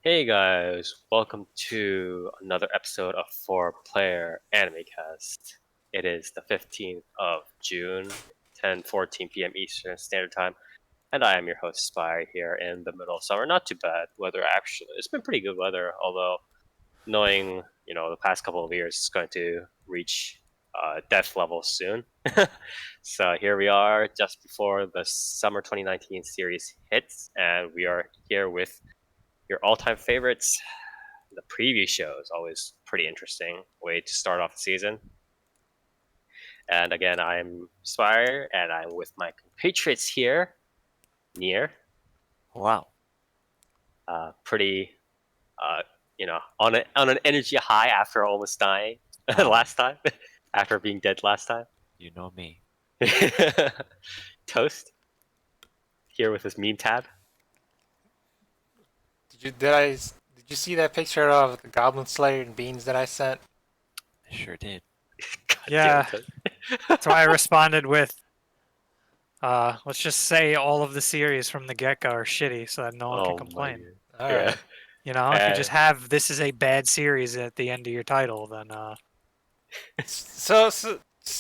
Hey guys, welcome to another episode of 4Player Animecast. It is the 15th of June, 10:14 p.m. Eastern Standard Time, and I am your host Spy here in the middle of summer. Not too bad weather actually. It's been pretty good weather, although knowing, the past couple of years it's going to reach death level soon. So here we are just before the summer 2019 series hits, and we are here with your all-time favorites. The preview show is always pretty interesting way to start off the season. And again, I'm Spire, and I'm with my compatriots here, Near. Wow. Pretty, on an energy high after almost dying last time, after being dead last time. You know me. Toast here with his meme tab. Did you see that picture of the Goblin Slayer and beans that I sent? I sure did. God Yeah. damn it. So I responded with, let's just say all of the series from the get-go are shitty so that no one can complain. All Yeah. right. You know, if you just have this is a bad series at the end of your title, then So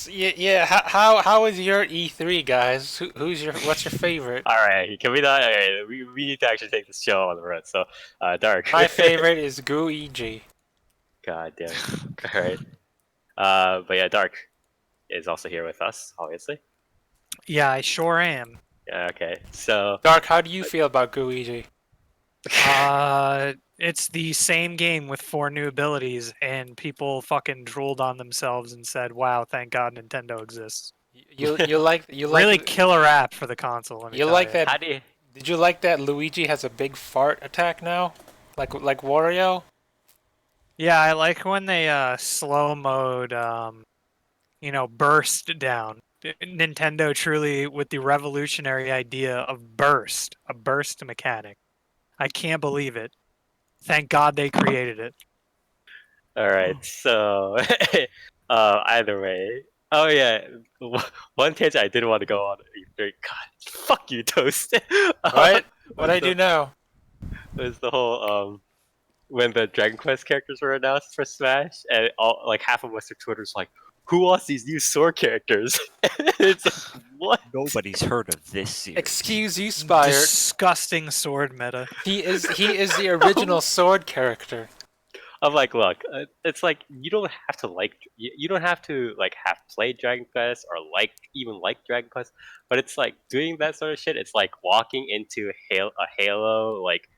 yeah. How is your E3, guys? What's your favorite? All right, can we not? All right, we need to actually take this show on the road. So, Dark. My favorite is Guiji. God damn it. All right. But yeah, Dark is also here with us, obviously. yeah, I sure am. Yeah. Okay. So. Dark, how do you feel about Guiji? It's the same game with 4 new abilities, and people fucking drooled on themselves and said, "Wow, thank God Nintendo exists." You like Really killer app for the console. Let me You tell like you. that? How do you? Did you like that Luigi has a big fart attack now, like Wario? Yeah, I like when they slow mode, burst down. Nintendo truly with the revolutionary idea of burst, a burst mechanic. I can't believe it. Thank God they created it. All right. So, either way. Oh yeah. One tangent I didn't want to go on. God, fuck you, Toast. What? What I do now? Was the whole when the Dragon Quest characters were announced for Smash, and all like half of Western Twitter's like, "Who wants these new sword characters?" It's like, what? Nobody's heard of this series. Excuse you, Spire. Disgusting sword meta. He is the original sword character. I'm like, look, it's like you don't have to you don't have to like have played Dragon Quest or even like Dragon Quest, but it's like doing that sort of shit. It's like walking into a Halo like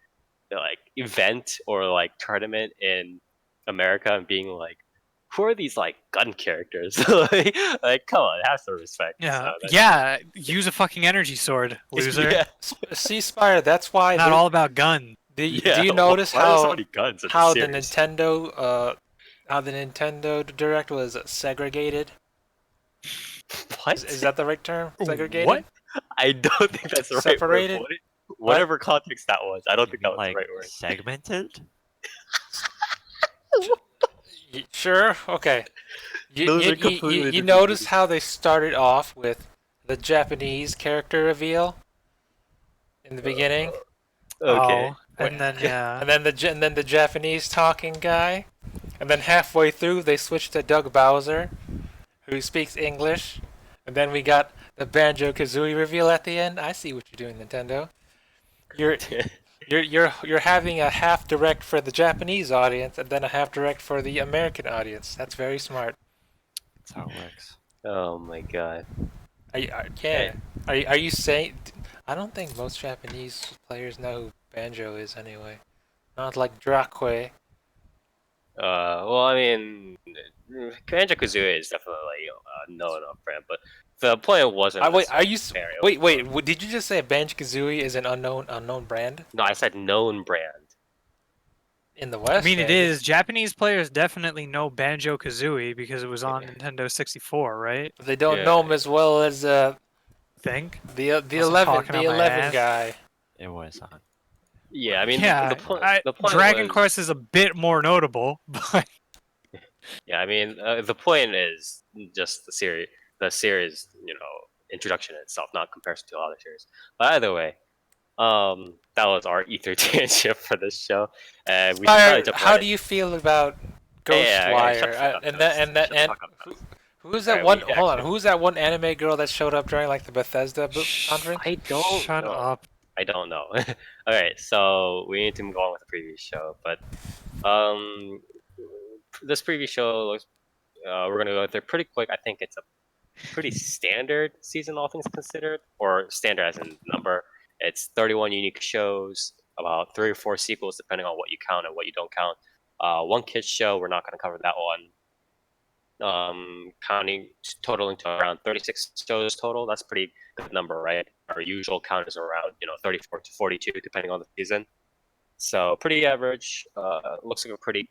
event or like tournament in America and being like, who are these like gun characters? like, come on, have some respect. Yeah, So yeah. Use a fucking energy sword, loser. Yeah. See, Spire, that's why. Not all about gun. Do you notice why are there so how many guns in how the the series? Nintendo Direct was segregated? What? Is that the right term? Segregated? What? I don't think that's the right Separated? word. Whatever context that was, I don't think that was Like the right word. segmented? Sure. Okay. Those are completely You different notice things. how they started off with the Japanese character reveal in the beginning, Okay. Oh, and then yeah. and then the Japanese talking guy, and then halfway through they switched to Doug Bowser, who speaks English, and then we got the Banjo-Kazooie reveal at the end. I see what you're doing, Nintendo. You're having a half direct for the Japanese audience and then a half direct for the American audience. That's very smart. That's how it works. Oh my god. Are you saying? I don't think most Japanese players know who Banjo is anyway. Not like Drake. Well, I mean, Banjo-Kazooie is definitely known off brand, but the point wasn't. Wait, are you? scenario. Wait. Did you just say Banjo-Kazooie is an unknown brand No, I said known brand. in the I West? mean, it maybe? is. Japanese players definitely know Banjo-Kazooie because it was on Yeah. Nintendo 64, right? But they don't Yeah. know him as well as Think. the Wasn't 11 talking on my 11 ass. guy. It was on. Yeah, I mean, Yeah, the point. Dragon was, Quest is a bit more notable, but Yeah, I mean, the point is just the series, introduction itself, not comparison to other series. But either way, that was our ether tangent for this show. And we should Fire, probably jump how right do you feel about Yeah, yeah, shut the Ghostwire? fuck up, And Ghost. that Shut the and fuck up, Ghost. who's that Alright, one? we Hold on, actually- who's that one anime girl that showed up during like the Bethesda conference? I don't Shut know. up. I don't know. Alright, so we need to move on with the previous show, but this previous show looks we're gonna go through pretty quick. I think it's a pretty standard season, all things considered, or standard as in number. It's 31 unique shows, about 3 or 4 sequels, depending on what you count and what you don't count. One kids show, we're not gonna cover that one. Counting totaling to around 36 shows total. That's a pretty good number, right? Our usual count is around 34 to 42, depending on the season. So pretty average. Looks like a pretty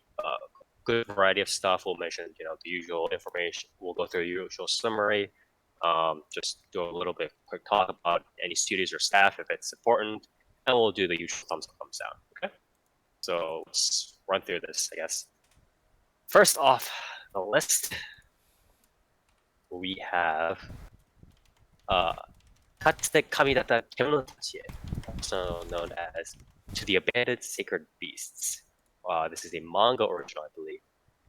good variety of stuff. We'll mention the usual information. We'll go through the usual summary. Just do a little bit quick talk about any studios or staff if it's important, and we'll do the usual thumbs up, thumbs down. Okay. So let's run through this, I guess. First off, the list, we have Katsute Kamidatta Kemono-tachi, also known as To the Abandoned Sacred Beasts. This is a manga original, I believe.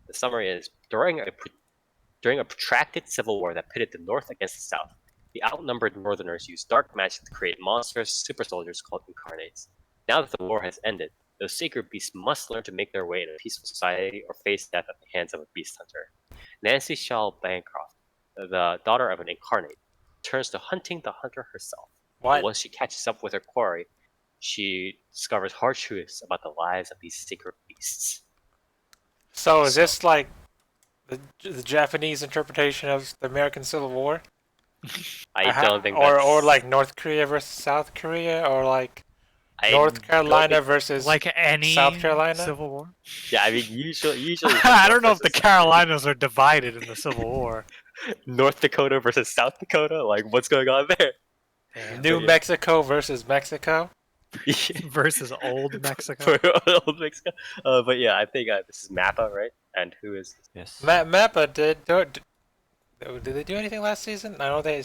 The summary is, during a protracted civil war that pitted the North against the South, the outnumbered Northerners used dark magic to create monstrous super soldiers called incarnates. Now that the war has ended, those sacred beasts must learn to make their way in a peaceful society or face death at the hands of a beast hunter. Nancy Shaw Bancroft, the daughter of an incarnate, turns to hunting the hunter herself. What? But once she catches up with her quarry, she discovers hard truths about the lives of these sacred beasts. So is this like the Japanese interpretation of the American Civil War? I don't think or that's... like North Korea versus South Korea, or like I North don't Carolina think- versus Like any South Carolina? Civil War? Yeah, I mean, usually I don't know if the versus- Carolinas are divided in the Civil War. North Dakota versus South Dakota. Like, what's going on there? New yeah. Mexico versus Mexico. Versus Old Mexico. For old Mexico. But yeah, I think this is Mappa, right? And who is? Yes. Mappa did they do anything last season? I know they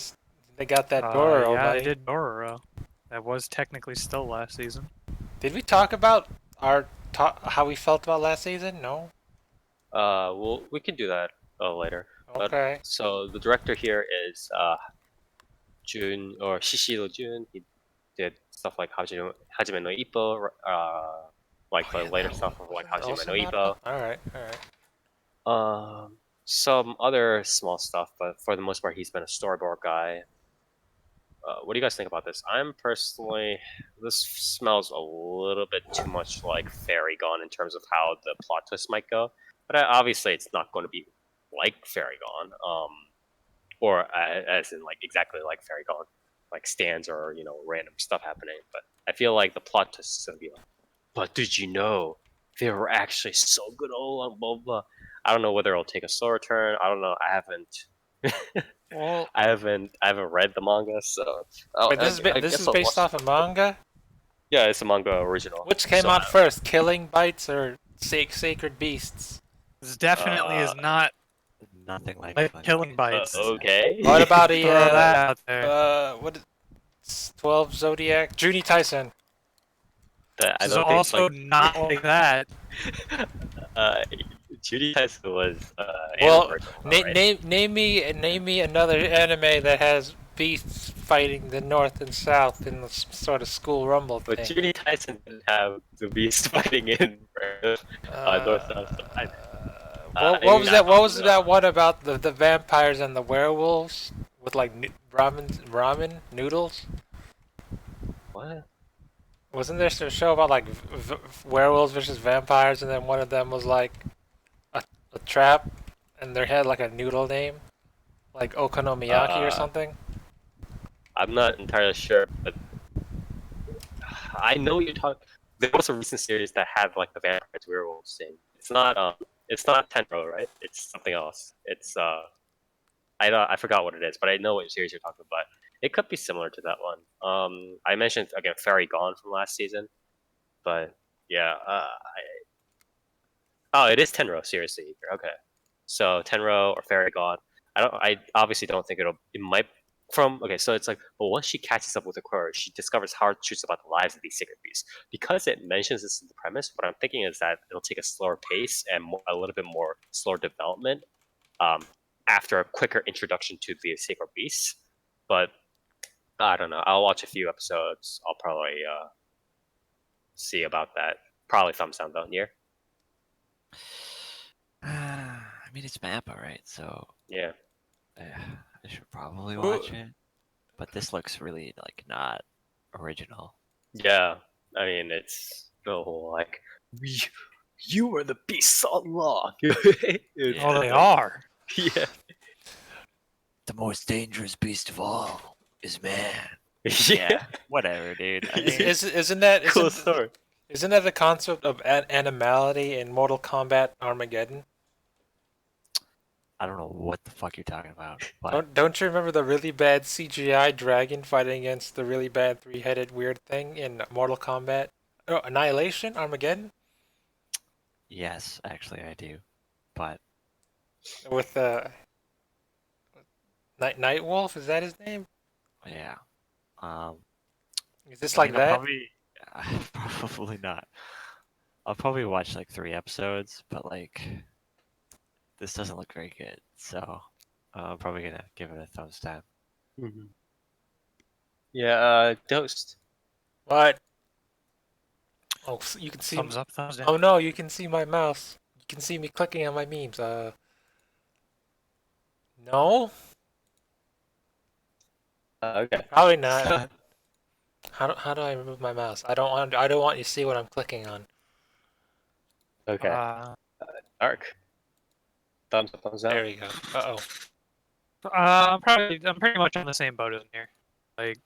got that Dororo. Yeah, buddy. they did Dororo. That was technically still last season. Did we talk about how we felt about last season? No. Well, we can do that later. But- Okay. So the director here is Jun or Shishiro Jun. He did stuff like Hajime no Ippo, like the later stuff of like Hajime Also no Ippo. Alright, alright. Some other small stuff, but for the most part, he's been a storyboard guy. What do you guys think about this? This smells a little bit too much like Fairy Gone in terms of how the plot twist might go. But obviously, it's not going to be like Fairy Gone, or as in like exactly like Fairy Gone, like stands or random stuff happening. But I feel like the plot twist is going to be like, but did you know they were actually so good all along, blah blah. I don't know whether it'll take a slower turn. I don't know. I haven't. Well, I haven't read the manga, so. Wait, this is based off a manga? Yeah, it's a manga original. Which came so, out first, Killing Bites or Sacred Beasts? this definitely is not Nothing like Killing Bites. Okay. What about Throw that out there. what is 12 Zodiac? Junie Tyson. I This is don't think also not like that. Judy Tyson was. Well, right? name me another anime that has beasts fighting the North and South in the sort of school rumble But thing. Judy Tyson didn't have the beast fighting in North South. What was that one about the vampires and the werewolves with like ramen noodles? What? Wasn't there a show about like werewolves versus vampires, and then one of them was like a trap, and they had like a noodle name, like Okonomiyaki or something? I'm not entirely sure, but I know what you're talking. There was a recent series that had like the vampires werewolves thing. It's not Tenro, right? It's something else. It's I forgot what it is, but I know what series you're talking about. It could be similar to that one. I mentioned again Fairy Gone from last season, but yeah, it is Tenro. Seriously, okay. So Tenro or Fairy Gone. I obviously don't think it might so it's like, well, once she catches up with the Quirrell, she discovers hard truths about the lives of these sacred beasts. Because it mentions this in the premise, what I'm thinking is that it'll take a slower pace and a little bit more slower development after a quicker introduction to the sacred beasts. But I don't know. I'll watch a few episodes. I'll probably see about that. Probably thumbs down though. Near. I mean, it's Mappa, right? So Yeah. I should probably Well- watch it. But this looks really like not original. Yeah. I mean, it's the whole like, you are the beasts on law. It's Oh, they like- are. Yeah. The most dangerous beast of all is man. Yeah. Whatever, dude. I Yeah. mean, Isn't that Cool story. isn't that the concept of animality in Mortal Kombat Armageddon? I don't know what the fuck you're talking about. But Don't you remember the really bad CGI dragon fighting against the really bad three-headed weird thing in Mortal Kombat? Oh, Annihilation? Armageddon? yes, actually, I do. But With Nightwolf, is that his name? yeah, Is this I like mean, I'll that? probably not. I'll probably watch like 3 episodes, but like this doesn't look very good, so I'm probably gonna give it a thumbs down. Mm-hmm. Yeah. Dosed. What? Oh, you can see. Thumbs up, thumbs down. Oh no, you can see my mouse. You can see me clicking on my memes. No, Okay. probably not. How do I remove my mouse? I don't want you to see what I'm clicking on. Okay. Arc. Thumbs up, thumbs down. There we go. Uh oh. I'm pretty much on the same boat as here. Like,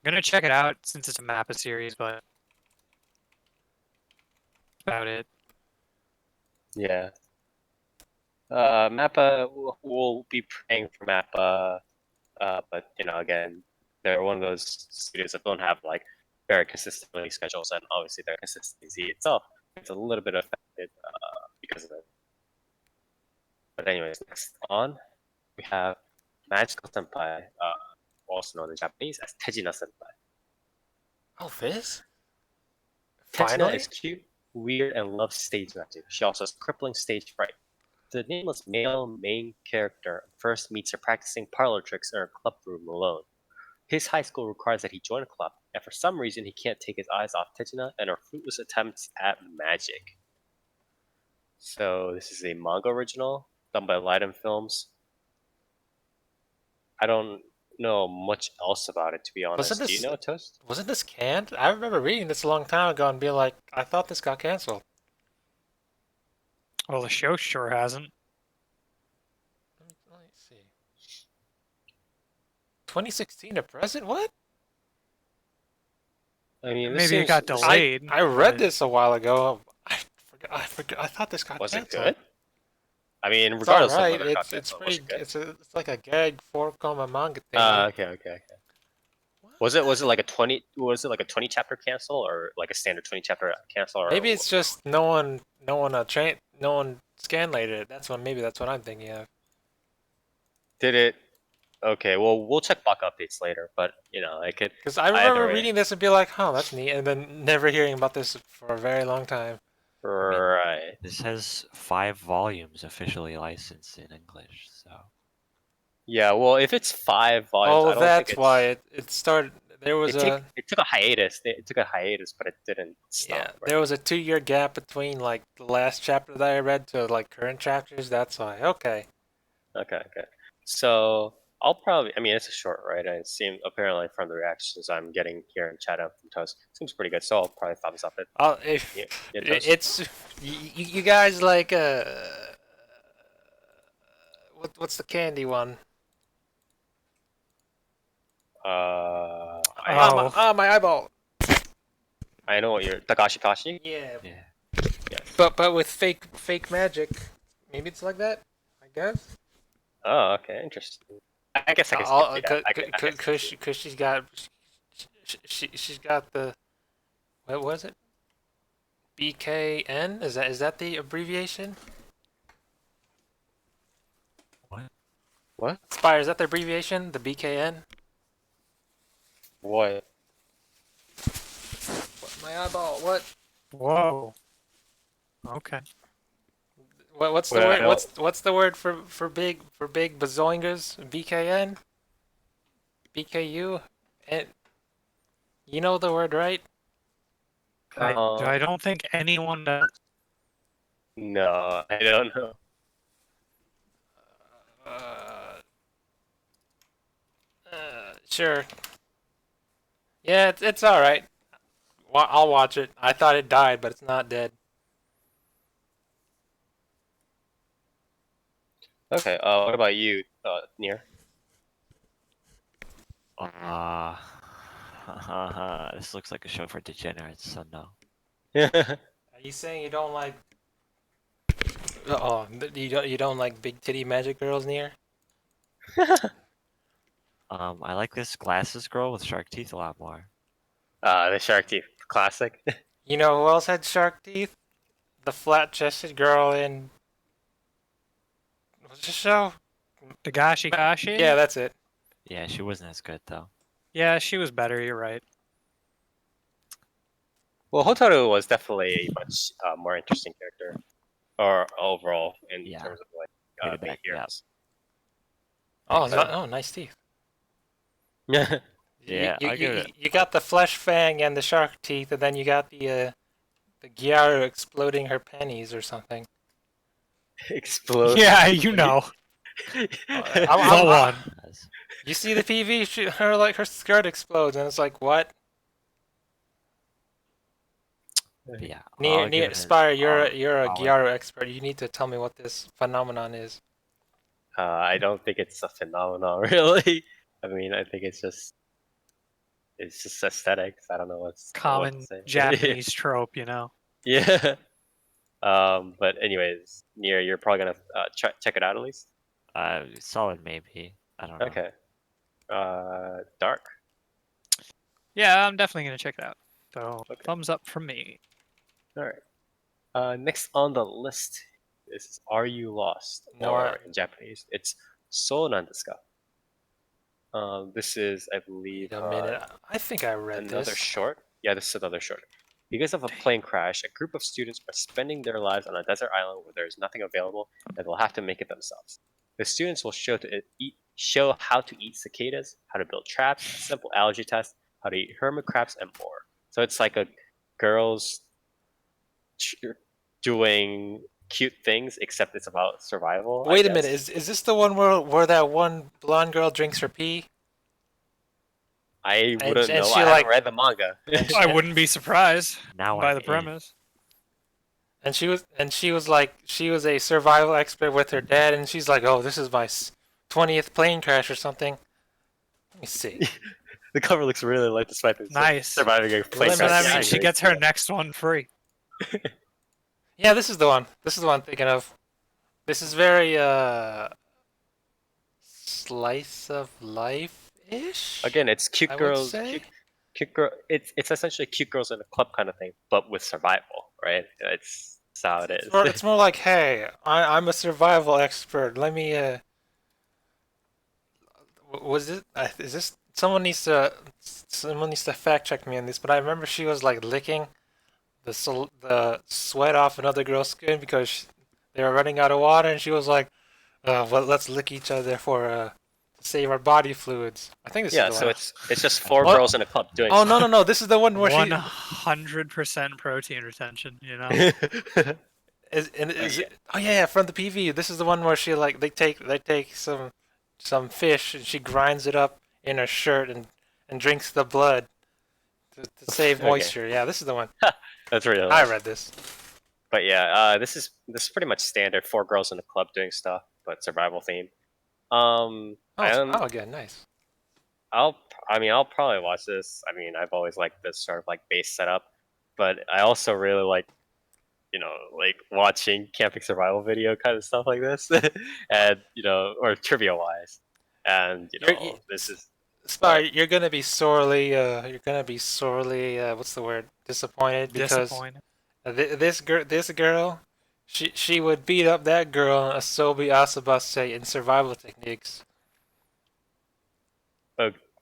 I'm gonna check it out since it's a Mappa series, but that's about it. Yeah. Mappa, we'll be praying for Mappa, but again, they're one of those studios that don't have like very consistent release schedules, and obviously their consistency itself is a little bit affected because of it. But anyways, next on we have Magical Senpai, also known in Japanese as Tejina Senpai. Oh, this? Tejina Finally? is cute, weird, and loves stage magic. She also has crippling stage fright. The nameless male main character first meets her practicing parlor tricks in her club room alone. His high school requires that he join a club, and for some reason he can't take his eyes off Tejina and her fruitless attempts at magic. So this is a manga original done by Leiden Films. I don't know much else about it, to be honest. Wasn't Do you this- know, Toast? Wasn't this canned? I remember reading this a long time ago and being like, I thought this got canceled. Well, the show sure hasn't. Let me see. 2016 to present? What? I mean, this Maybe it got seems- delayed. I read but- this a while ago. I forgot. I thought this got Was it canceled. good? I mean, It's regardless alright. of whether it got It's canceled, pretty. was it good? It's like a gag 4-coma manga thing. Okay. Was it like a 20? Was it like a 20 chapter cancel or like a standard 20 chapter cancel? Or Maybe it's just no one scanlated it. Maybe that's what I'm thinking of. Did it? Okay, well we'll check bug updates later, but I could. Because I Either remember way. reading this and be like, "Huh, that's neat," and then never hearing about this for a very long time. Right. this has 5 volumes officially licensed in English, so Yeah. Well, if it's 5 volumes, I Oh, don't that's think why it started. There was it took a hiatus. It took a hiatus, but it didn't stop. yeah, right? there was a 2-year gap between like the last chapter that I read to like current chapters. That's why. Okay. Okay. So I'll probably. I mean, it's a short, right? And it seemed apparently from the reactions I'm getting here in chat out from Toast, seems pretty good. So I'll probably thumbs up it. If Yeah, Toast? it's you guys like what's the candy one? I, Oh. My eyeball. I know what you're Takashi Kashi. Yeah, yeah. but with fake magic. Maybe it's like that. I guess. Oh, okay, interesting. I guess I can see that. I can see that. Cause she's got she's got the what was it? BKN? Is that the abbreviation? What? What? Spire, is that the abbreviation? The BKN? What? What, my eyeball. What? Whoa. Okay. What's the Well, I word? don't- What's the word for big bazoingas? BKN? BKU? And you know the word, right? I don't think anyone does. No, I don't know. Sure. Yeah, it's all right. I'll watch it. I thought it died, but it's not dead. Okay. What about you, Nier? This looks like a show for degenerates, so no. Are you saying you don't like? You don't like big titty magic girls, Near? I like this glasses girl with shark teeth a lot more. The Shark Teeth classic. You know who else had shark teeth? The flat-chested girl in what's the show? Dagashi Gashi? Yeah, that's it. Yeah, she wasn't as good though. Yeah, she was better, you're right. Well, Hotaru was definitely a much more interesting character, or overall in Yeah. terms of like Made it main back, yeah. heroes. Oh, nice teeth. Yeah. Yeah, I give it- You got the flesh fang and the shark teeth, and then you got the Gyaru exploding her pennies or something. Explode. Yeah, you know. I'm- The one. You see the PV? Her skirt explodes, and it's like what? But yeah. Near give it a- Spire, you're a I'll- Gyaru expert. You need to tell me what this phenomenon is. I don't think it's a phenomenon, really. I mean, I think it's just aesthetics. I don't know what Common to say. Japanese trope, you know. Yeah. But anyways, Nier, you're probably gonna check it out at least. Solid maybe. I don't know. Okay. Dark. Yeah, I'm definitely gonna check it out. So Okay. thumbs up from me. All right. Next on the list, this is Are You Lost? No, Or in Japanese, it's So Nan Desu Ka? This is, I believe, Wait a minute. I think I read another this. short. Yeah, this is another short. Because of a plane crash, a group of students are spending their lives on a desert island where there is nothing available, and they'll have to make it themselves. The students will show how to eat cicadas, how to build traps, a simple allergy test, how to eat hermit crabs, and more. So it's like a girls doing cute things, except it's about survival. I Wait a guess. minute. Is this the one where that one blonde girl drinks her pee? I wouldn't and know. she, I like- haven't read the manga. I wouldn't be surprised Now by I'm the in. premise. And she was a survival expert with her dad, and she's like, "Oh, this is my 20th plane crash or something." Let me see. The cover looks really light despite the Nice. surviving a plane Lemon, So crash. that means she gets her next one free. Yeah, this is the one. This is the one I'm thinking of. This is very slice of life ish. Again, it's cute I would girls. say. Cute girl. It's essentially cute girls in a club kind of thing, but with survival, right? It's how it is. It's more like, hey, I'm a survival expert. Let me. Was it? Is this? Someone needs to fact check me on this. But I remember she was like licking the sweat off another girl's skin because they were running out of water, and she was like, "Well, let's lick each other for to save our body fluids." I think this Yeah, is the so one. it's just four What? girls in a club doing. Oh no! This is the one where 100% protein retention, you know? Is it, oh yeah, from the PV. This is the one where she like they take some fish and she grinds it up in her shirt and drinks the blood to save Okay. moisture. Yeah, this is the one. That's really. I read this. But yeah, this is pretty much standard. Four girls in a club doing stuff, but survival theme. Oh, And again, nice. I'll probably watch this. I mean, I've always liked this sort of like base setup, but I also really like, like watching camping survival video kind of stuff like this, and or trivia wise, and You're- this is Spy, you're gonna be sorely what's the word? Disappointed because Disappointed. this girl, she would beat up that girl in Asobi Asabase in survival techniques.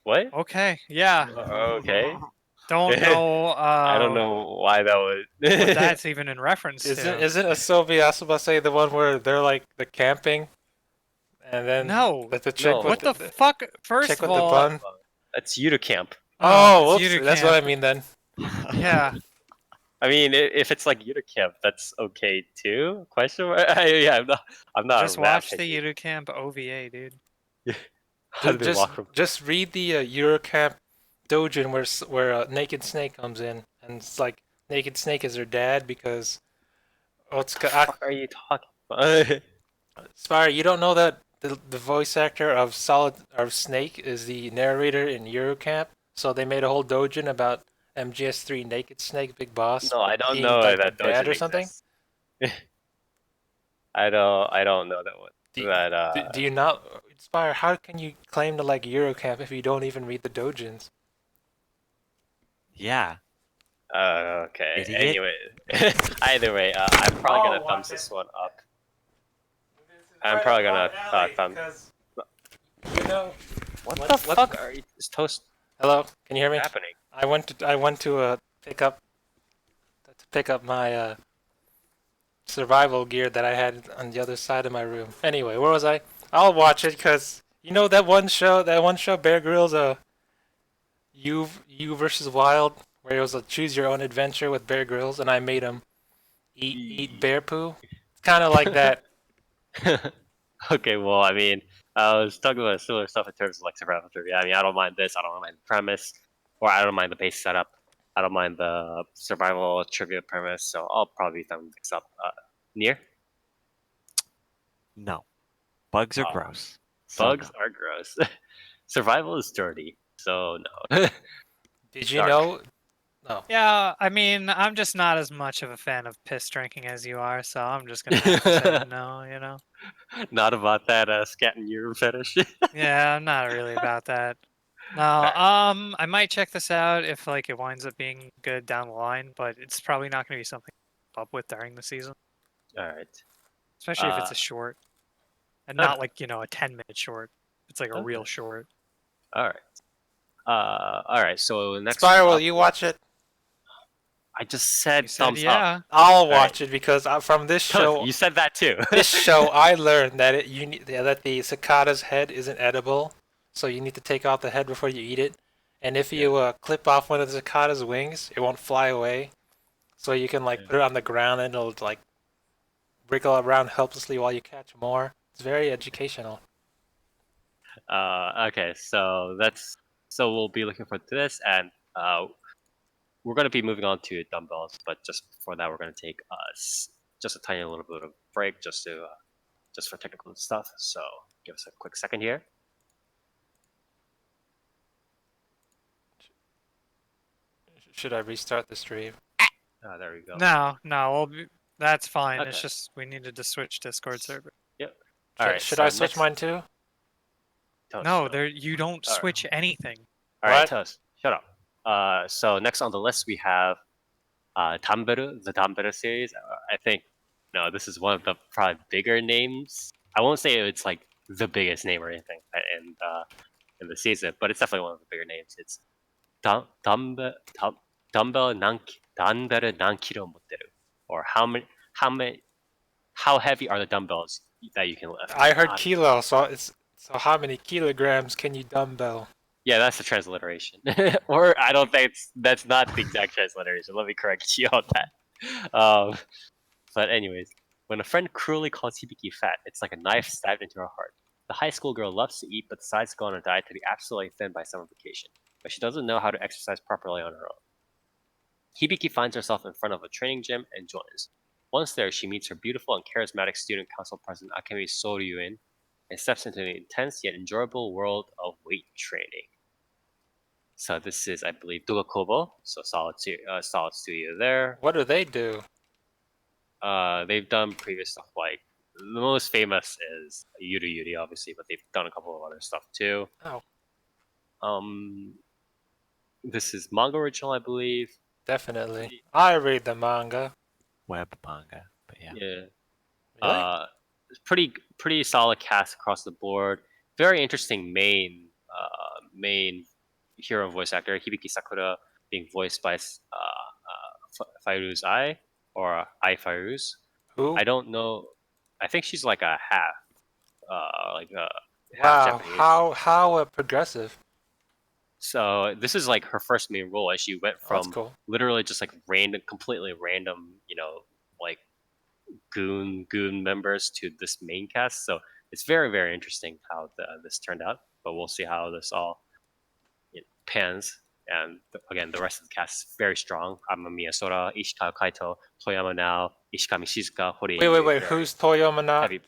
What? Okay, yeah. Okay. Don't know. I don't know why that would. what that's even in reference to. Isn't Asobi Asubase the one where they're like the camping, and then No. the chick No. with What the fuck? First chick of with the all, bun? That's Yuta Camp. Oh, it's whoops, Yuta that's what I Camp. mean then. Yeah. I mean, if it's like Yuta Camp, that's okay too. Question mark? Yeah, I'm not. Just that watch the picky. Yuta Camp OVA, dude. How do they walk from? Just read the Eurocamp Dojin where Naked Snake comes in, and it's like Naked Snake is her dad because What the fuck are you talking about? Spire, you don't know that the voice actor of Snake is the narrator in Eurocamp, so they made a whole Dojin about MGS3 Naked Snake Big Boss. No, I don't being know like that the dad Dojin or something. exists. I don't know that one. Do you not, Spire? How can you claim to like Eurocamp if you don't even read the Dojins? Yeah. Okay. Idiot. Anyway, either way, I'm probably gonna Oh, thumbs watch this one up. I'm probably gonna thumb. You know. What the fuck are you? Is toast Hello, can you hear me? happening? I went to pick up my survival gear that I had on the other side of my room. Anyway, where was I? I'll watch it because you know that one show Bear Grylls You versus Wild, where it was a choose your own adventure with Bear Grylls, and I made him eat bear poo. It's kind of like that. Okay, well, I mean, I was talking about similar stuff in terms of like survival trivia. I mean, I don't mind this. I don't mind the premise, or I don't mind the base setup. I don't mind the survival trivia premise. So I'll probably thumb this up. Near No. Bugs are Oh. gross. So bugs no. are gross. Survival is dirty. So no. Did you Dark. know? No. Yeah, I mean, I'm just not as much of a fan of piss drinking as you are, so I'm just gonna have to say no, you know? Not about that scat and urine fetish. Yeah, I'm not really about that. No, Alright. I might check this out if like it winds up being good down the line, but it's probably not gonna be something to keep up with during the season, All right. especially if it's a short, and okay. not like, you know, a 10-minute short. It's like a real Okay. short. All right. All right. So next. Spire, will you watch it? I just said You said thumbs up. yeah. I'll right. watch it because from this show, You said that too. this show, I learned that that the cicada's head isn't edible, so you need to take off the head before you eat it. And if you clip off one of the cicada's wings, it won't fly away. So you can like put it on the ground and it'll like wriggle around helplessly while you catch more. It's very educational. Okay. So we'll be looking forward to this, and we're going to be moving on to dumbbells. But just before that, we're going to take just a tiny little bit of break, just for technical stuff. So give us a quick second here. Should I restart the stream? There we go. No, that's fine. It's Okay. just we needed to switch Discord server. All right. Should so I switch next- mine too? Toast, No, shut up. there you don't All right. switch anything. All right, What? Toast, shut up. So next on the list we have Dumbbell, the Dumbbell series. I think this is one of the probably bigger names. I won't say it's like the biggest name or anything in the season, but it's definitely one of the bigger names. It's Dumbbell Nan-Kilo Moteru, or how heavy are the dumbbells that you can lift? I heard kilo, so how many kilograms can you dumbbell? Yeah, that's the transliteration. Or I don't think that's not the exact transliteration. Let me correct you on that. But anyways, when a friend cruelly calls Hibiki fat, it's like a knife stabbed into her heart. The high school girl loves to eat, but decides to go on a diet to be absolutely thin by summer vacation. But she doesn't know how to exercise properly on her own. Hibiki finds herself in front of a training gym and joins. Once there, she meets her beautiful and charismatic student council president Akemi Soryuin and steps into an intense yet enjoyable world of weight training. So this is, I believe, Dugakobo, so solid studio there. What do they do? They've done previous stuff like the most famous is Yuri Yuri, obviously, but they've done a couple of other stuff too. Oh. This is manga original, I believe. Definitely. I read the manga. Web manga. But yeah. Yeah. Really? Pretty solid cast across the board. Very interesting main hero voice actor, Hibiki Sakura, being voiced by Fairuz Ai or Ai Fairuz. Who? I don't know. I think she's like a half, like half Wow, Japanese. how progressive. So this is like her first main role, as she went Oh, that's from cool. literally just like random, completely random, like goon members to this main cast. So it's very, very interesting how this turned out. But we'll see how this all pans. And again, the rest of the cast is very strong. Amamiya Sora, Ishikawa Kaito, Toyama Nao, Ishikami Shizuka, Hori. Wait. Who's Toyoma heavy.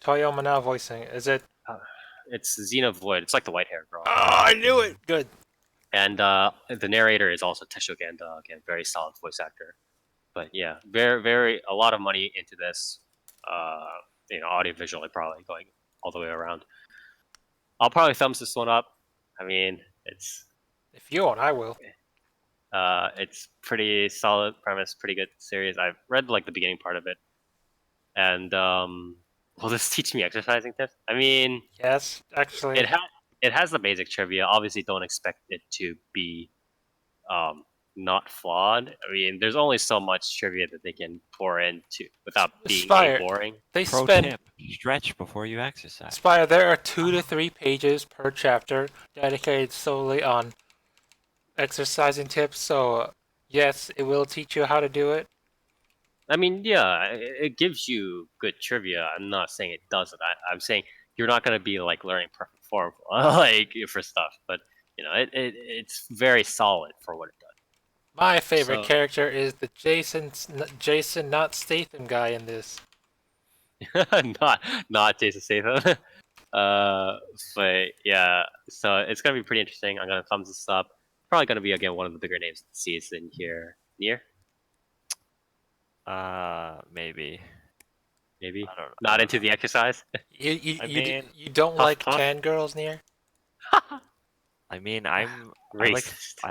Now voicing? Is it? It's Xena Void. It's like the white hair girl. Oh, I knew it. Good. And the narrator is also Tesho Ganda. Again, very solid voice actor. But yeah, very a lot of money into this. Audio visually probably going all the way around. I'll probably thumbs this one up. I mean, it's If you won't, I will. it's pretty solid premise, pretty good series. I've read like the beginning part of it, and will this teach me exercising tips? I mean, Yes, actually. it has the basic trivia. Obviously, don't expect it to be not flawed. I mean, there's only so much trivia that they can pour into without being boring. They Pro spend tip: stretch before you exercise. Spire. There are 2 to 3 pages per chapter dedicated solely on exercising tips. So yes, it will teach you how to do it. I mean, yeah, it gives you good trivia. I'm not saying it doesn't. I'm saying you're not going to be like learning perfect form like for stuff, but it's very solid for what it does. My favorite character is the Jason, not Statham guy in this. not Jason Statham. But yeah, so it's gonna be pretty interesting. I'm gonna thumbs this up. Probably gonna be again one of the bigger names of the season here. Near? Maybe. Maybe. I don't. Not into the exercise. You don't tough, like tough. tan girls, Near? I mean, I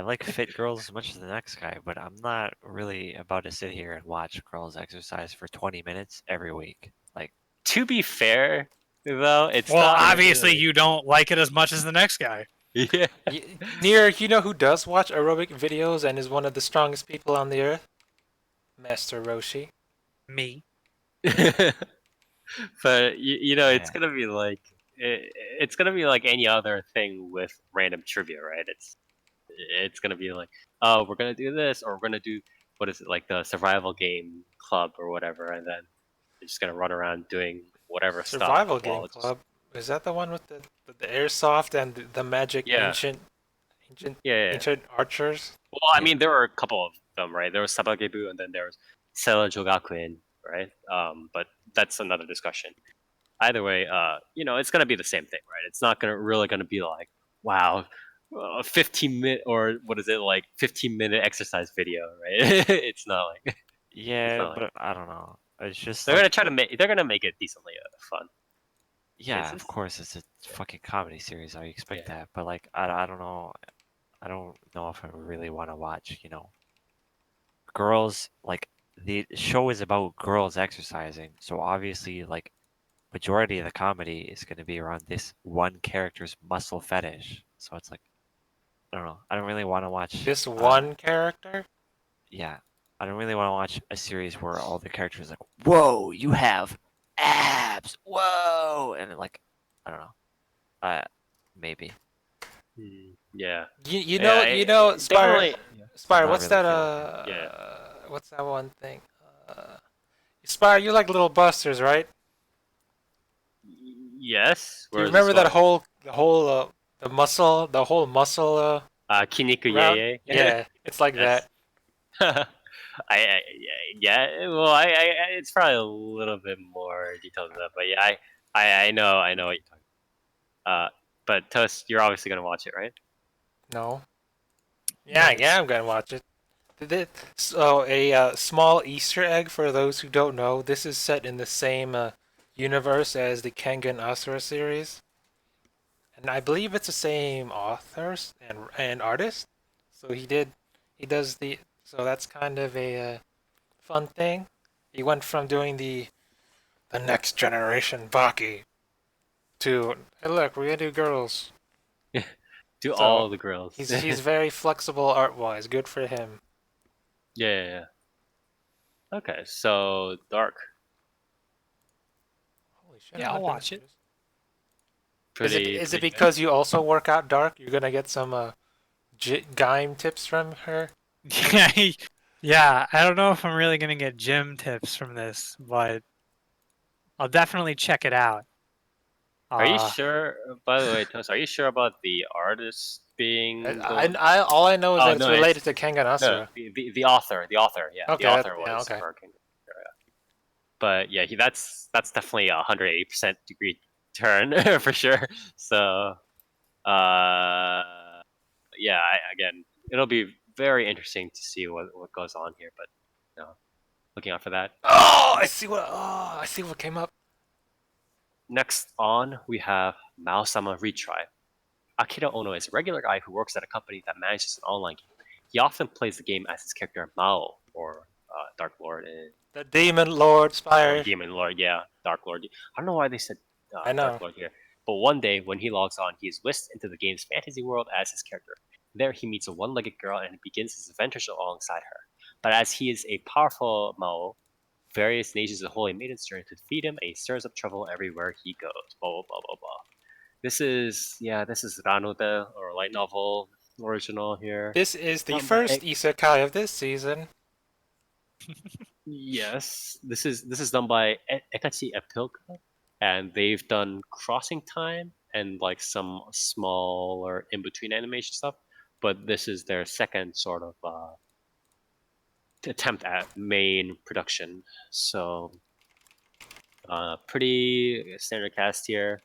like fit girls as much as the next guy, but I'm not really about to sit here and watch girls exercise for 20 minutes every week. Like, to be fair, though, it's Well, not obviously really- you don't like it as much as the next guy. Yeah. Near, you know who does watch aerobic videos and is one of the strongest people on the earth? Master Roshi. Me. But it's Yeah. gonna be like it's gonna be like any other thing with random trivia, right? It's gonna be like, oh, we're gonna do this, or we're gonna do what is it, like the survival game club or whatever, and then they're just gonna run around doing whatever Survival stuff. Game Club. Is that the one with the airsoft and the magic Yeah. ancient Yeah. ancient archers? Well, I mean, there were a couple of them, right? There was Sabagebu, and then there was Sela Jogakuen, right? But that's another discussion. Either way, it's gonna be the same thing, right? It's not gonna be like, wow, 15-minute or what is it, like 15-minute exercise video, right? It's not like yeah, not but I don't know. It's just they're like, gonna try to make they're gonna make it decently fun. yeah, it's of just- course it's a fucking comedy series. I expect Yeah. that, but like, I don't know. I don't know if I really want to watch. Girls, like, the show is about girls exercising, so obviously, like, majority of the comedy is going to be around this one character's muscle fetish. So it's like, I don't know. I don't really want to watch This one character? Yeah, I don't really want to watch a series where all the characters are like, "Whoa, you have abs! Whoa!" And like, I don't know. Maybe. Yeah. You know, Spire. Definitely. Spire, Not what's really that? feeling What's that one thing? Spire, you like little busters, right? Yes. Do you Where's remember this that whole the whole muscle? going? Kiniku route? Yeye? Yeah, it's like Yes. that. Yeah. Well, it's probably a little bit more detailed than that, but yeah, I know what you're talking. But Toast, you're obviously gonna watch it, right? No. Yeah, I'm gonna watch it. So a small Easter egg for those who don't know. This is set in the same universe as the Kengan Asura series, and I believe it's the same authors and artist. So so that's kind of a fun thing. He went from doing the next generation Baki to, hey look, we're gonna do girls. To So, all the girls. He's very flexible art-wise. Good for him. Yeah. Okay, so Dark. Holy shit! Yeah, I'm I'll not watch finished it. with this. Pretty. Is it pretty because you also work out Dark? You're gonna get some Gaim tips from her? Yeah, I don't know if I'm really gonna get gym tips from this, but I'll definitely check it out. Are you sure? By the way, Toast, are you sure about the artist being? All I know is that it's no, related to Kengan no, Asura. the author, yeah, Okay, the author yeah, was okay. working. But yeah, that's definitely 180% degree turn for sure. So, yeah, again, it'll be very interesting to see what goes on here. But looking out for that. Oh, I see what came up. Next on, we have Maou-sama Retry. Akira Ono is a regular guy who works at a company that manages an online game. He often plays the game as his character Mao, or Dark Lord, The Demon Lord or Spire. Demon Lord, yeah, Dark Lord. I don't know why they said I know. Dark Lord here. But one day, when he logs on, he is whisked into the game's fantasy world as his character. There, he meets a one-legged girl and begins his adventures alongside her. But as he is a powerful Mao, various nations of holy maidens journey to defeat him, and he stirs up trouble everywhere he goes. Blah blah blah blah blah. This is Ranube, or light novel original here. This is the Done by first Isekai of this season. Yes, this is done by Ekachi Epilka, and they've done Crossing Time and like some smaller in between animation stuff. But this is their second sort of attempt at main production. So, pretty standard cast here.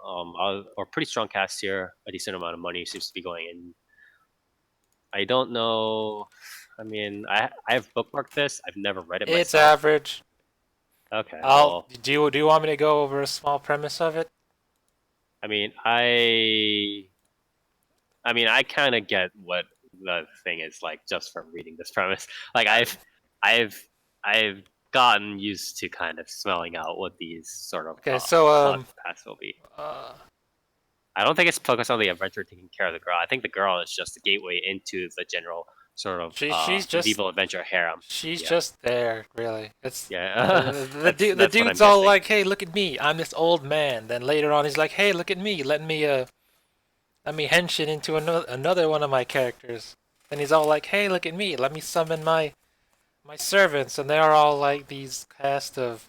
Or pretty strong cast here. A decent amount of money seems to be going in. I don't know. I mean, I've bookmarked this. I've never read it myself. It's average. Okay. Do you want me to go over a small premise of it? I mean, I kind of get what the thing is like just from reading this premise. Like I've gotten used to kind of smelling out what these sort of plot paths will be. I don't think it's focused on the adventure taking care of the girl. I think the girl is just the gateway into the general sort of She's just medieval adventure harem. She's just there, really. It's the the dude's all like, "Hey, look at me! I'm this old man." Then later on, he's like, "Hey, look at me! Let me henshin into another one of my characters." Then he's all like, "Hey, look at me! Let me summon my servants," and they're all like these cast of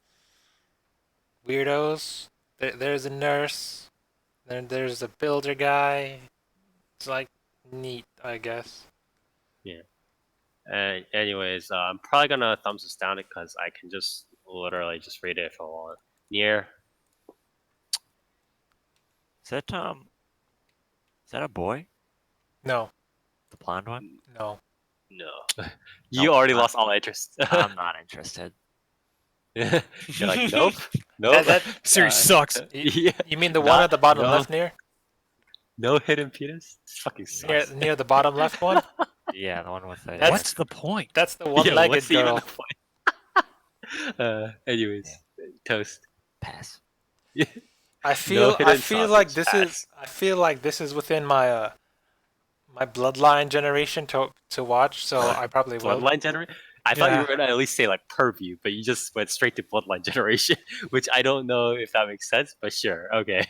weirdos. There's a nurse. Then there's a builder guy. It's like neat, I guess. Yeah. Anyways, I'm probably gonna thumbs this down because I can just literally just read it if I want. Nier. Is that a boy? No. The blonde one? No. No. You already lost all interest. I'm not interested. You're like, nope. That series sucks. Yeah. You mean the one at the bottom left near? No hidden penis? This fucking sucks. Near the bottom left one? Yeah, the one with the. What's the point? That's the one-legged what's girl. even the point? Anyways, Toast. Pass. I feel like this pass. is within my my bloodline generation to watch, so I probably will. Bloodline generation? I thought you were gonna at least say like purview, but you just went straight to bloodline generation, which I don't know if that makes sense, but sure, okay.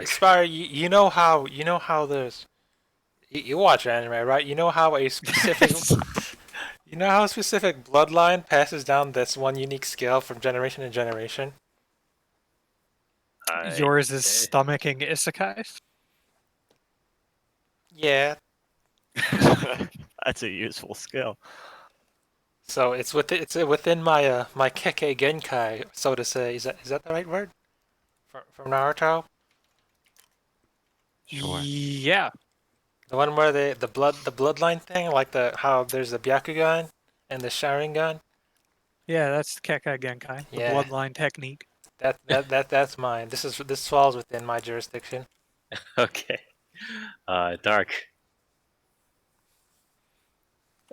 Spire, you know how there's you watch anime, right? You know how a specific bloodline passes down this one unique skill from generation to generation. Yours is stomaching isekais? Yeah. That's a useful skill. So it's within my my Kekkei Genkai, so to say. Is that the right word? From Naruto? Sure. Yeah. The one where the bloodline thing, like how there's the Byakugan and the Sharingan. Yeah, that's Kekkei Genkai, the Yeah. bloodline technique. That's mine. This falls within my jurisdiction. Okay. Dark.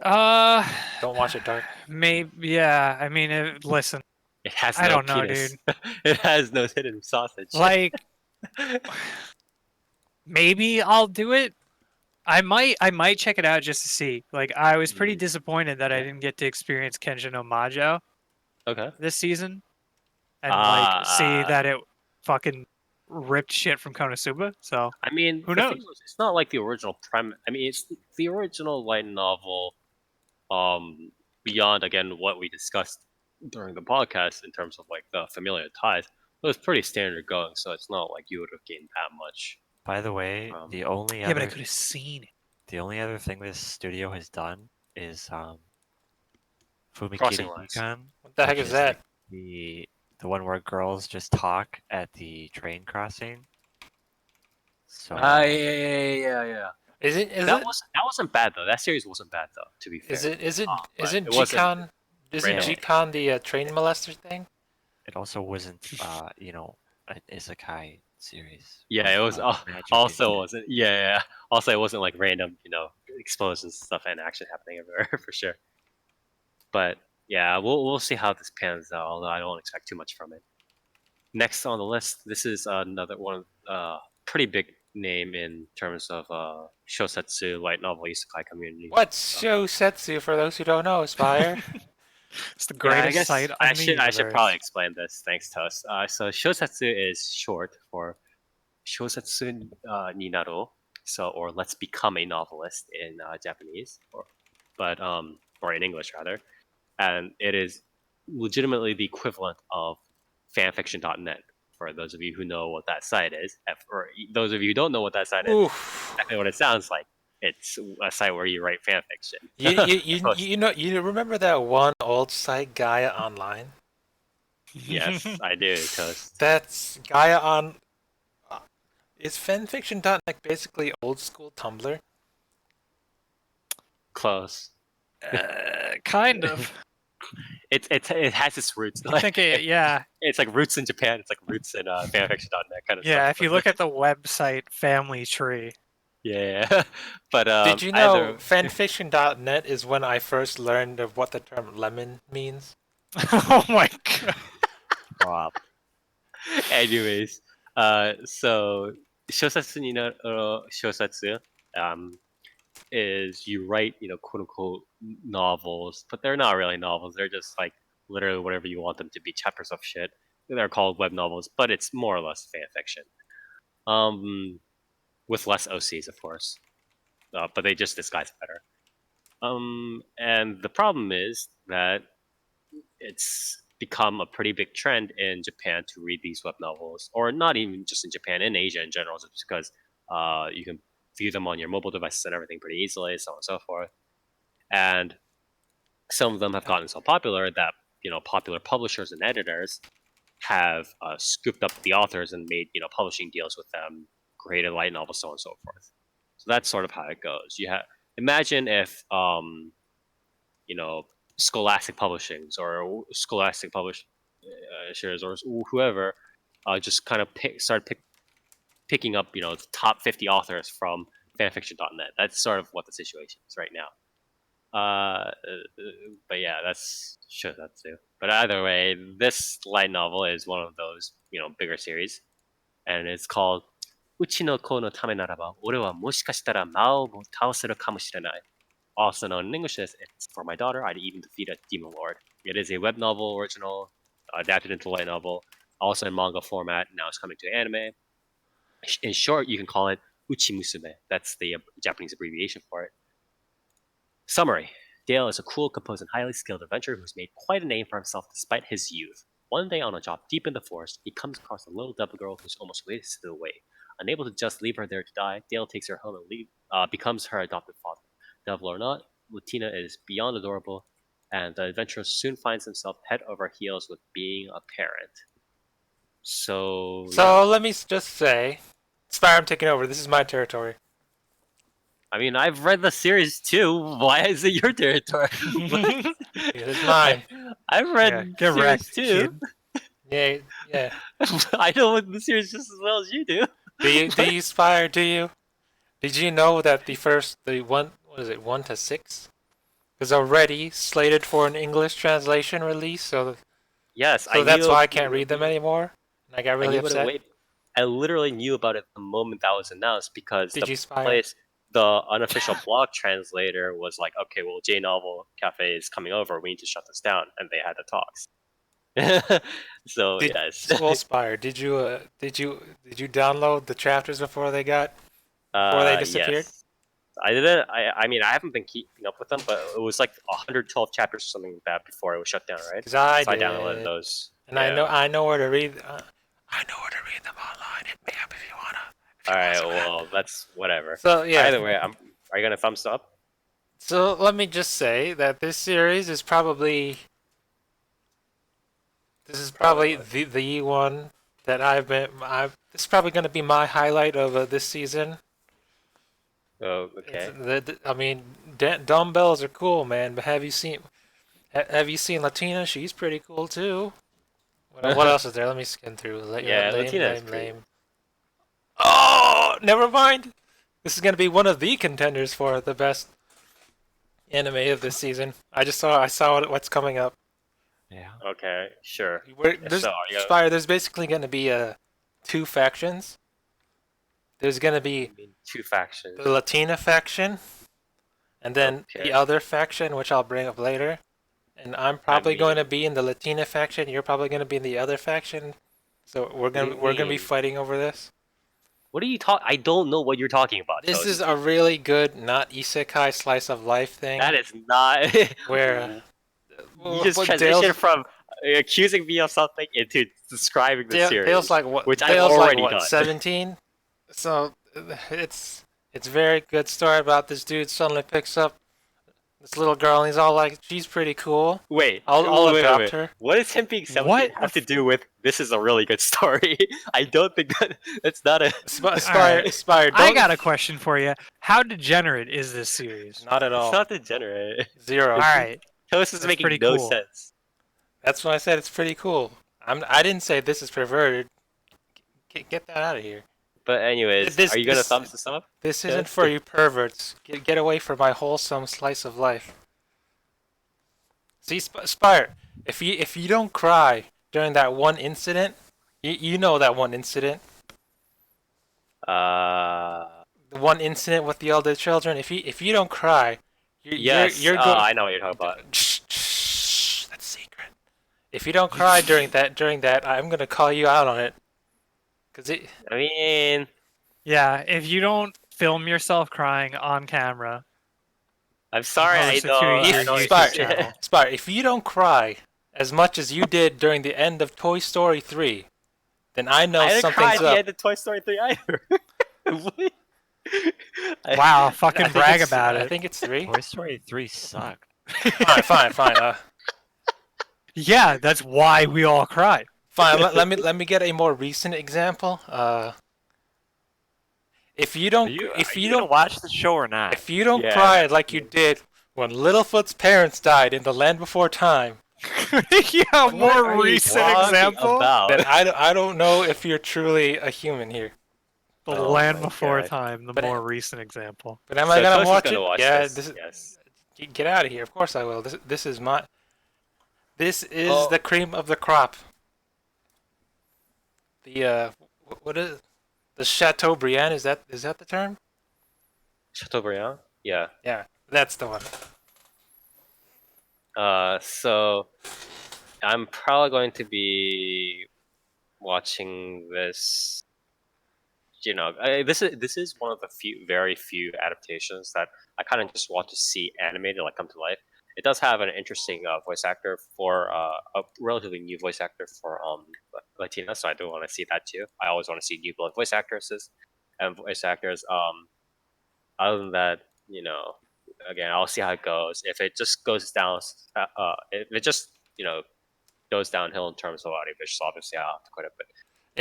Don't watch it, Dark. Maybe, yeah. I mean, listen, It has no I don't know, penis. dude. It has no hidden sausage. like, maybe I'll do it. I might check it out just to see. Like, I was pretty disappointed that I didn't get to experience Kenja no Majo Okay. this season, and like see that it fucking ripped shit from Konosuba. So I mean, Who the thing knows? was, it's not like the original premise. I mean, it's the original light novel. Beyond again what we discussed during the podcast in terms of like the familiar ties, it was pretty standard going. So it's not like you would have gained that much. By the way, the only yeah, but I other could have seen it. the only other thing this studio has done is Crossing Fumikiri lines. Yukan, What the heck which is that? like the one where girls just talk at the train crossing. So Yeah. Is it? That wasn't bad though. That series wasn't bad though. To be fair, Isn't but isn't it wasn't Gcon? Isn't random. Gcon the train molester thing? it also wasn't an isekai series. Yeah, it was. magic Also, instead. wasn't. Yeah. Also, it wasn't like random, explosions and stuff and action happening everywhere for sure. But yeah, we'll see how this pans out. Although I don't expect too much from it. Next on the list, this is another one, pretty big name in terms of shosetsu light novel isekai community. What's Shosetsu for those who don't know, Spire? It's the Yeah, greatest I guess sight on I the should universe. probably explain this. Thanks, Toast. So shosetsu is short for shosetsu ni naru, or let's become a novelist in Japanese, or in English rather, and it is legitimately the equivalent of fanfiction.net. For those of you who know what that site is, or those of you who don't know what that site is, Oof. exactly what it sounds like. It's a site where you write fanfiction. You remember that one old site, Gaia Online? Yes, I do, Toast. That's Gaia on. Is fanfiction.net basically old school Tumblr? Close. Kind of. It has its roots. I think yeah. It's like roots in Japan. It's like roots in fanfiction.net kind of stuff. Yeah, if you look at the website family tree. Yeah, but Did you know fanfiction.net is when I first learned of what the term lemon means? Oh my god. Wow. Anyways, so shosetsu ni naru shosetsu is you write, quote unquote novels, but they're not really novels. They're just like literally whatever you want them to be, chapters of shit. They're called web novels, but it's more or less fan fiction. With less OCs, of course, but they just disguise it better. And the problem is that it's become a pretty big trend in Japan to read these web novels, or not even just in Japan, in Asia in general, just because you can view them on your mobile devices and everything pretty easily, so on and so forth. And some of them have gotten so popular that popular publishers and editors have scooped up the authors and made publishing deals with them, created light novels, so on and so forth. So that's sort of how it goes. Imagine if Scholastic Publishings or Scholastic Publishers or whoever just kind of picking up the top 50 authors from fanfiction.net. That's sort of what the situation is right now. But yeah, that's too. But either way, this light novel is one of those bigger series, and it's called Uchi no ko no tame naraba, ore wa moshikashitara Mao mo taoseru kamoshirenai. Also known in English as "It's for my daughter, I'd even defeat a demon lord." It is a web novel original, adapted into light novel, also in manga format. Now it's coming to anime. In short, you can call it UchiMusume. That's the Japanese abbreviation for it. Summary. Dale is a cool, composed, and highly skilled adventurer who's made quite a name for himself despite his youth. One day on a job deep in the forest, he comes across a little devil girl who's almost wasted away. Unable to just leave her there to die, Dale takes her home and becomes her adopted father. Devil or not, Latina is beyond adorable, and the adventurer soon finds himself head over heels with being a parent. So let me just say, Spire, I'm taking over. This is my territory. I mean, I've read the series too. Why is it your territory? It's mine. I've read the series too. Yeah. I know the series just as well as you do. Do you, Spire? Do you? Did you know that the 1 to 6 is already slated for an English translation release? So yes, that's why I can't read them anymore. And I got really upset. I literally knew about it the moment that was announced because Did you spy? the unofficial blog translator was like, okay, well, J Novel Cafe is coming over. We need to shut this down, and they had the talks. So yes. Well, Spire, did you download the chapters before they disappeared? Yes. I didn't. I mean, I haven't been keeping up with them, but it was like 112 chapters or something like that before it was shut down, right? Because I So I did, downloaded those. and Yeah. I know where to read. I know where to read them online. Hit me up if you wanna. All right. Well, that's whatever. So yeah. Either way, are you gonna thumbs up? So let me just say that this series is probably the one that this is probably going to be my highlight of this season. Oh, okay. I mean, dumbbells are cool, man. But have you seen Latina? She's pretty cool too. What else is there? Let me skim through. Latina is pretty. lame. Oh, never mind. This is going to be one of the contenders for the best anime of this season. I saw what's coming up. Yeah. Okay, sure. There's basically going to be two factions. There's going to be two factions. the Latina faction, and then the other faction, which I'll bring up later. And I'm probably going to be in the Latina faction. You're probably going to be in the other faction. So we're gonna be fighting over this. What are you talking? I don't know what you're talking about. This is a really good, not isekai slice of life thing. That is not where you just transition from accusing me of something into describing the series. Dale's like what? Which Dale's I've already like, what, done. 17. So it's very good story about this dude suddenly picks up this little girl and he's all like, she's pretty cool. Wait, I'll adopt her. What does him being 17 have to do with this is a really good story? I don't think that's not a Spire. I got a question for you. How degenerate is this series? Not at all. It's not degenerate. Zero. All right. This is making pretty no cool. sense. That's why I said it's pretty cool. I didn't say this is perverted. Get that out of here. But anyways, are you gonna thumbs this up? This isn't for you perverts. Get away from my wholesome slice of life. See, Spire, if you don't cry during that one incident, you know that one incident. The one incident with the older children. If you don't cry, you're going. I know what you're talking about. Shh, that's secret. If you don't cry during that, I'm gonna call you out on it. I mean, yeah, if you don't film yourself crying on camera, I'm sorry, I know. Spire, if you don't cry as much as you did during the end of Toy Story 3, then I know something's up. I didn't cry at the end of Toy Story 3 either. Wow, fucking brag about it. I think it's 3. Toy Story 3 sucked. Fine. Yeah, that's why we all cried. Fine. Let me get a more recent example. If you don't watch the show or not? If you don't cry like you did when Littlefoot's parents died in The Land Before Time, yeah, more recent example. Then I don't know if you're truly a human here. The Land Before Time, the more recent example. But am I gonna watch it? Yeah, yes. Get out of here. Of course I will. This is the cream of the crop. What is it? The Chateaubriand, is that the term? Chateaubriand? Yeah. Yeah, that's the one. So I'm probably going to be watching this. You know, this is one of the very few adaptations that I kind of just want to see animated, like come to life. It does have an interesting voice actor for a relatively new voice actor for Latina, so I do want to see that too. I always want to see new blood voice actresses and voice actors. Other than that, you know, again, I'll see how it goes. If it just goes down, if it just goes downhill in terms of audio visuals, obviously I'll have to quit it. But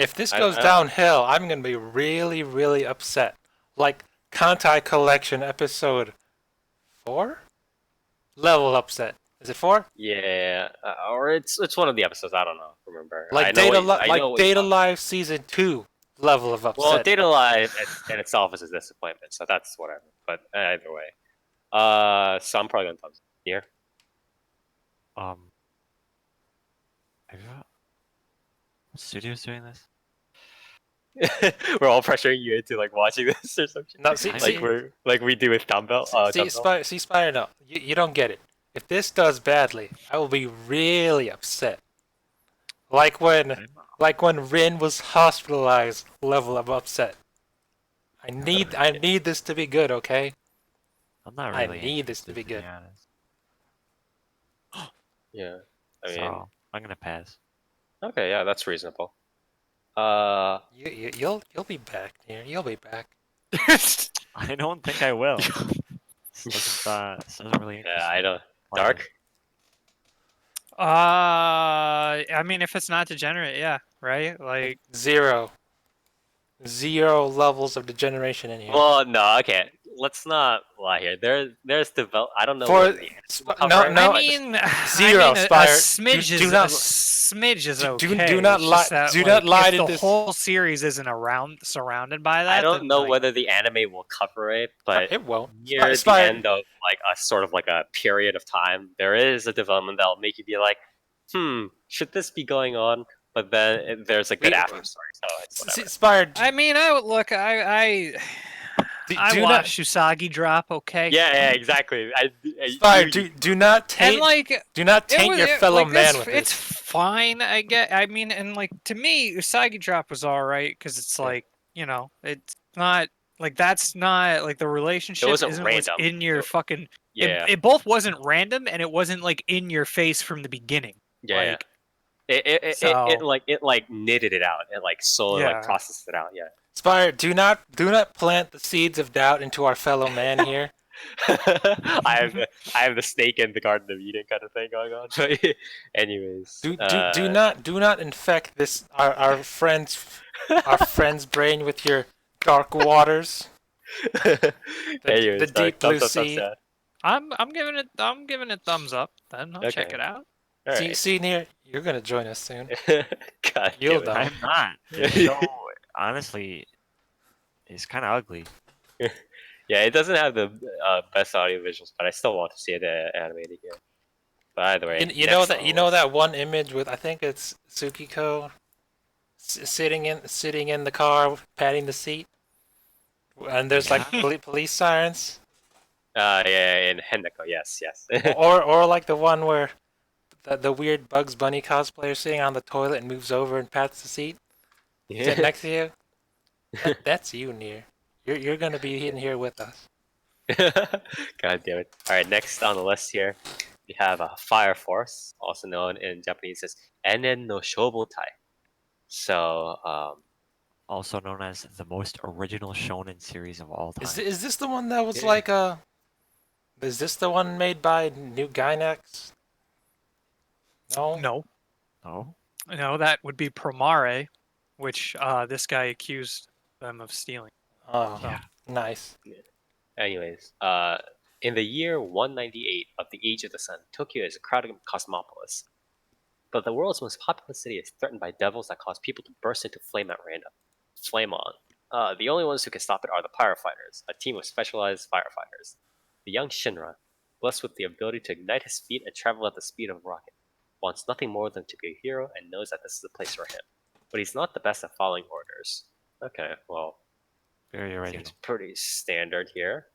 if this goes downhill, I'm gonna be really, really upset. Like Kantai Collection episode 4. Level upset. Is it 4? Yeah, or it's one of the episodes. I don't know. Remember? Like Data Live season 2 level of upset. Well, Data Live in itself is a disappointment, so that's whatever. But either way, so I'm probably gonna thumbs here. What studio's doing this? We're all pressuring you into like watching this or something. No, see, Like we do with Dumbbell. Dumbbell. Spire, no, you don't get it. If this does badly, I will be really upset. Like when Rin was hospitalized level of upset. I need this to be good, okay? I'm not I really. need this to be good. honest. Yeah. I mean, So I'm gonna pass. okay, yeah, that's reasonable. You'll be back, dear. You'll be back. I don't think I will. This doesn't really. Yeah, I don't. Why? Dark. I mean, if it's not degenerate, yeah, right? Like, Zero levels of degeneration in here. Well, no, okay. Let's not lie here. There's develop. I don't know. For- what the Sp- cover no, is. no, I mean, Zero, I mean, a Spire. smidge Do is not- a smidge is do- okay. do not It's just lie- that, do not lie if to the this- whole series isn't surrounded by that. I don't then, know like, whether the anime will cover it, but it won't. near Spire- the end of like a sort of like a period of time, there is a development that'll make you be like, should this be going on? But then there's a good We- after story, so it's whatever. Spire. I mean, I would look. I do not- watched Usagi drop. Okay. Yeah, exactly. Spire. Do not And taint. like, Do not taint your fellow like, man this- with it's this. fine. I mean, and like to me, Usagi drop was all right because it's like it's not like that's not like the relationship wasn't isn't what's random. in your fucking. Yeah, It both wasn't random and it wasn't like in your face from the beginning. yeah. Like, It like knitted it out. It like slowly Yeah. like processed it out. Yeah. Spire. Do not plant the seeds of doubt into our fellow man here. I have the snake in the Garden of Eden kind of thing going on. But anyways, Do not infect this our friend's brain with your dark waters. anyways, the deep blue thumbs up, sea. thumbs I'm giving it thumbs up. Then I'll check Okay. it out. down. All right. See, Near, you're gonna join us soon. God You'll damn it. die. I'm not. The show, honestly, is kind of ugly. Yeah, it doesn't have the best audio visuals, but I still want to see it animated again. But either way, You know that one image with I think it's Tsukiko sitting in the car patting the seat, and there's like police sirens, yeah, in Hendeco, yes. or like the one where the weird Bugs Bunny cosplayer sitting on the toilet and moves over and pats the seat sitting next to you. That's you, Near. You're gonna be in here with us. God damn it. Alright, next on the list here, we have Fire Force, also known in Japanese as Enen no Shobutai. So, Also known as the most original shonen series of all time. Is this the one that was Yeah. like a? Is this the one made by New Gynax? No. No, No? no, that would be Promare, which this guy accused them of stealing. Oh, Yeah. nice. anyways, in the year 198 of the Age of the Sun, Tokyo is a crowded cosmopolis. But the world's most populous city is threatened by devils that cause people to burst into flame at random. Flame on. The only ones who can stop it are the Pyrofighters, a team of specialized firefighters. The young Shinra, blessed with the ability to ignite his feet and travel at the speed of a rocket, wants nothing more than to be a hero and knows that this is the place for him. But he's not the best at following orders. Okay, well, Very original. seems pretty standard here.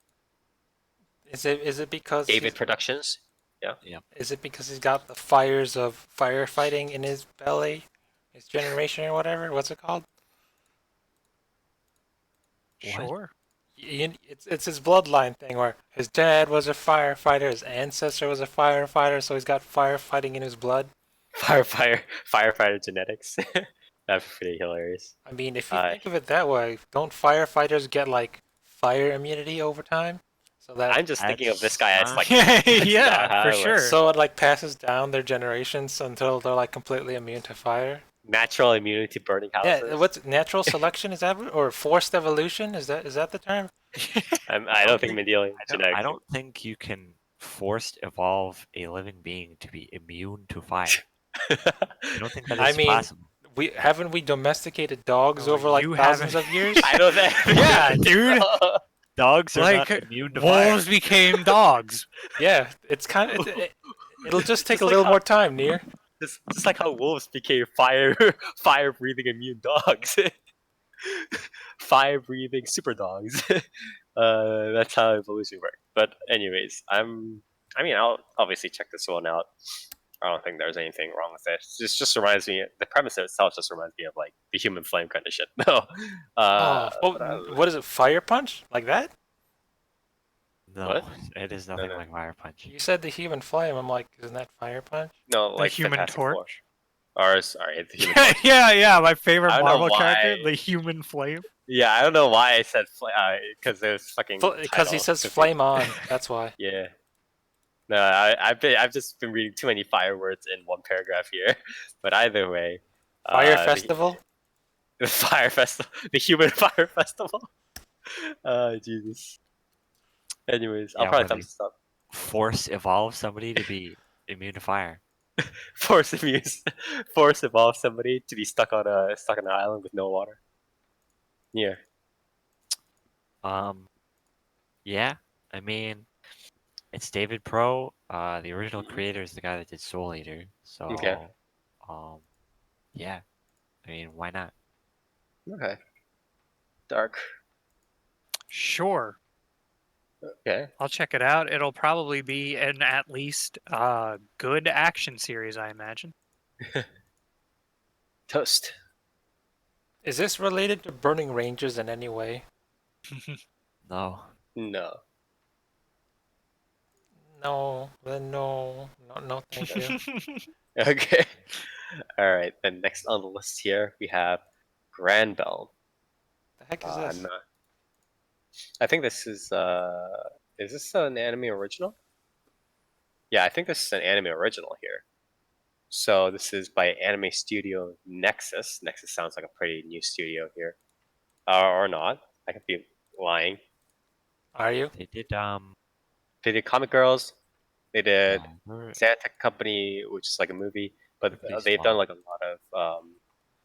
Is it because David Productions. is it because he's got the fires of firefighting in his belly, his generation or whatever? What's it called? What? Sure. It's his bloodline thing where his dad was a firefighter, his ancestor was a firefighter, so he's got firefighting in his blood. Firefighter genetics. That'd be pretty hilarious. I mean, if you think of it that way, don't firefighters get like fire immunity over time? So that I'm just thinking of this guy as like Yeah, for sure. so it like passes down their generations until they're like completely immune to fire. natural immunity to burning houses. Yeah, what's natural selection is that or forced evolution is that the term? I don't think Mendelian genetics. I don't think you can forced evolve a living being to be immune to fire. I don't think that is I mean, possible. We domesticated dogs Oh, over like you thousands haven't. of years? I don't think. Yeah, dude. Dogs are Like, not immune to fire. Wolves became dogs. Yeah, it's kind of it'll just take Just a like little how- more time, Near. Just like how wolves became fire breathing immune dogs. fire-breathing super dogs. That's how evolution works. But anyways, I'll obviously check this one out. I don't think there's anything wrong with it. This just reminds me. The premise itself just reminds me of like the human flame kind of shit. No. What is it? Fire punch like that? No, What? it is nothing no. like Fire Punch. You said the human flame. I'm like, isn't that fire punch? No, The like Human Fantastic Four. Torch. Or sorry, the human torch. yeah. My favorite I don't know Marvel character, why. the Human Flame. Yeah, I don't know why I said because it was fucking. Because he title. says flame on. That's why. Yeah. No, I've just been reading too many fire words in one paragraph here. But either way, Fire festival. the fire festival, the human fire festival. Jesus. Anyways, I'll Yeah, probably what thumb they- this up. Force evolve somebody to be immune to fire. Force evolve somebody to be stuck on an island with no water. Yeah. Yeah. I mean, it's David Pro. The original creator is the guy that did Soul Eater. So, Okay. yeah. I mean, why not? Okay. Dark. Sure, Okay. I'll check it out. It'll probably be an at least good action series, I imagine. Toast. Is this related to Burning Rangers in any way? No. No. No. Then no. No. Thank you. Okay. All right. Then next on the list here we have Granbelm. The heck is this? I think this is this an anime original? Yeah, I think this is an anime original here. So this is by anime studio Nexus. Nexus sounds like a pretty new studio here, or not. I could be lying. Are you? They did, They did Comic Girls. They did where- Santa Company, which is like a movie, but Pretty they've small. done like a lot of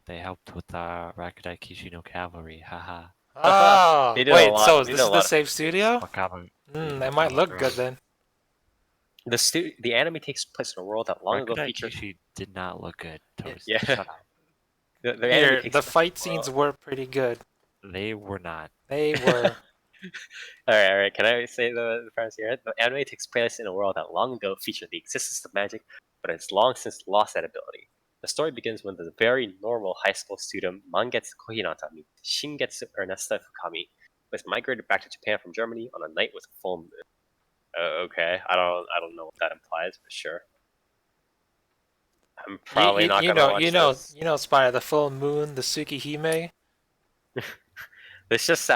they helped with Rakudai Kishino Cavalry. Haha. Oh, They did a wait. lot- So they this did a is the lot of same studio? Wakaba. It might look good then. the anime takes place in a world that long ago Rakudai featured. Kishi did not look good. Toast. Yeah. Shut up. The anime Here, takes the place fight in a world- scenes were pretty good. They were not. They were. All right. Can I say the premise here? The anime takes place in a world that long ago featured the existence of magic, but it's long since lost that ability. The story begins when the very normal high school student Mangetsu Kohinata meets Shingetsu Ernesta Fukami, who has migrated back to Japan from Germany on a night with a full moon. Okay, I don't know what that implies, but sure. I'm probably not gonna watch this. You know, Spire, the full moon, the Tsukihime. This just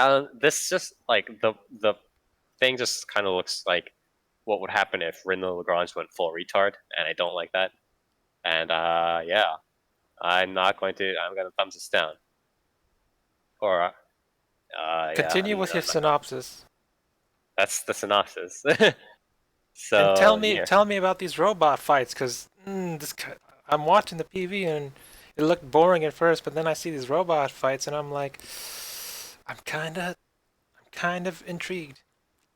like the thing just kind of looks like what would happen if Rinna Lagrange went full retard, and I don't like that. And yeah, I'm gonna thumbs this down. Or Continue with your synopsis. That's the synopsis. So And yeah. tell me about these robot fights, cause I'm watching the PV and it looked boring at first, but then I see these robot fights and I'm like, I'm kind of intrigued.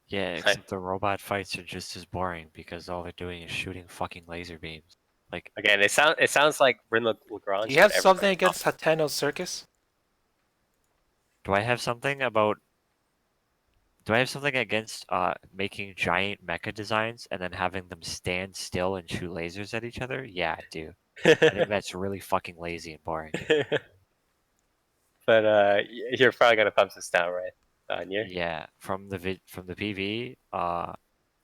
Yeah, except the robot fights are just as boring because all they're doing is shooting fucking laser beams. Like, Again, it sounds like Rinna Lagrange. Do you have but something everybody against Hateno's Circus? do I have something against making giant mecha designs and then having them stand still and shoot lasers at each other? Yeah, I do. I think that's really fucking lazy and boring. But you're probably gonna thumbs this down, right? Anya? Yeah, from the PV,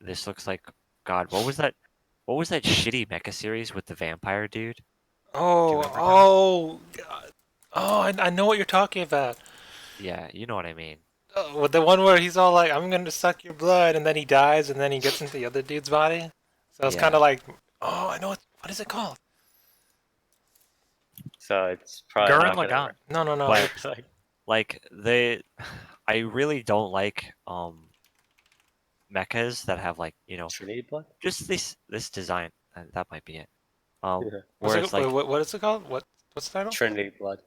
this looks like God. What was that? What was that shitty mecha series with the vampire dude? remember that? God. I know what you're talking about. Yeah, you know what I mean. With the one where he's all like, "I'm gonna suck your blood," and then he dies, and then he gets into the other dude's body. So it's Yeah. kind of like, oh, I know what is it called? So it's probably Gurren not gonna Lagann. work. No. But like I really don't like mechas that have like Trinity Blood. just this design. That might be it. Yeah. What's Where it, it's like what is it called? What's the title? Trinity Blood.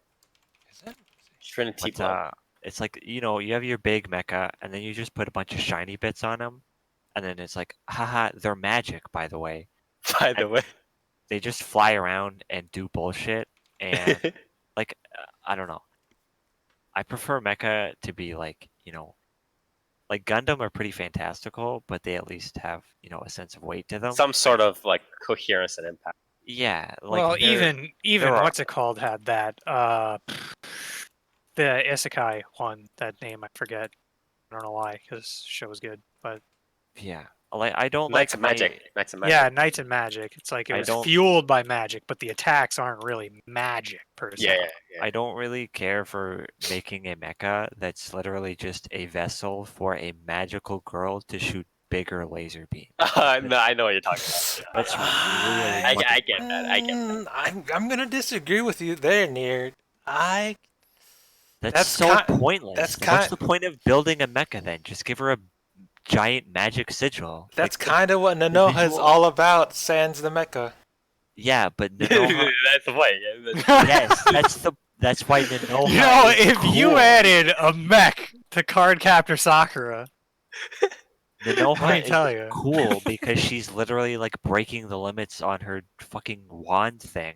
Is it? Trinity but, Blood. it's like you have your big mecha and then you just put a bunch of shiny bits on them, and then it's like, haha, they're magic, by the way. By the way. They just fly around and do bullshit, and like I don't know. I prefer mecha to be like, you know, like Gundam are pretty fantastical, but they at least have, you know, a sense of weight to them. Some sort of like coherence and impact. Yeah, like well, there even are- what's it called had that. The Isekai one, that name I forget. I don't know why, because show was good, but yeah, like I don't Knights like of Magic. Knights of Magic. yeah, Knights and Magic. It's like it I was don't- fueled by magic, but the attacks aren't really magic per se. Yeah. I don't really care for making a mecha that's literally just a vessel for a magical girl to shoot bigger laser beams. No, I know what you're talking about. That's really I get that. I get that. I'm gonna disagree with you there, Near. That's That's so ki- pointless. that's What's ki- the point of building a mecha then? Just give her a giant magic sigil. That's Like, kind of what Nanoha is visual- all about. Sans the mecha. yeah, but Nanoha. That's the point. Yeah, Yes, that's why Nanoha. You know, is if you cool. added a mech to Card Captor Sakura, Nanoha let me is tell you. cool because she's literally like breaking the limits on her fucking wand thing,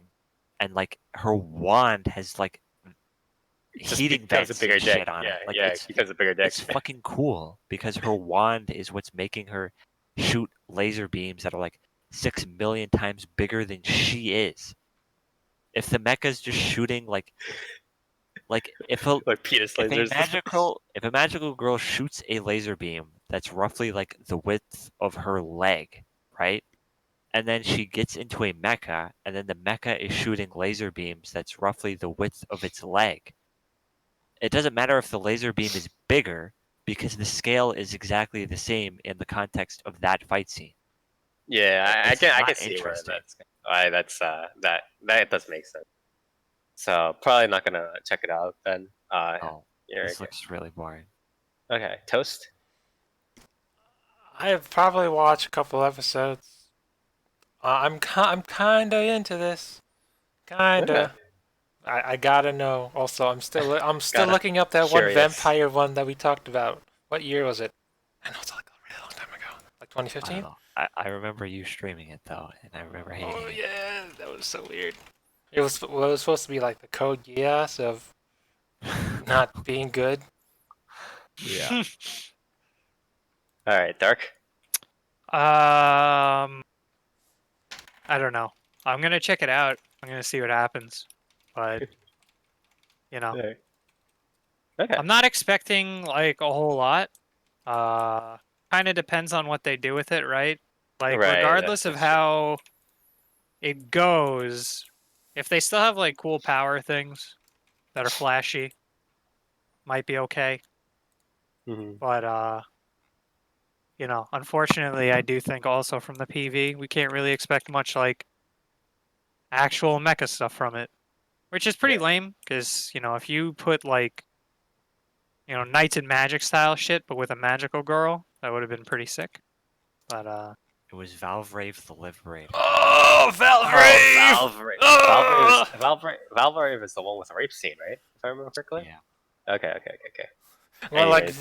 and like her wand has like Just heating becomes vents a bigger and dick. shit on Yeah, it. Like yeah, it's, because a bigger dick. it's fucking cool because her wand is what's making her shoot laser beams that are like 6 million times bigger than she is. If the mecha's just shooting like if a Like penis if lasers. if a magical girl shoots a laser beam that's roughly like the width of her leg, right? And then she gets into a mecha, and then the mecha is shooting laser beams that's roughly the width of its leg. It doesn't matter if the laser beam is bigger because the scale is exactly the same in the context of that fight scene. Yeah, I It's can not see where interesting. that's that does make sense. So probably not gonna check it out then. Oh, Yeah, this looks really boring. okay. Toast. I have probably watched a couple episodes. I'm kinda into this. Kinda. Okay. I gotta know. Also, I'm still Gotta. looking up that Curious. one vampire one that we talked about. What year was it? I know it's like a really long time ago. Like I don't 2015. know. I remember you streaming it though, and I remember hating Oh it. yeah, that was so weird. It was supposed to be like the Code Geass of not being good. Yeah. All right, Dark. I don't know. I'm gonna check it out. I'm gonna see what happens, but you know, Okay. Okay. I'm not expecting like a whole lot. Kind of depends on what they do with it, right? Like Right, regardless of that's true. how it goes, if they still have like cool power things that are flashy, might be okay. Mhm. But you know, unfortunately, I do think also from the PV, we can't really expect much like actual mecha stuff from it, which is pretty Yeah. lame. Because you know, if you put like Knights and Magic style shit, but with a magical girl, that would have been pretty sick. But It was Valvrave the Liberator. Oh, Valvrave! Valvrave. Valvrave is the one with the rape scene, right? If I remember correctly. Yeah. Okay. More like Anyways.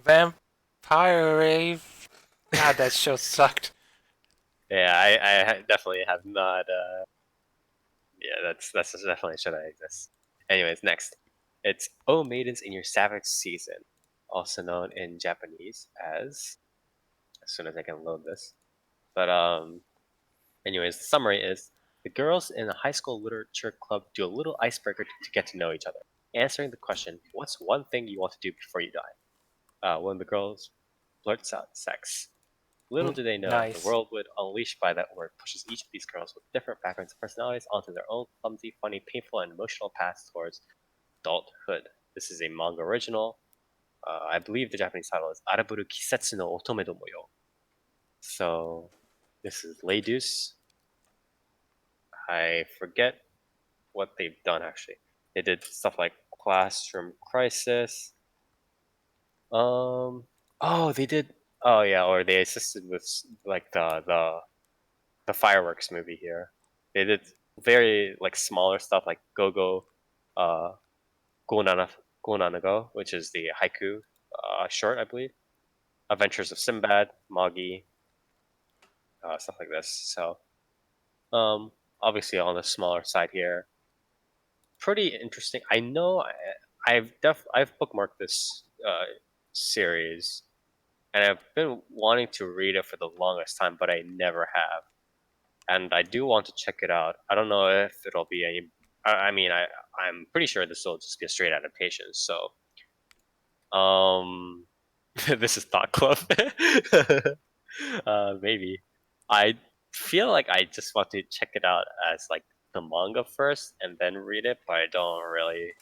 Vampire Rave. God, that show sucked. Yeah, I definitely have not. Yeah, that's definitely should I exist. Anyways, next, it's Oh Maidens in Your Savage Season, also known in Japanese as soon as I can load this. But anyways, the summary is the girls in a high school literature club do a little icebreaker to get to know each other, answering the question, "What's one thing you want to do before you die?" One of the girls blurts out sex. Little do they know, Nice. the world would unleashed by that word pushes each of these girls with different backgrounds and personalities onto their own clumsy, funny, painful, and emotional paths towards adulthood. This is a manga original. I believe the Japanese title is Araburu Kisetsu no Otome domo yo. So this is Ladies. I forget what they've done actually. They did stuff like Classroom Crisis. Oh, they did. Oh yeah, or they assisted with like the fireworks movie here. They did very like smaller stuff like uh, Go Nana Go Nanago, which is the haiku short, I believe. Adventures of Sinbad, Magi, stuff like this. So, obviously on the smaller side here. Pretty interesting. I know I've bookmarked this series, and I've been wanting to read it for the longest time, but I never have. And I do want to check it out. I don't know if it'll be any. I'm pretty sure this will just be a straight adaptation. So, this is Thought Club. Maybe. I feel like I just want to check it out as like the manga first and then read it, but I don't really.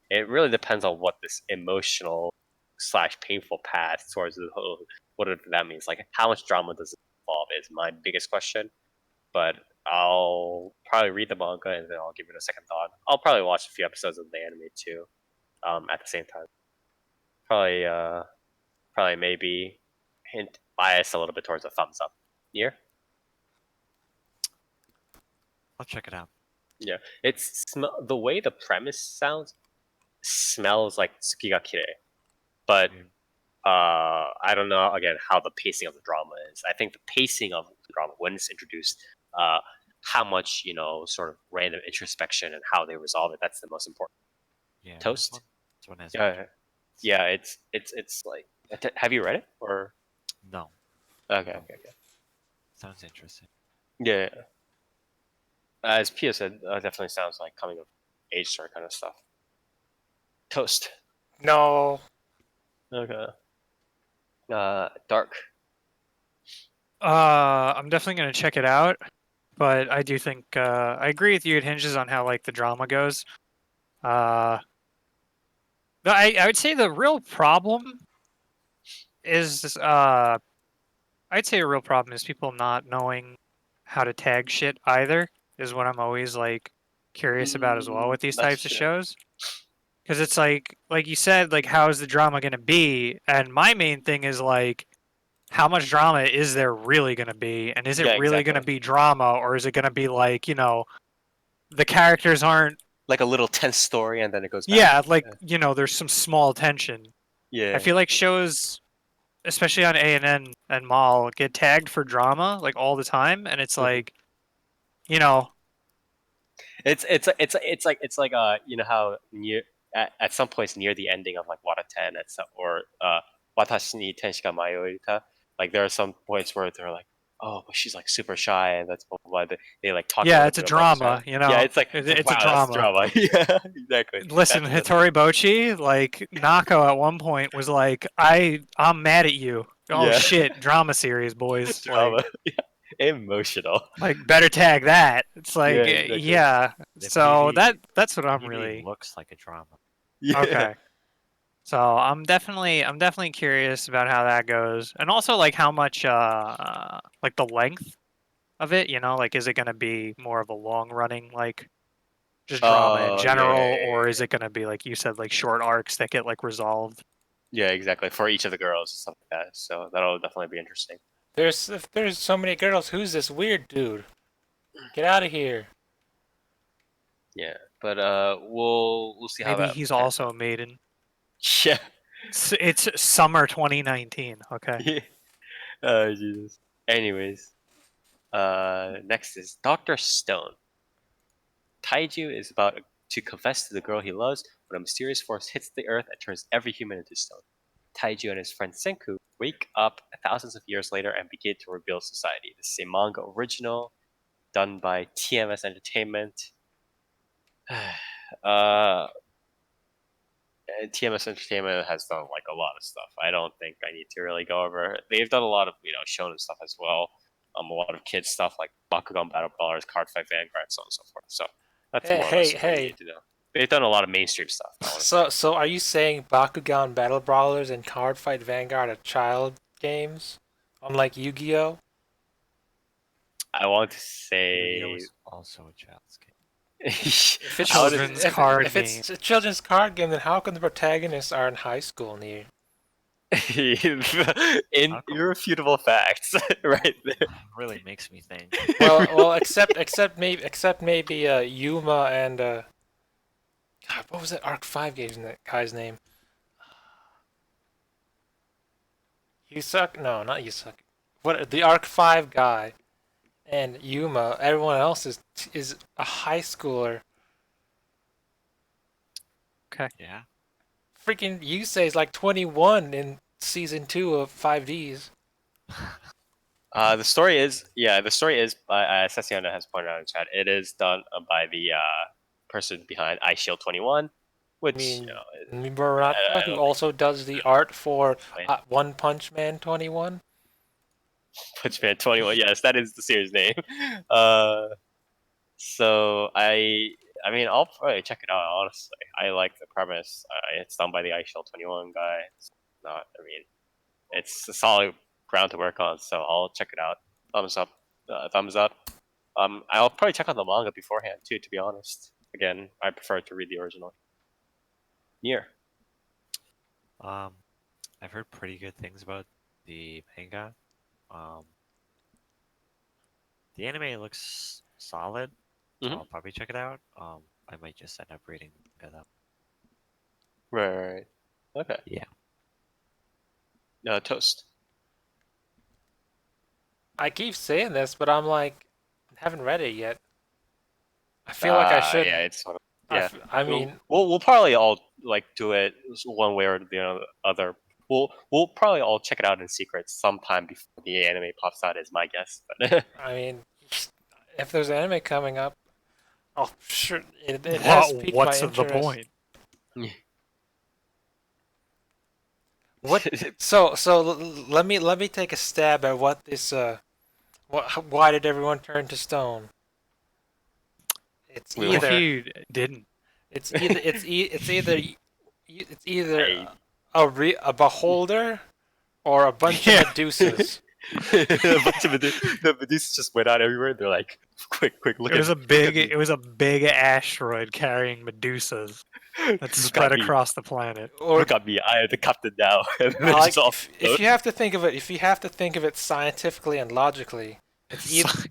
It really depends on what this emotional slash painful path towards the whole, whatever that means. Like, how much drama does it involve is my biggest question. But I'll probably read the manga and then I'll give it a second thought. I'll probably watch a few episodes of the anime too, at the same time. Probably maybe hint bias a little bit towards a thumbs up. Here, I'll check it out. yeah, it's the way the premise smells like Tsukigakire, but I don't know again how the pacing of the drama is. I think the pacing of the drama when it's introduced, how much sort of random introspection and how they resolve it. That's the most important. Yeah. Toast? This one has. Yeah. It's like. Have you read it or? No. Okay. Sounds interesting. Yeah. As Pia said, definitely sounds like coming of age story kind of stuff. Toast. No. Okay. Dark. I'm definitely gonna check it out, but I do think I agree with you. It hinges on how like the drama goes. I would say the real problem is I'd say a real problem is people not knowing how to tag shit either. Is what I'm always like curious about as well with these That's types of true. shows. Because it's like you said, like how is the drama gonna be? And my main thing is like, how much drama is there really gonna be? And is it Yeah, really gonna be drama, or is it gonna be like the characters aren't like a little tense story and then it goes back. yeah, like there's some small tension. Yeah. I feel like shows, especially on ANN and Mall, get tagged for drama like all the time, and it's like, It's like how near at some points near the ending of like Wata 10 or Watashi ni ten shika mayoita, like there are some points where they're like, oh, but she's like super shy and that's blah blah blah. They like talk. yeah, little it's a bit about drama, this, Yeah, it's like it's wow, a that's drama. Yeah, exactly. Listen, Hitori Bochi, like Nako at one point was like, I'm mad at you. Oh Yeah. shit, drama series, boys. Drama. Yeah. Emotional. Like better tag that. It's like Yeah, exactly. yeah. The So PV that's what I'm PV really looks like a drama. Yeah. okay. So I'm definitely curious about how that goes, and also like how much like the length of it. Like is it gonna be more of a long running like just drama in Oh, general, yeah. or is it gonna be like you said like short arcs that get like resolved? Yeah, exactly. For each of the girls and stuff like that. So that'll definitely be interesting. There's so many girls. Who's this weird dude? Get out of here. Yeah, but we'll see how Maybe that he's pans also a out. maiden. Yeah. It's summer 2019. Okay. Oh Jesus. Anyways, next is Dr. Stone. Taiju is about to confess to the girl he loves when a mysterious force hits the earth and turns every human into stone. Taiju and his friend Senku wake up thousands of years later and begin to rebuild society. This is a manga original done by TMS Entertainment. TMS Entertainment has done like a lot of stuff. I don't think I need to really go over. They've done a lot of shonen stuff as well. A lot of kids stuff like Bakugan Battle Brawlers, Card Fight Vanguard, so on and so forth. So that's more or less what you need to know. They've done a lot of mainstream stuff. So are you saying Bakugan Battle Brawlers and Card Fight Vanguard are child games, unlike Yu-Gi-Oh? I want to say Yu-Gi-Oh is also a child's game. If it's Children's card if it's a children's card game, then how come the protagonists are in high school near? Irrefutable facts, right there. Really makes me think. Well, except maybe Yuma and God, what was that Arc 5 guy's name? Yusaki? No, not Yusaki. What the Arc 5 guy and Yuma? Everyone else is a high schooler. Okay. Yeah. Freaking Yusei is like 21 in season 2 of 5Ds. The story is Sessiona has pointed out in chat. It is done by the person behind Eye Shield 21, which I mean, you know, Murata, I who don't also does the art for Wait. One Punch Man 21. Punch Man 21. Yes, that is the series name. So I mean, I'll probably check it out. Honestly, I like the premise. It's done by the Eye Shield 21 guy. It's not. I mean, it's a solid ground to work on. So I'll check it out. Thumbs up. Thumbs up. I'll probably check out the manga beforehand too. To be honest, again, I prefer to read the original. Nier. I've heard pretty good things about the manga. The anime looks solid, so Mhm. I'll probably check it out. I might just end up reading the manga though. Right. Okay. Yeah. Toast. I keep saying this, but I'm like, haven't read it yet. I feel like I should. Yeah, it's sort of. I Yeah. f- I mean, we'll probably all like do it one way or the other. We'll probably all check it out in secret sometime before the anime pops out. Is my guess. But I mean, if there's anime coming up, oh sure, it has piqued my What's interest. the point? What? So let me take a stab at what this why did everyone turn to stone? It's Well, If either you didn't, it's either a beholder or a bunch Yeah. of Medusas. a bunch of the Medusas just went out everywhere. They're like, quick, look it was at a big asteroid carrying Medusas that spread across the planet. Or Look at me, I am the captain now. And I they're like just all if you have to think of it scientifically and logically, it's either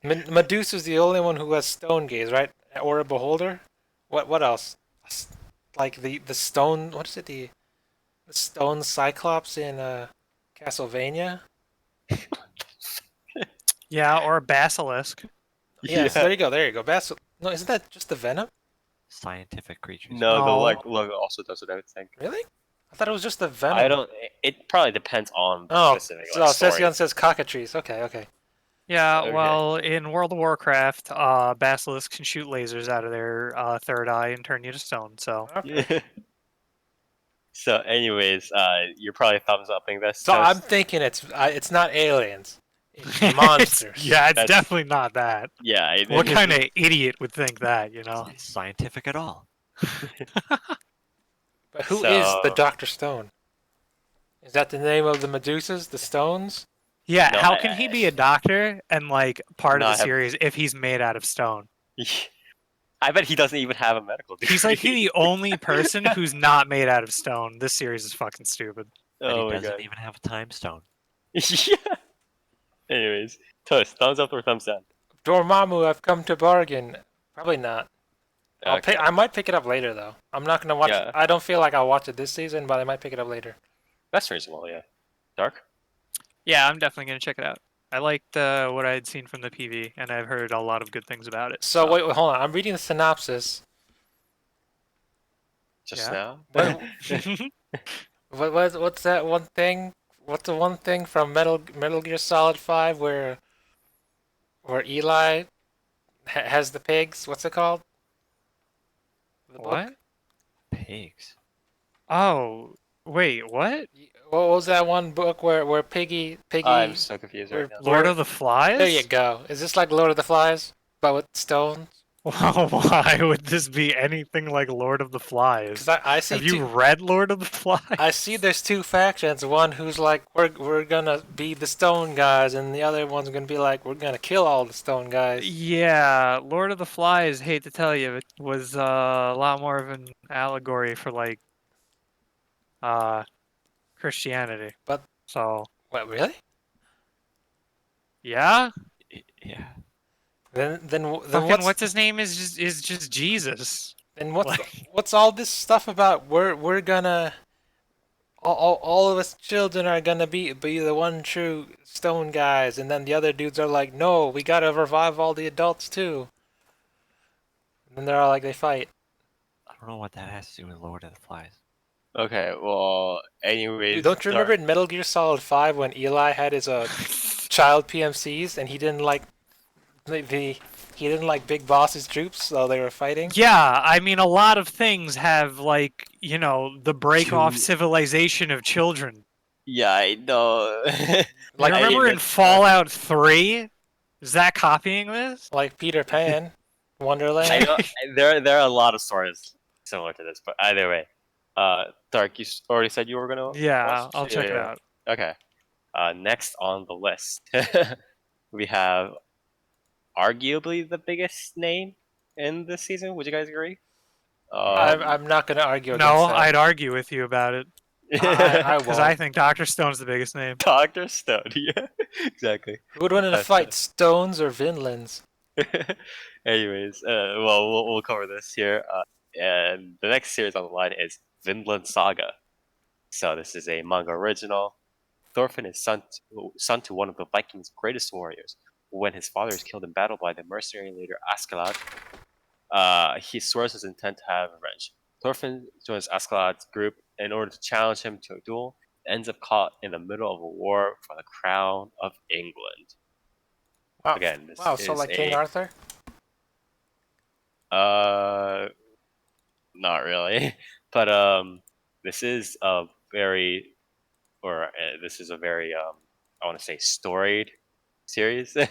Medusa's the only one who has stone gaze, right? Or a beholder. What else? Like the stone. What is it? The stone cyclops in Castlevania. Yeah, or a basilisk. Yes, there you go. There you go. No, isn't that just the venom? Scientific creatures. No, the No. logo also does it. I would think. Really? I thought it was just the venom. I don't. It probably depends on the Oh, specific so story. Session says cockatrice. Okay. Yeah, Okay. well, in World of Warcraft, basilisks can shoot lasers out of their third eye and turn you to stone. So Okay. So, anyways, you're probably thumbs upping this. So I'm Toast? thinking it's not aliens. It's monsters. yeah, it's That's- definitely not that. Yeah. What kind of idiot would think that? You know? It's not scientific at all. But who is the So- Dr. Stone? Is that the name of the Medusas, the stones? Yeah, No, how can he be a doctor and like part of Not the have- series if he's made out of stone? I bet he doesn't even have a medical degree. He's like the only person who's not made out of stone. This series is fucking stupid. And Oh he my doesn't god. even have a time stone. Yeah. Anyways, Toast, thumbs up or thumbs down? Dormammu, I've come to bargain. Probably not. Okay. I might pick it up later though. I'm not gonna watch. Yeah. I don't feel like I'll watch it this season, but I might pick it up later. That's reasonable, yeah. Dark? Yeah, I'm definitely gonna check it out. I liked what I had seen from the PV, and I've heard a lot of good things about it. So wait, hold on. I'm reading the synopsis. Just Yeah. now? What's that one thing? What's the one thing from Metal Gear Solid 5 where Eli has the pigs? What's it called? The book? What? Pigs. Oh, wait, what? What was that one book where Piggy? I'm so confused right now. Lord of the Flies? There you go. Is this like Lord of the Flies, but with stones? Why would this be anything like Lord of the Flies? Because I see Have you read Lord of the Flies? I see there's two factions. One who's like we're gonna be the stone guys, and the other one's gonna be like we're gonna kill all the stone guys. Yeah, Lord of the Flies, hate to tell you, it was a lot more of an allegory for like Christianity. But- so What really? yeah, Yeah. Then fucking what's his name is just Jesus. then what's like- what's all this stuff about? We're gonna all of us children are gonna be the one true stone guys, and then the other dudes are like, no, we gotta revive all the adults too. And then they're all like they fight. don't know what that has to do with Lord of the Flies. Okay, well, anyways. Dude, don't you remember in Metal Gear Solid 5 when Eli had his child PMCs and he didn't like he didn't like Big Boss's troops while they were fighting? Yeah, I mean, a lot of things have, like, you know, the break-off Too- civilization of children. Yeah, I know. Like, You remember in Fallout 3? Is that copying this? Like Peter Pan, I Wonderland. know there are a lot of stories similar to this, but either way, Dark, you already said you were gonna. Yeah, watch? I'll check it Yeah. out. Okay. Next on the list, we have arguably the biggest name in this season. Would you guys agree? I'm not gonna argue No, against that. I'd argue with you about it. I Because won't. I think Dr. Stone's the biggest name. Dr. Stone. Yeah, exactly. Who would win in a That's fight, Stones or Vinlands? Anyways, well, we'll cover this here. And the next series on the line is Vinland Saga. So this is a manga original. Thorfinn is son to one of the Vikings' greatest warriors. When his father is killed in battle by the mercenary leader Askeladd, he swears his intent to have revenge. Thorfinn joins Askeladd's group in order to challenge him to a duel, and ends up caught in the middle of a war for the crown of England. Wow. Again, this Wow, is so like King Arthur? Not really, but this is a very, this is a very I want to say storied series. I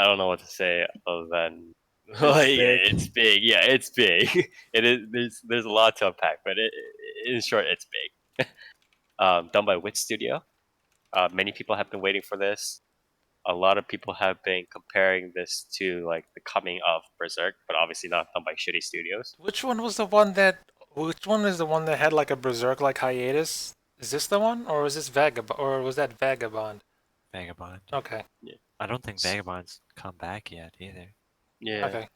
don't know what to say other than it's big. Yeah, it's big. It is. There's a lot to unpack, but in short, it's big. Done by Wit Studio. Many people have been waiting for this. A lot of people have been comparing this to like the coming of Berserk, but obviously not done by shitty studios. Which one was the one that? Which one is the one that had like a berserk like hiatus? Is this the one, or was this Vagabond, or was that Vagabond? Vagabond. Okay. I don't think Vagabond's come back yet either. Yeah. Okay.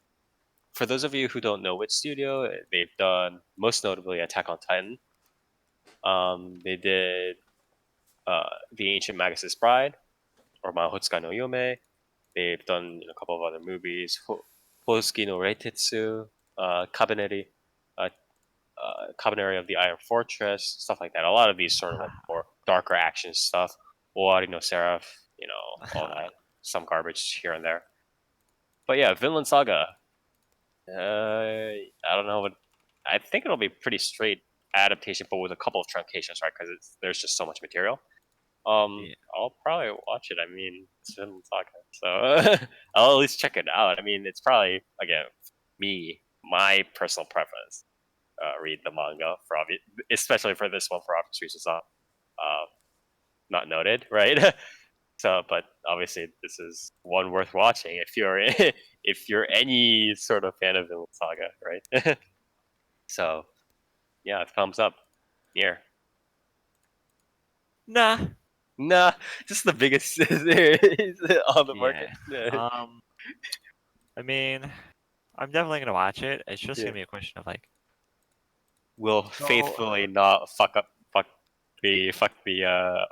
For those of you who don't know which studio, they've done most notably Attack on Titan. They did The Ancient Magus' Bride, or Mahotsuka no Yome. They've done a couple of other movies, Hosuki no Reitetsu, Cabaneri, Cabaneri of the Iron Fortress, stuff like that. A lot of these sort of like more darker action stuff. Owari no Seraph, all that. Some garbage here and there. But yeah, Vinland Saga. I don't know, but I think it'll be pretty straight adaptation, but with a couple of truncations, right? Because there's just so much material. Yeah. I'll probably watch it. I mean, it's Vinland Saga, so I'll at least check it out. I mean, it's probably again my personal preference. Read the manga for obvious, especially for this one for obvious reasons. Not noted, right? So, but obviously, this is one worth watching if you're if you're any sort of fan of Vinland Saga, right? So, yeah, thumbs up. Here. Nah. Nah, just the biggest there is on the market. Yeah. I mean, I'm definitely gonna watch it. It's just Yeah. gonna be a question of like, Will faithfully not fuck the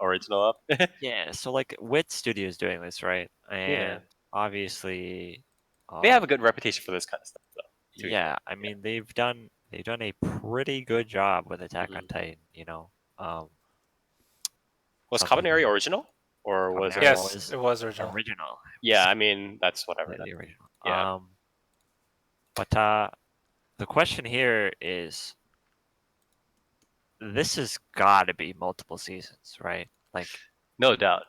original up. yeah. So like, Wit Studio is doing this, right? And Yeah. obviously, They have a good reputation for this kind of stuff, though. yeah. I mean, they've done a pretty good job with Attack on Mhm. Titan. Was something Cabaneri that- original, or was Cabaneri it? Yes, was it was original. original. Yeah, I mean that's whatever. The original. Yeah. But the question here is, this has got to be multiple seasons, right? Like, No doubt.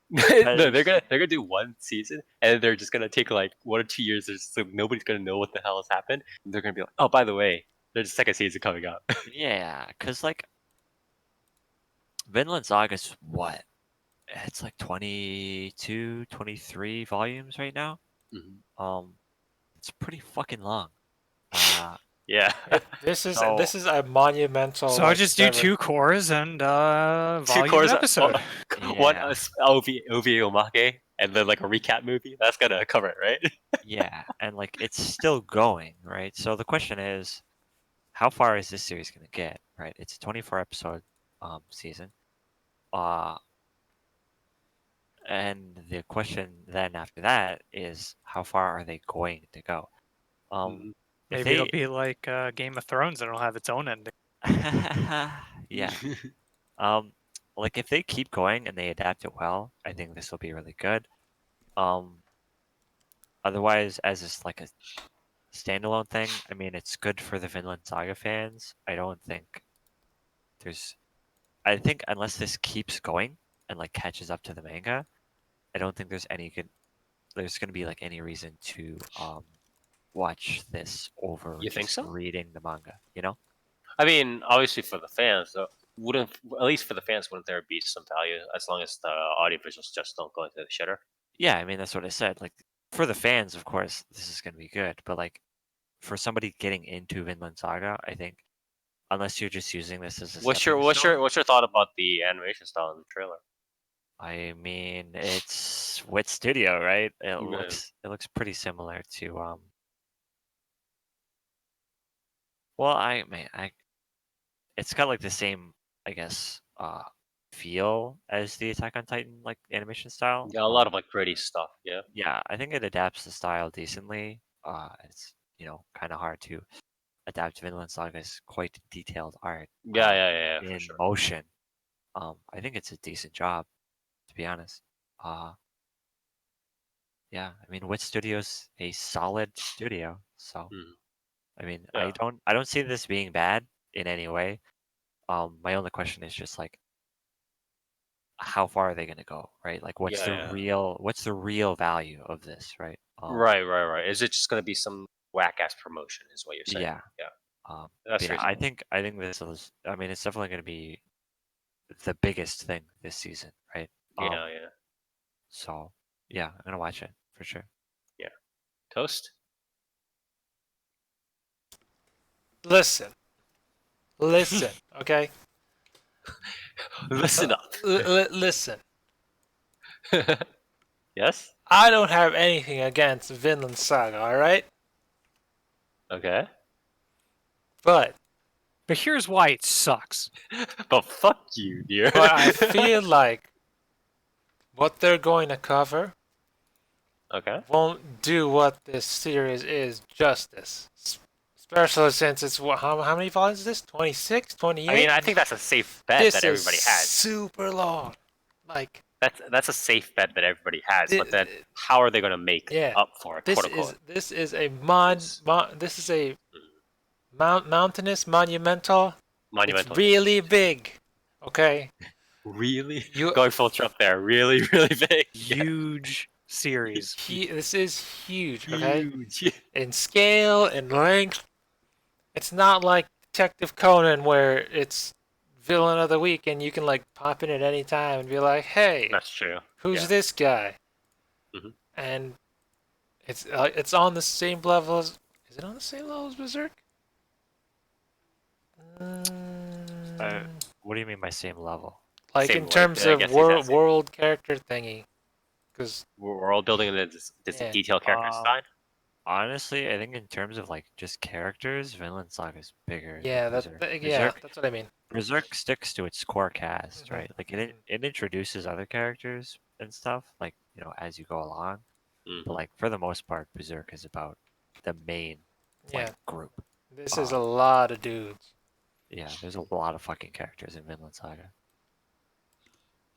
No, they're gonna do one season, and they're just gonna take like 1 or 2 years. So nobody's gonna know what the hell has happened. And they're gonna be like, oh, by the way, there's a second season coming out. yeah, because like, Vinland Saga's what? It's like 22, 23 volumes right now. It's pretty fucking long. Yeah. This is So- a monumental. So like, just do seven- 2 cores and volume cores, episode. One Yeah. OVA Omake, and then like a recap movie. That's gonna cover it, right? Yeah, and like, it's still going, right? So the question is, how far is this series gonna get, right? It's a 24 episode season. And the question then after that is, how far are they going to go? Maybe it'll be like Game of Thrones and it'll have its own ending. Yeah. Like if they keep going and they adapt it well, I think this will be really good. Otherwise, as just like a standalone thing, I mean, it's good for the Vinland Saga fans. I don't think there's. I think unless this keeps going and like catches up to the manga, I don't think there's any good. There's gonna be like any reason to watch this over You think just so? reading the manga. You know? I mean, obviously for the fans, wouldn't at least for the fans wouldn't there be some value as long as the audiovisuals just don't go into the shitter? Yeah, I mean that's what I said. Like for the fans, of course, this is gonna be good. But like for somebody getting into Vinland Saga, I think unless you're just using this as a What's your thought about the animation style in the trailer? I mean, it's Wit Studio, right? It Yeah. looks pretty similar to well, it's got like the same, I guess, feel as the Attack on Titan like animation style. Yeah, a lot of like gritty stuff. Yeah. Yeah, I think it adapts the style decently. It's kind of hard to adapt Vinland Saga's quite detailed art. Yeah, for In sure. motion. I think it's a decent job, to be honest. Yeah, I mean, Wit Studio's a solid studio, so Mhm. I mean, Yeah. I don't see this being bad in any way. My only question is just like, how far are they gonna go, right? Like, what's Yeah. the real value of this, right? Right. Is it just gonna be some whack ass promotion? Is what you're saying? Yeah. Yeah. But That's yeah, reasonable. I think this is. I mean, it's definitely gonna be the biggest thing this season, right? Yeah. So yeah, I'm gonna watch it for sure. Toast. Listen, okay? Listen up. Listen. Yes. I don't have anything against Vinland Saga, alright? Okay. But here's why it sucks. But fuck you, dear. but I feel like what they're going to cover Okay. won't do what this series is justice. Especially since it's how many volumes is this? 26, 28? I mean, I think that's a safe bet this that is everybody has. super long. Like That's a safe bet that everybody has. Thi- But then, how are they going to make Yeah. up for it? this Quote unquote. is this is a mountainous monumental. Monumental. It's really big. Okay. Really? You- Going full Trump there. Really, really big. Huge series. This is huge. Okay. Huge. In scale and length. It's not like Detective Conan where it's villain of the week and you can like pop in at any time and be like, hey, That's true. who's yeah. this guy? Mhm. And it's on the same level as. Is it on the same level as Berserk? What do you mean by same level? Like Same, in like, terms I of guess exactly. world character thingy, because We're all building in this Yeah. detailed character design. Honestly, I think in terms of like just characters, Vinland Saga is bigger yeah, than Berserk. that's what I mean. Berserk sticks to its core cast, Mhm. right? Like it introduces other characters and stuff, like as you go along. Mhm. But like for the most part, Berserk is about the main Yeah, group. this is a lot of dudes, Yeah, there's a lot of fucking characters in Vinland Saga.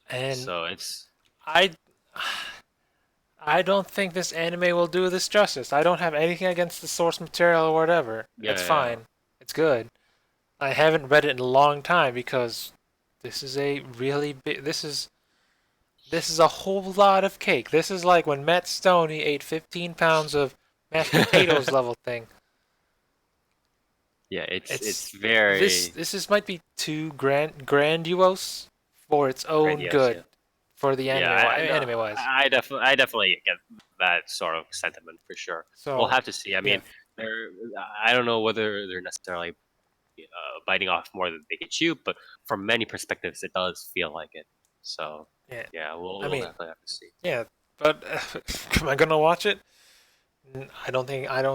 and So it's I don't think this anime will do this justice. I don't have anything against the source material or whatever. It's Yeah. fine. It's good. I haven't read it in a long time because this is a really big. This is a whole lot of cake. This is like when Matt Stoney ate 15 pounds of mashed potatoes level thing. yeah, it's It's- very This might be too grandiose for its own grandiose, good yeah. for the anime no, anime wise. I definitely get that sort of sentiment for sure. So We'll have to see. I mean, I don't know whether they're necessarily biting off more than they can chew, but from many perspectives, it does feel like it. So Yeah. we'll I mean, definitely have to see. yeah, but am I gonna watch it? I don't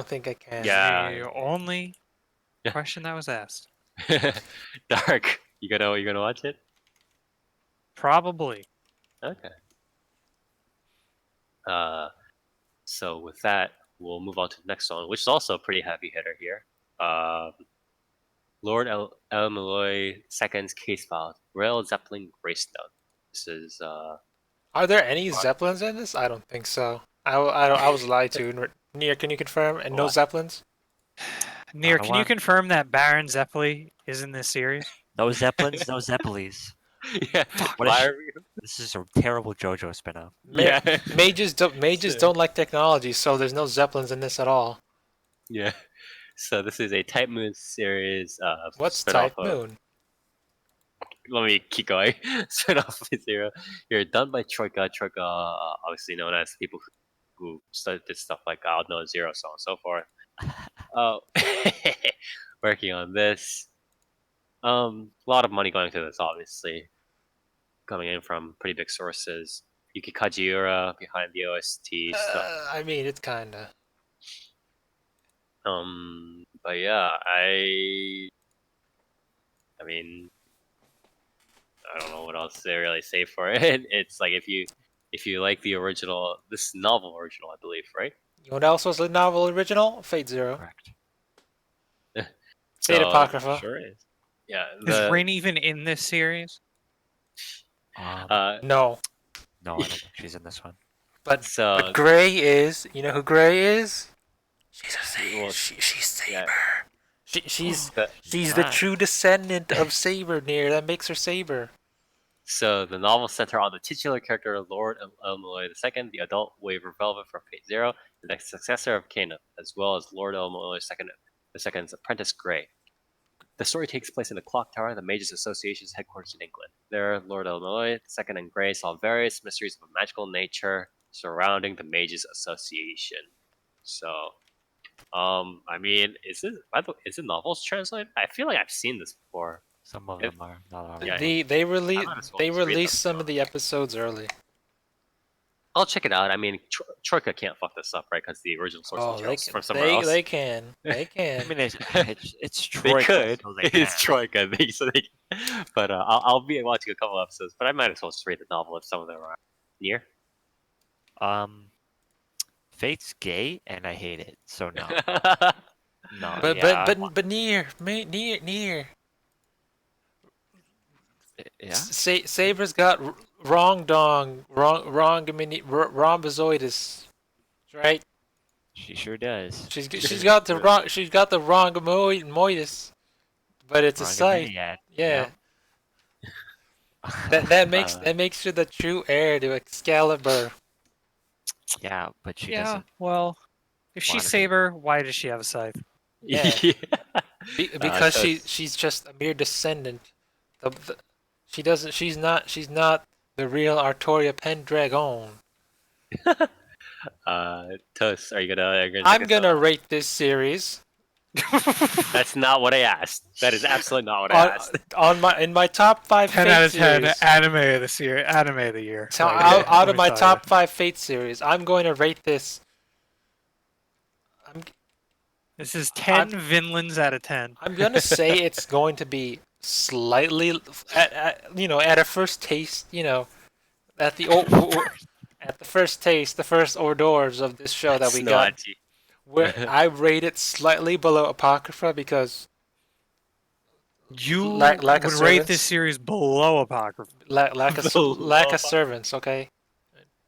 think I can. Yeah. The only Yeah. question that was asked. Dark, you gonna watch it? Probably. Okay. So with that, we'll move on to the next one, which is also a pretty heavy hitter here. Lord El-Melloi Second's Case File, Rail Zeppelin Greystone. This is Are there any Zeppelins in this? I don't think so. I was lied to. Nier, can you confirm? And no What? Zeppelins? Nier, can you one. confirm that Baron Zeppeli is in this series? No Zeppelins, no Zeppelis. yeah. What a Why sh- are we- This is a terrible JoJo spin-off. Yeah. Mages don't like technology, so there's no Zeppelins in this at all. Yeah. So this is a Type Moon series. What's spin-off Type of- Moon? Let me keep going. Spin off of Zero. You're done by Troika. Troika, obviously known as people who started this stuff like I don't know Zero, so on and so forth. Working on this. A lot of money going into this, obviously, coming in from pretty big sources. Yuki Kajiura behind the OST stuff. I mean, it's kinda. But yeah, I mean, I don't know what else to really say for it. It's like if you like the original, this novel original, I believe, right? You know what else was the novel original? Fate Zero. Correct. Fate Apocrypha. Sure is. Yeah. Is Rin even in this series? No, No. I don't think she's in this one. But so Gray is. You know who Gray is? She's a Saber. Well, She's Saber. yeah. She's the, the not. true descendant of Saber. Near that makes her Saber. so the novel center on the titular character Lord El-Melloi II, the adult wave Velvet from Fate Zero, the successor of Kano, as well as Lord El-Melloi II's apprentice Gray. The story takes place in the Clock Tower, the Mages Association's headquarters in England. There, Lord El-Melloi II and Gray solve various mysteries of a magical nature surrounding the Mages Association. So, I mean, is it novels translated? I feel like I've seen this before. Some of If- them are, not all. Yeah. They I might as well released just read them. some of the episodes early. I'll check it out. I mean, Troika can't fuck this up, right? Because the original source Oh, material is from somewhere else. they can. They I can. mean, it's They Troika, could. so they It's can. Troika. But I'll be watching a couple episodes. But I might as well just read the novel if some of them are near. Fate's gay, and I hate it, so no. No, But yeah, but near. yeah. Saber's got rhombozoitis, right? She sure does. She's got the rhombozoitis, but it's a site. Rhombozoidiad. Yeah, Yep. that makes her the true heir to Excalibur. Yeah, but she Yeah, doesn't. well, if wanna she's be. Saber, why does she have a scythe? Yeah. Because so- she's just a mere descendant. She doesn't. She's not the real Artoria Pendragon. Toast, are you gonna? I'm gonna rate this series That's not what I asked. That is absolutely not what I asked. in my top 5 10 Fate out of 10 series. anime of this year. Anime of the year. So Like, out let of me my tell top 5 Fate series, I'm going to rate this. This is 10 Vinlands out of 10. I'm gonna say it's going to be slightly at a first taste, at the at the first taste, the first hors d'oeuvres of this show that we got. Snoachi. Where I rate it slightly below Apocrypha because You Lack of would rate servants? this series below Apocrypha. lack of Below. servants. Okay,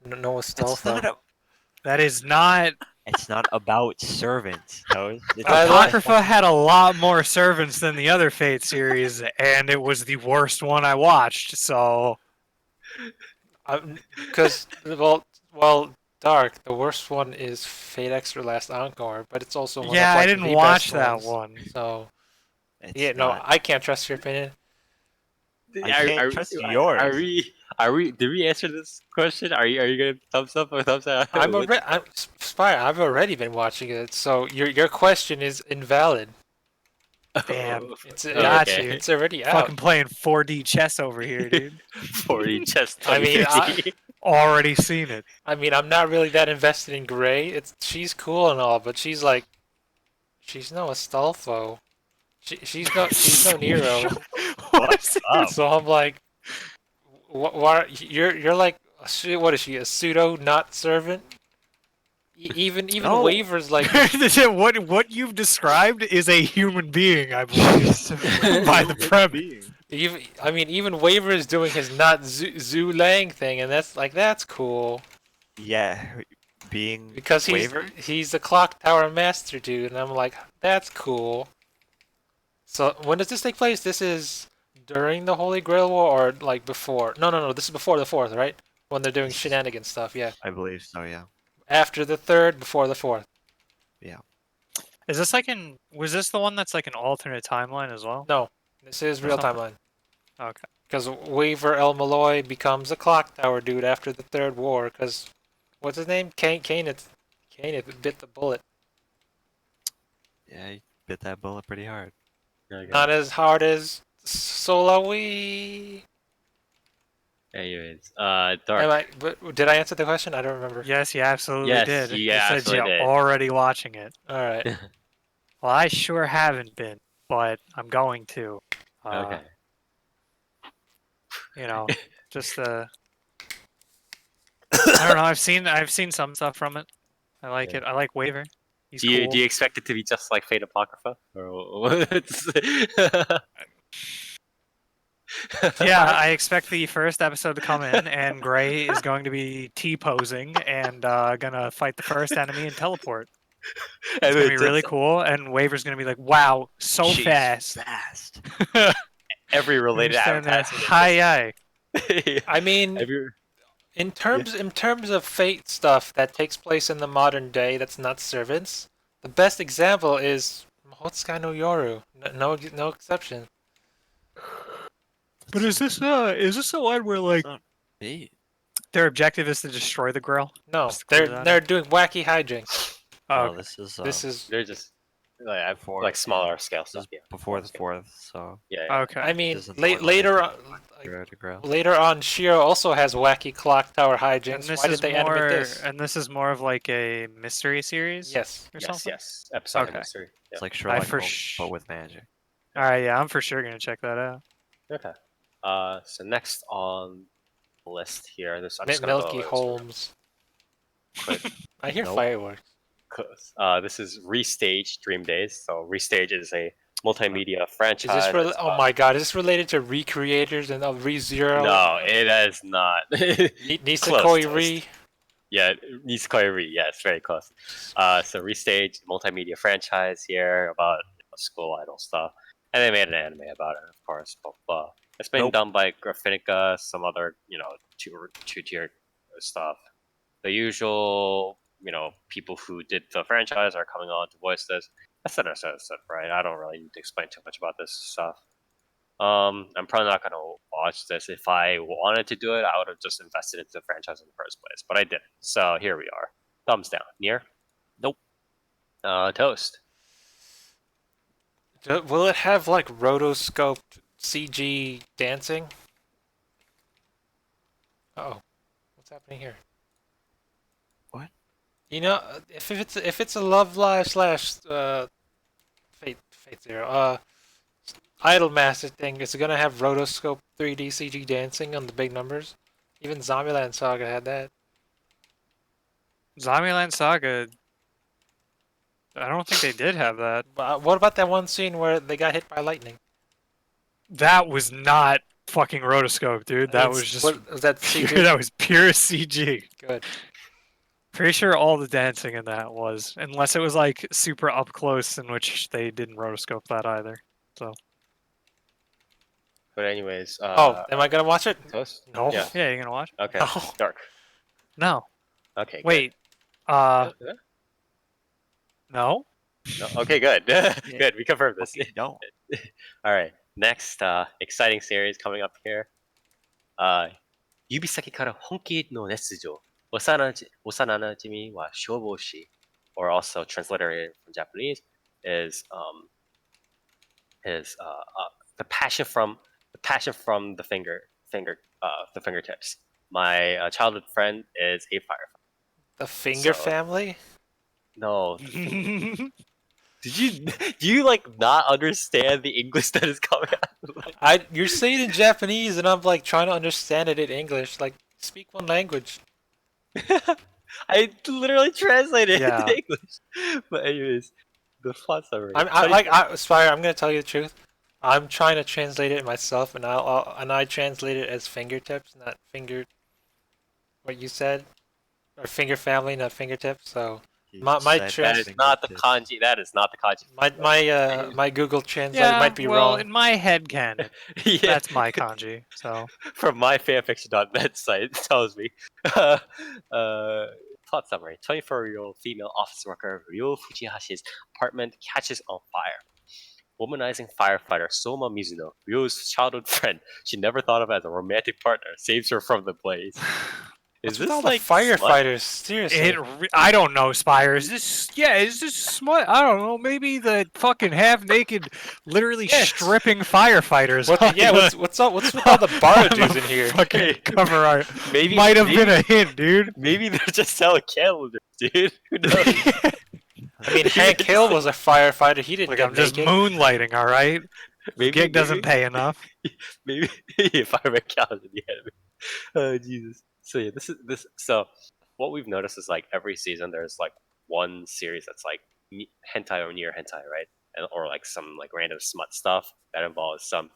no It's stealth. not, That is not. it's not about servants. No, it's I about- Apocrypha had a lot more servants than the other Fate series, and it was the worst one I watched. So Because Dark. The worst one is Fate Extra Last Encore, but it's also one yeah, of, I like, didn't the watch best that ones. one. So it's yeah, no, not. I can't trust your opinion. I can't trust yours. Did we answer this question? Are you gonna thumbs up or thumbs down? Spire. I've already been watching it, so your question is invalid. Damn. It's Got okay. you. It's already out. Fucking playing 4D chess over here, dude. 40 chest. I mean, 2050. Already seen it. I mean, I'm not really that invested in Gray. She's cool and all, but she's no Astolfo. She's no Nero. What's up? So I'm like, why you're like, what is she, a pseudo not servant? Even No. Waver's like what you've described is a human being, I believe, by the premise. even Waver is doing his not Zhu Lang thing, and that's cool Yeah, being because Waver. he's the clock tower master dude, and I'm like, that's cool. So when does this take place? This is during the Holy Grail War or like before? No. This is before the 4th, right? When they're doing shenanigan stuff, yeah. I believe so. Yeah. After the 3rd, before the 4th. Is this like was this the one that's like an alternate timeline as well? No, this is real Something. timeline. Okay. Because Waver El-Melloi becomes a clock tower dude after the 3rd war. Because what's his name? Kainit bit the bullet. Yeah, he bit that bullet pretty hard. Not as hard as Solawi. Anyways, Dark. Did I answer the question? I don't remember. Yes, you absolutely Yes, did. you You said absolutely you're did. already watching it. All right. Well, I sure haven't been, but I'm going to. Okay. You know, just I don't know. I've seen some stuff from it. I like Yeah. it. I like Waver. He's Do you cool. do you expect it to be just like Fate Apocrypha? Or Yeah, I expect the first episode to come in, and Gray is going to be T-posing and gonna fight the first enemy and teleport. It's gonna be really cool, and Waver's gonna be like, "Wow, so Jeez, fast!" Fast. Every related Understand that? advertisement. Hi. I mean, in terms of Fate stuff that takes place in the modern day, that's not servants. The best example is Mahotsukai no Yoru. No exception. But is this the one where like Me. their objective is to destroy the girl? No, Just to clear that they're doing wacky hijinks. Oh, Oh, this is This is. They're just like, Before- like smaller scale this stuff. is Yeah. before the 4th, so Yeah. okay. I mean, This isn't the one later where on. Grow to grow. Later on, Shiro also has wacky clock tower And hijinks. this Why did is they more, animate this? and this is more of like a mystery series. Yes. Or Yes. something. Yes. Episodic Okay. mystery. Yeah. It's like Sherlock for Holmes, but with magic. All right, yeah, I'm for sure gonna check that out. Okay. So next on the list here, this I'm just gonna Milky go Holmes. quick. I hear Nope. fireworks. This is Restage Dream Days. So Restage is a multimedia Is franchise. this that's, oh my god, is this related to Recreators and ReZero? No, it is not. Nisekoi Close, Re. Yeah, Nisekoi Re. Yes, very close. So Restage, multimedia franchise here about school idol stuff, and they made an anime about it, of course. But it's been Nope. done by Graphinica, some other two-tier stuff. The usual people who did the franchise are coming on to voice this. Etc. Right? I don't really need to explain too much about this stuff. I'm probably not gonna watch this. If I wanted to do it, I would have just invested into the franchise in the first place, but I didn't. So here we are. Thumbs down. Near? Nope. Toast. Will it have like rotoscoped CG dancing? Oh, what's happening here? What? You know, if it's a Love Live slash Fate Zero Idol Master thing, it's gonna have rotoscope 3D CG dancing on the big numbers. Even Zombieland Saga had that. Zombieland Saga. I don't think they did have that. What about that one scene where they got hit by lightning? That was not fucking rotoscope, dude. That It's- was just what, was that CG? that was pure CG. Good. Pretty sure all the dancing in that was, unless it was like super up close, in which they didn't rotoscope that either. But anyways, Am I gonna watch it? Toast? No. Yeah. Yeah, you gonna watch? Okay. No. Dark. No. Okay. good. Wait. Yeah? No. No? Okay, good. Good. We confirmed this. Okay, don't. All right. Next, exciting series coming up here. Yubisaki kara Honki no netsujo. Osana najimi wa shoboshi, or also transliterated from Japanese, is the passion from the fingertips. My childhood friend is a firefighter. The Finger So- Family? No, do you like not understand the English that is coming out? You're saying it in Japanese, and I'm like trying to understand it in English. Like, speak one language. I literally translated it Yeah. into English. But anyways, the plot summary. Spire, I'm gonna tell you the truth. I'm trying to translate it myself, and I translate it as fingertips, not finger. What you said, or finger family, not fingertips. So my that is not the kanji. That is not the kanji. my Google Translate Yeah, might be well, wrong. in my head canon, Yeah. that's my kanji. So From my fanfiction.net site, it tells me. Plot summary: 24-year-old female office worker Ryo Fujihashi's apartment catches on fire. Womanizing firefighter Soma Mizuno, Ryo's childhood friend she never thought of as a romantic partner, saves her from the blaze. What's Is with this all the like smut? firefighters? Seriously. I don't know, Spire. Is this smut? I don't know. Maybe the fucking half naked, literally Yes. stripping firefighters. What's up? What's with all the bar dudes in here? Fucking cover art. Maybe Might have been a hint, dude. Maybe they're just selling calendars, dude. Who knows? I mean, Hank Hill was a firefighter. He didn't Like, get I'm just naked. moonlighting, all right? The gig doesn't pay enough. Maybe if I make calendar the anime. Oh Jesus. So yeah, this. So what we've noticed is like every season there's like one series that's like hentai or near hentai, right? And or like some like random smut stuff that involves some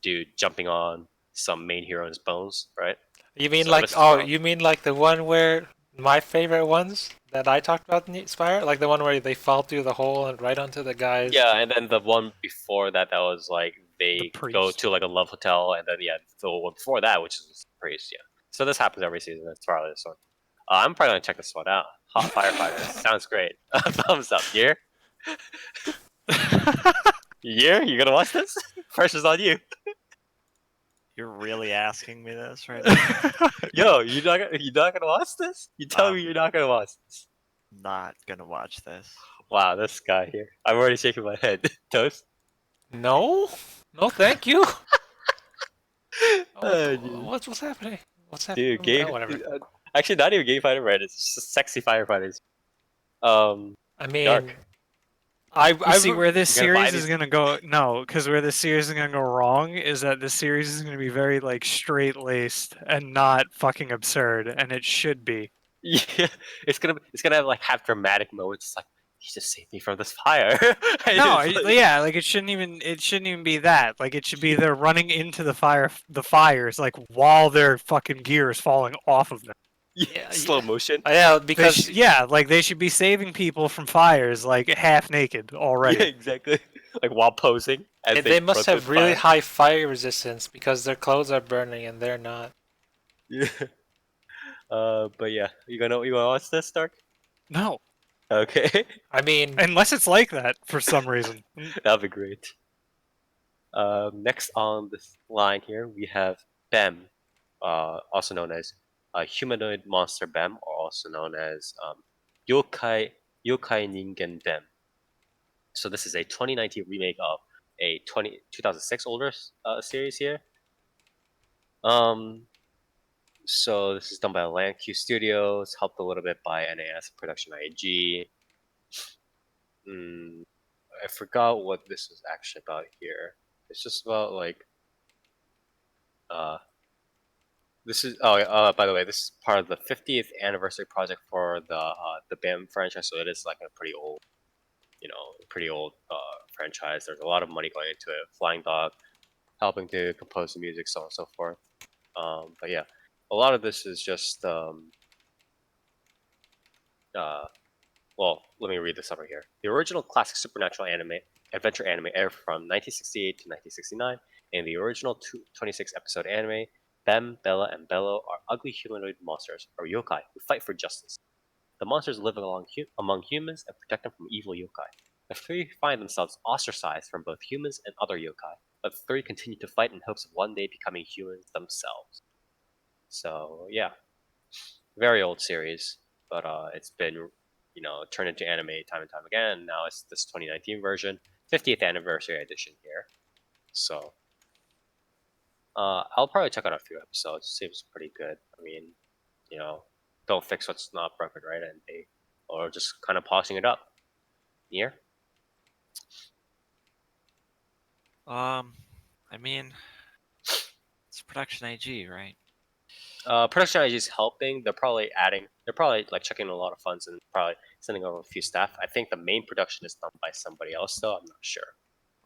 dude jumping on some main hero's bones, right? You mean So like this is how- you mean like the one where my favorite ones that I talked about in Spire, like the one where they fall through the hole and right onto the guys. Yeah, and then the one before that was like they The go priest. to like a love hotel, and then yeah, the one before that, which is the priest. Yeah. So this happens every season. That's probably this one. I'm probably gonna check this one out. Hot Firefighters sounds great. Thumbs up. Year? Year? You gonna watch this? Pressure's on you. You're really asking me this right now? Yo, you're not gonna watch this? You tell me you're not gonna watch this. Not gonna watch this. Wow, this guy here. I'm already shaking my head. Toast. No, no, thank you. Oh, dude. What's happening? What's happening? Dude, gay. Whatever. Actually, not even gay fighter red. It's just sexy firefighters. I mean, Dark. You see where this You're gonna buy series is these- gonna go? No, because where this series is gonna go wrong is that this series is gonna be very like straight laced and not fucking absurd, and it should be. Yeah, it's gonna have dramatic moments. It's like he just saved me from this fire. And No, it's like- yeah, like it shouldn't even be that. Like it should be they're running into the fires like while their fucking gear is falling off of them. yeah, slow motion. yeah, They because yeah, like they should be saving people from fires like half naked already. Yeah, exactly. Like while posing. As they must run have through really fire. high fire resistance because their clothes are burning and they're not. Yeah. But yeah, you gonna watch this, Stark? No, Okay, I mean, unless it's like that for some reason. that'll be great. Next on this line here, we have Bem, also known as humanoid monster Bem, or also known as yokai ningen Bem. So this is a 2019 remake of a 2006 older series here. So this is done by Land-Q Studios, helped a little bit by NAS Production IG. I forgot what this is actually about here. It's just about like this is by the way, this is part of the 50th anniversary project for the BAM franchise, so it is like a pretty old franchise. There's a lot of money going into it. Flying Dog helping to compose the music, so on and so forth. But yeah, a lot of this is just well, let me read this over here. The original classic supernatural adventure anime aired from 1968 to 1969, and the original 26 episode anime, Bem, Bella, and Bello are ugly humanoid monsters, or yokai, who fight for justice. The monsters live among humans and protect them from evil yokai. The three find themselves ostracized from both humans and other yokai, but the three continue to fight in hopes of one day becoming humans themselves. So yeah, very old series, but it's been turned into anime time and time again. Now it's this 2019 version, 50th anniversary edition here. So I'll probably check out a few episodes. Seems pretty good. I mean, don't fix what's not broken, right? And or just kind of polishing it up. Here. I mean, it's Production IG, right? Production IG is helping. They're probably adding They're probably like checking a lot of funds and probably sending over a few staff. I think the main production is done by somebody else, though. I'm not sure.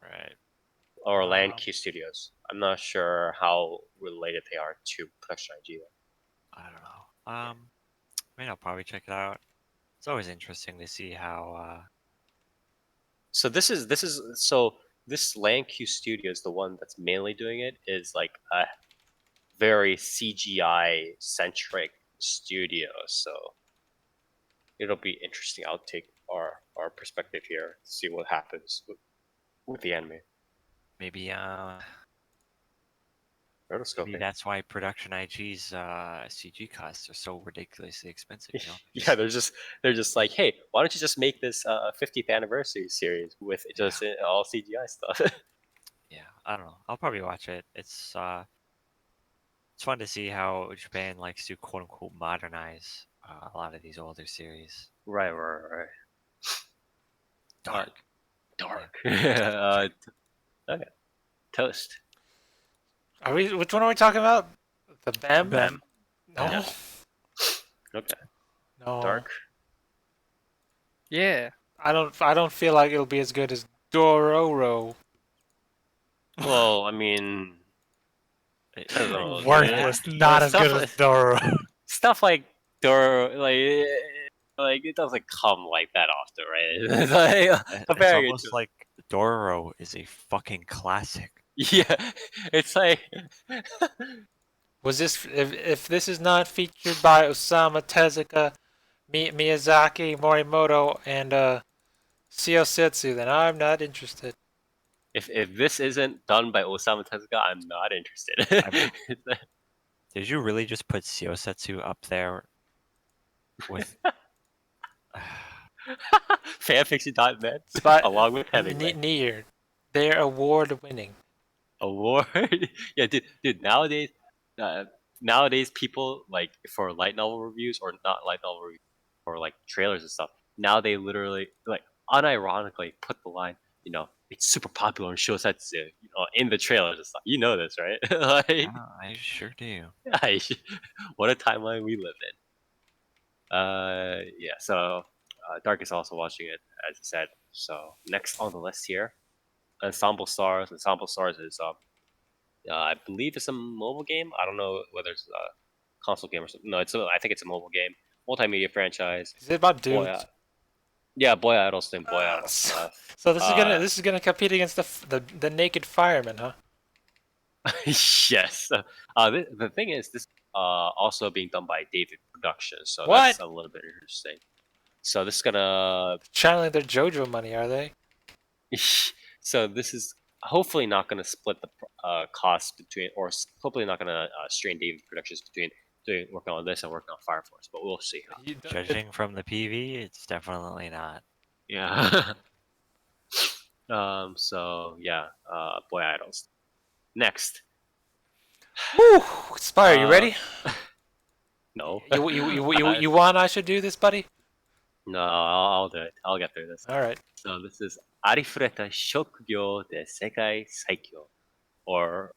Right. Or Um, Land-Q Studios. I'm not sure how related they are to Production IG. I don't know. I mean, I'll probably check it out. It's always interesting to see how. So this Land-Q Studios, the one that's mainly doing it, is like a very CGI centric studio. So it'll be interesting. I'll take our perspective here, see what happens with the anime. Maybe Rotoscoping. that's why Production IG's CG costs are so ridiculously expensive. You know? Yeah, they're just like, hey, why don't you just make this 50th anniversary series with just all CGI stuff? Yeah, I don't know. I'll probably watch it. It's fun to see how Japan likes to quote unquote modernize a lot of these older series. Right. Dark. Dark. Yeah. Okay. Toast. Are we? Which one are we talking about? The Bem? Bem. No. Yeah. Okay. No. Dark. Yeah. I don't feel like it'll be as good as Dororo. Well, I mean, I don't know. Worthless. Not as good as Doro. Stuff like like it doesn't come like that often, right? It's like It's comparing it almost to like Dororo is a fucking classic. yeah, it's like Was this if this is not featured by Osamu Tezuka, Miyazaki, Morimoto, and Seo Setsu, then I'm not interested. if this isn't done by Osamu Tezuka, I'm not interested. Did you really just put Seosetsu up there with Fanfiction.net But along with Hemingway. near, they're award winning. Award. Yeah, dude. Nowadays, people like for light novel reviews or not light novel reviews or like trailers and stuff. Now they literally like unironically put the line, it's super popular in Shosetsu, in the trailers and stuff. You know this, right? Like, Yeah, I sure do. what a timeline we live in. Yeah. So, Dark is also watching it, as I said. So next on the list here, Ensemble Stars. Ensemble Stars is I believe it's a mobile game. I don't know whether it's a console game or something. No, I think it's a mobile game. Multimedia franchise. Is it about Boy, dudes? yeah, Boy Idol's thing. Boy Idol So stuff. this is gonna compete against the naked fireman, huh? Yes. The thing is, this also being done by David Productions, so What? that's a little bit interesting. So this is gonna. Channeling their JoJo money, are they? So this is hopefully not gonna split the cost between, or hopefully not gonna strain David Productions between working on this and working on Fire Force, but we'll see. Judging from the PV, it's definitely not. Yeah. So yeah, Boy Idols. Next. Woo! Spire, you ready? No. You want I should do this, buddy? No, I'll do it. I'll get through this. All right. So this is Arifureta Shokugyou de Sekai Saikyou, or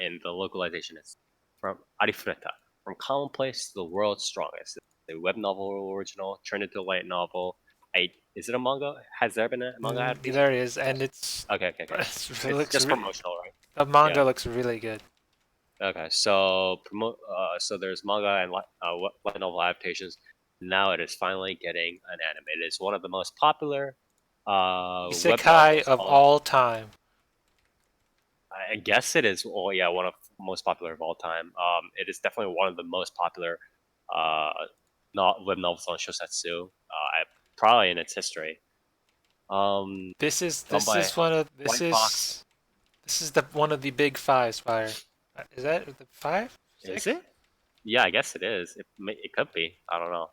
in the localization, it's from Arifureta, from commonplace to the world's strongest. It's a web novel original turned into a light novel. Is it a manga? Has there been a manga adaptation? There it is, and it's Okay. it's It's just promotional, right? the manga yeah. looks really good. Okay, so so there's manga and light novel adaptations. Now it is finally getting an anime. It is one of the most popular web Isekai novels of all time. I guess it is. Oh yeah, one of the most popular of all time. It is definitely one of the most popular web novels on Shosetsu. Probably in its history. This is by one of White Fox. this is the one of the big five, Spire. Is that the five? Is Six? it? Yeah, I guess it is. It could be. I don't know.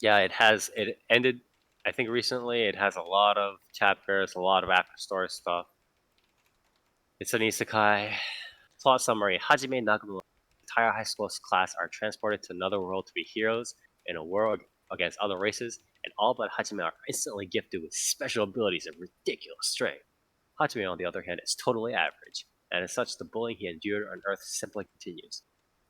Yeah, it ended. I think recently it has a lot of chapters, a lot of after story stuff. It's an isekai. Plot summary: Hajime Nagumo's entire high school class are transported to another world to be heroes in a war against other races, and all but Hajime are instantly gifted with special abilities and ridiculous strength. Hajime, on the other hand, is totally average, and as such, the bullying he endured on Earth simply continues.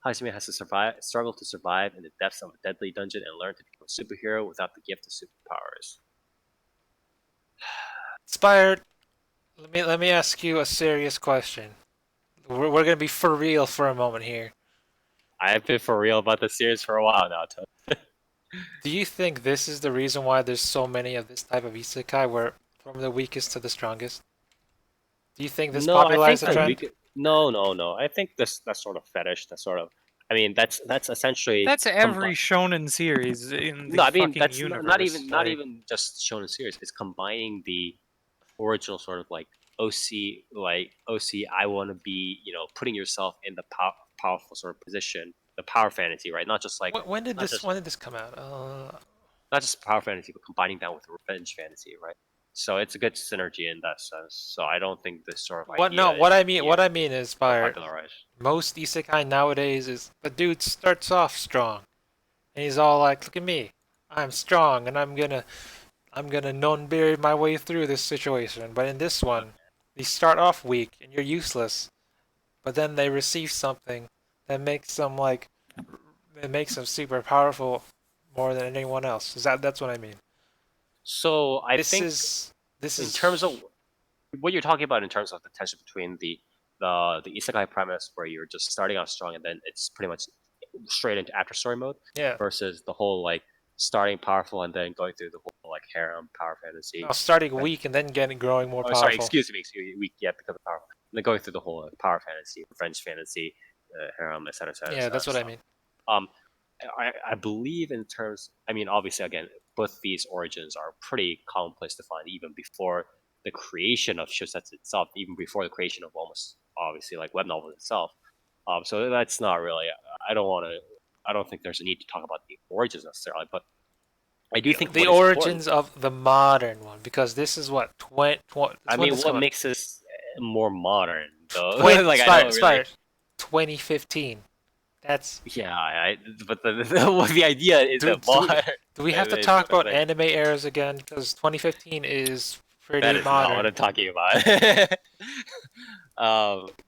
Hajime has to struggle to survive in the depths of a deadly dungeon and learn to become a superhero without the gift of superpowers. Inspired. Let me ask you a serious question. We're gonna be for real for a moment here. I've been for real about this series for a while now, Do you think this is the reason why there's so many of this type of isekai, where from the weakest to the strongest? Do you think this No, I think popularized the that trend? no. I think that sort of fetish, that sort of. I mean, that's essentially. That's every shonen series in the No, I mean fucking that's universe. not like- even just shonen series. It's combining the original sort of like OC. I want to be, putting yourself in the powerful sort of position, the power fantasy, right? Not just like When did not this come out? not just power fantasy, but combining that with revenge fantasy, right? So it's a good synergy in that sense. So I don't think this sort of idea What I is mean what I mean is, by popularized. most isekai nowadays is the dude starts off strong, and he's all like, "Look at me, I'm strong, and I'm gonna non-bury my way through this situation." But in this one, they start off weak, and you're useless, but then they receive something that makes them super powerful more than anyone else. That's what I mean. So I This think is in terms of what you're talking about in terms of the tension between the isekai premise where you're just starting out strong and then it's pretty much straight into after story mode yeah. versus the whole like starting powerful and then going through the whole like harem power fantasy. No, starting weak and then growing more Oh, powerful. sorry, excuse me, weak yet becoming powerful. And then going through the whole power fantasy, revenge fantasy, harem, etc. Yeah, that's what I mean. I believe in terms. I mean, obviously, again, both these origins are pretty commonplace to find even before the creation of shosetsu itself, even before the creation of almost obviously like web novels itself. So that's not really. I don't want to. I don't think there's a need to talk about the origins necessarily, but I do think The what is origins of the modern one, because this is what I mean, what makes this more modern though? like I don't really. 2015. That's. Yeah, but the idea is Do- that do we- modern. Do we have to It's talk not about like- anime eras again? Because 2015 is pretty That is not what modern. I'm talking about.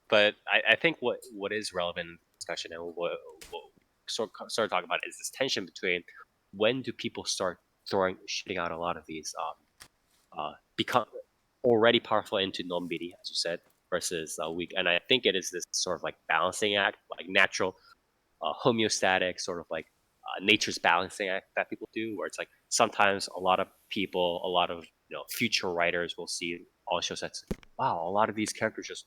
But I think what is relevant in the discussion and what sort of talking about is this tension between when do people start shitting out a lot of these become already powerful into non-BD, as you said, versus weak. And I think it is this sort of like balancing act, like natural homeostatic sort of like nature's balancing act that people do, where it's like sometimes a lot of people, a lot of future writers will see all shows that's wow, a lot of these characters just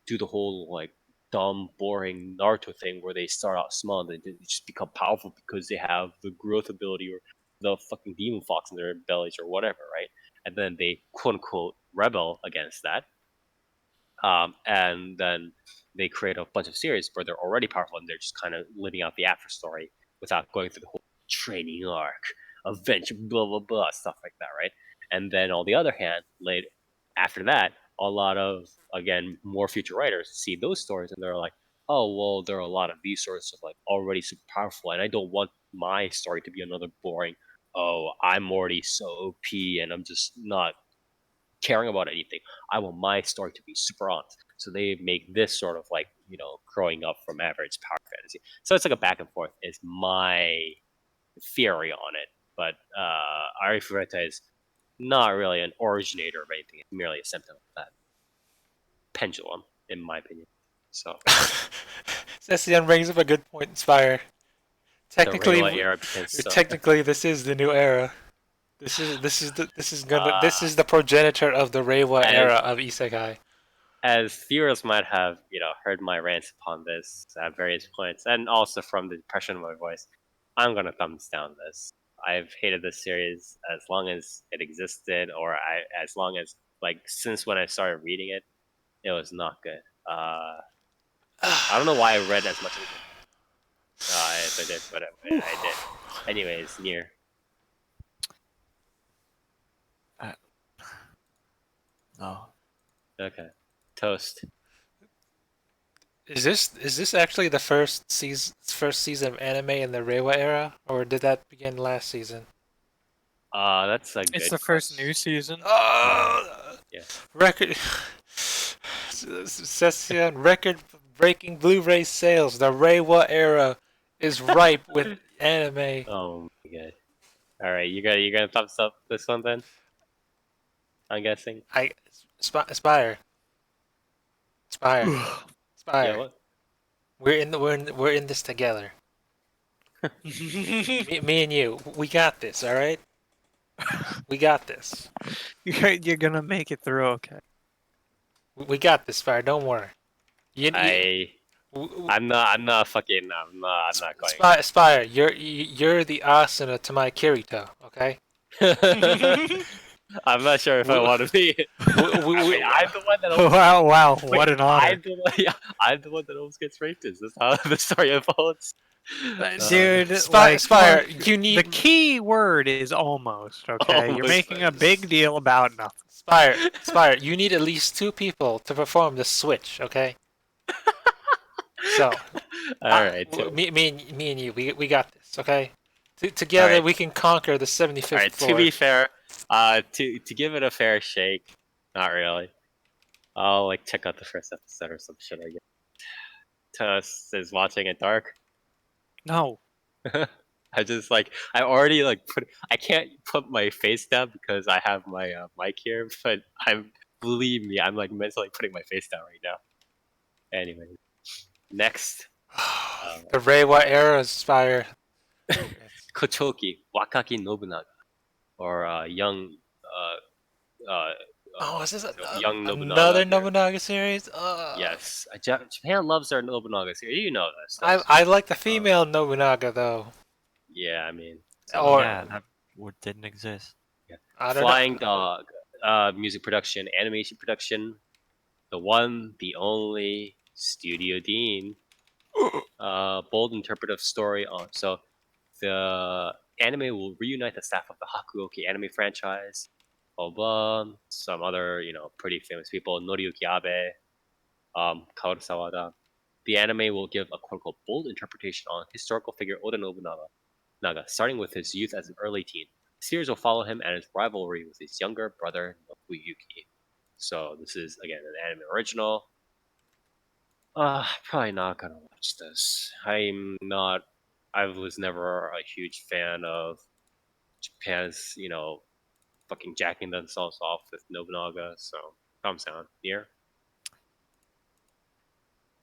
do the whole like dumb, boring Naruto thing where they start out small and they just become powerful because they have the growth ability or the fucking demon fox in their bellies or whatever, right? And then they quote unquote rebel against that. And then they create a bunch of series where they're already powerful and they're just kind of living out the after story without going through the whole training arc, adventure, blah blah blah, stuff like that, right? And then on the other hand, after that, a lot of again more future writers see those stories and they're like, oh well, there are a lot of these sorts of like already super powerful, and I don't want my story to be another boring. Oh, I'm already so OP and I'm just not caring about anything. I want my story to be super honest. So they make this sort of like, growing up from average power fantasy. So it's like a back and forth is my theory on it. But Arifureta is not really an originator of anything. It's merely a symptom of that pendulum, in my opinion. So Sessian brings up a good point, Inspire. Technically, the Reiwa era begins, technically, this is the new era. This is the progenitor of the Reiwa era of Isekai. As viewers might have, heard my rants upon this at various points, and also from the depression of my voice, I'm gonna thumbs down this. I've hated this series as long as it existed, or as long as since when I started reading it, it was not good. I don't know why I read as much as I did, but I did. Anyways, near. No. Okay. Toast. Is this actually the first season of anime in the Reiwa era, or did that begin last season? That's a good It's the first question. new season. Oh, Yeah. Record. Sessian record breaking Blu-ray sales. The Reiwa era is ripe with anime. Oh my god. Alright, you're gonna thumbs up this one then? I'm guessing. Spire. Yeah, Spire. what? We're in this together. Me and you. We got this, alright? We got this. You're gonna make it through, okay? We got this, Spire. Don't worry. I'm not going. Spire, you're the Asuna to my Kirito, okay? I'm not sure if I want to be. I'm the one that almost, Wow, what an honor. I'm the one that almost gets raped. Is this how the story unfolds? Dude, Spire, you need the key word is almost, okay? You're Almost. making a big deal about nothing. Spire, you need at least 2 people to perform the switch, okay? So, Alright. me and you, we got this, okay? Together Alright. we can conquer the 75th Alright, floor. to be fair, to give it a fair shake, not really. I'll like check out the first episode or some shit, I guess. Tuss is watching it dark. No. I just like I already like I can't put my face down because I have my mic here, but believe me, I'm like mentally putting my face down right now. Anyway, next, The Reiwa era, Spire. Kochoki Wakaki Nobunaga, or young Oh, is this young Nobunaga. another Nobunaga series? Yes, Japan loves their Nobunaga series. You know this. I like the female Nobunaga though. Yeah, I mean, Or yeah, that didn't exist. I don't Flying know. Dog, music production, animation production, the one, the only Studio Dean, bold interpretive story on. So the anime will reunite the staff of the Hakuoki anime franchise, blah blah. Some other pretty famous people, Noriyuki Abe, Kaoru Sawada. The anime will give a quote unquote bold interpretation on historical figure Oda Nobunaga, starting with his youth as an early teen. The series will follow him and his rivalry with his younger brother Nobuyuki. So this is again an anime original. Probably not gonna watch this. I was never a huge fan of Japan's, fucking jacking themselves off with Nobunaga. So thumbs down here.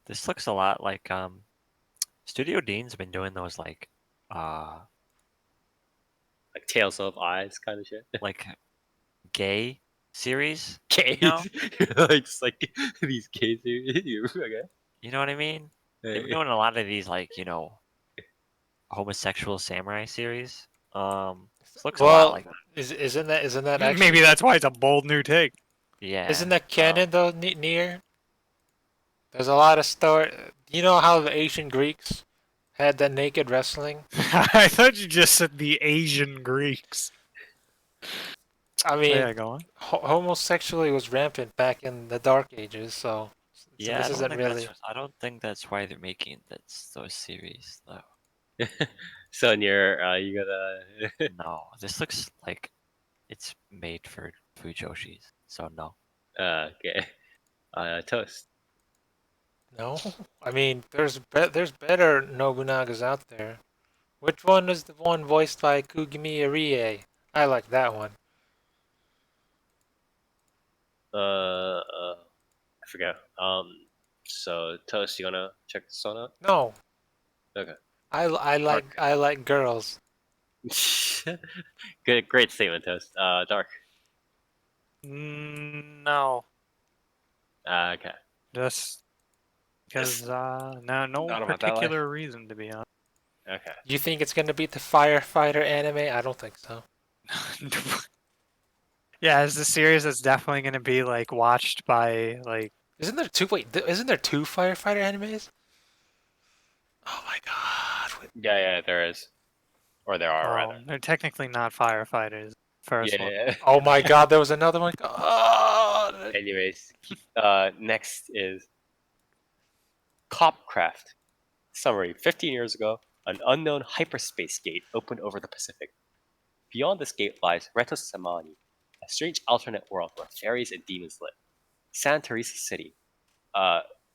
This looks a lot like Studio Dean's been doing those like Tales of Eyes kind of shit. like gay series. Gays, No. just like these gays. Okay. You know what I mean? They've been doing a lot of these like, homosexual samurai series. This looks a lot like that. Isn't that actually Maybe that's why it's a bold new take. Yeah. Isn't that canon though? Near. There's a lot of story. You know how the ancient Greeks had that naked wrestling? I thought you just said the Asian Greeks. I mean, Yeah, go on. homosexuality was rampant back in the Dark Ages, so Yeah, this I don't isn't think really. I don't think that's why they're making those series though. So near, you gotta. No, this looks like it's made for Fujoshis. So no. Okay. Toast. No, I mean, there's better Nobunagas out there. Which one is the one voiced by Kugimi Irie? I like that one. I forgot. So Toast, you wanna check this one out? No, Okay. I like girls. Great statement, Toast. Dark. No, Okay. just because no Not about that life. particular reason to be honest. Okay. You think it's gonna beat the Firefighter anime? I don't think so. Yeah, it's a series that's definitely going to be like watched by like. Isn't there two? Wait, isn't there 2 Firefighter animes? Oh my god! Yeah, there is. Or there are, rather. They're technically not firefighters. First one. Yeah. Oh my god, there was another one. Oh, Anyways, next is Copcraft. Summary: 15 years ago, an unknown hyperspace gate opened over the Pacific. Beyond this gate lies Retosamani, a strange alternate world where fairies and demons live. San Teresa City.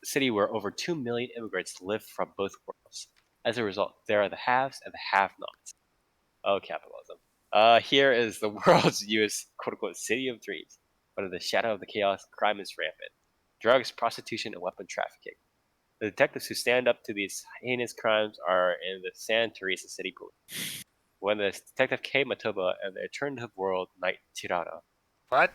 city where over 2 million immigrants live from both worlds. As a result, there are the haves and the have-nots. Oh, capitalism. Here is the world's newest quote-unquote city of dreams. Under the shadow of the chaos, crime is rampant. Drugs, prostitution, and weapon trafficking. The detectives who stand up to these heinous crimes are in the San Teresa City Police. When the detective Kemono-tachi and the alternative world Knight Tirana, What?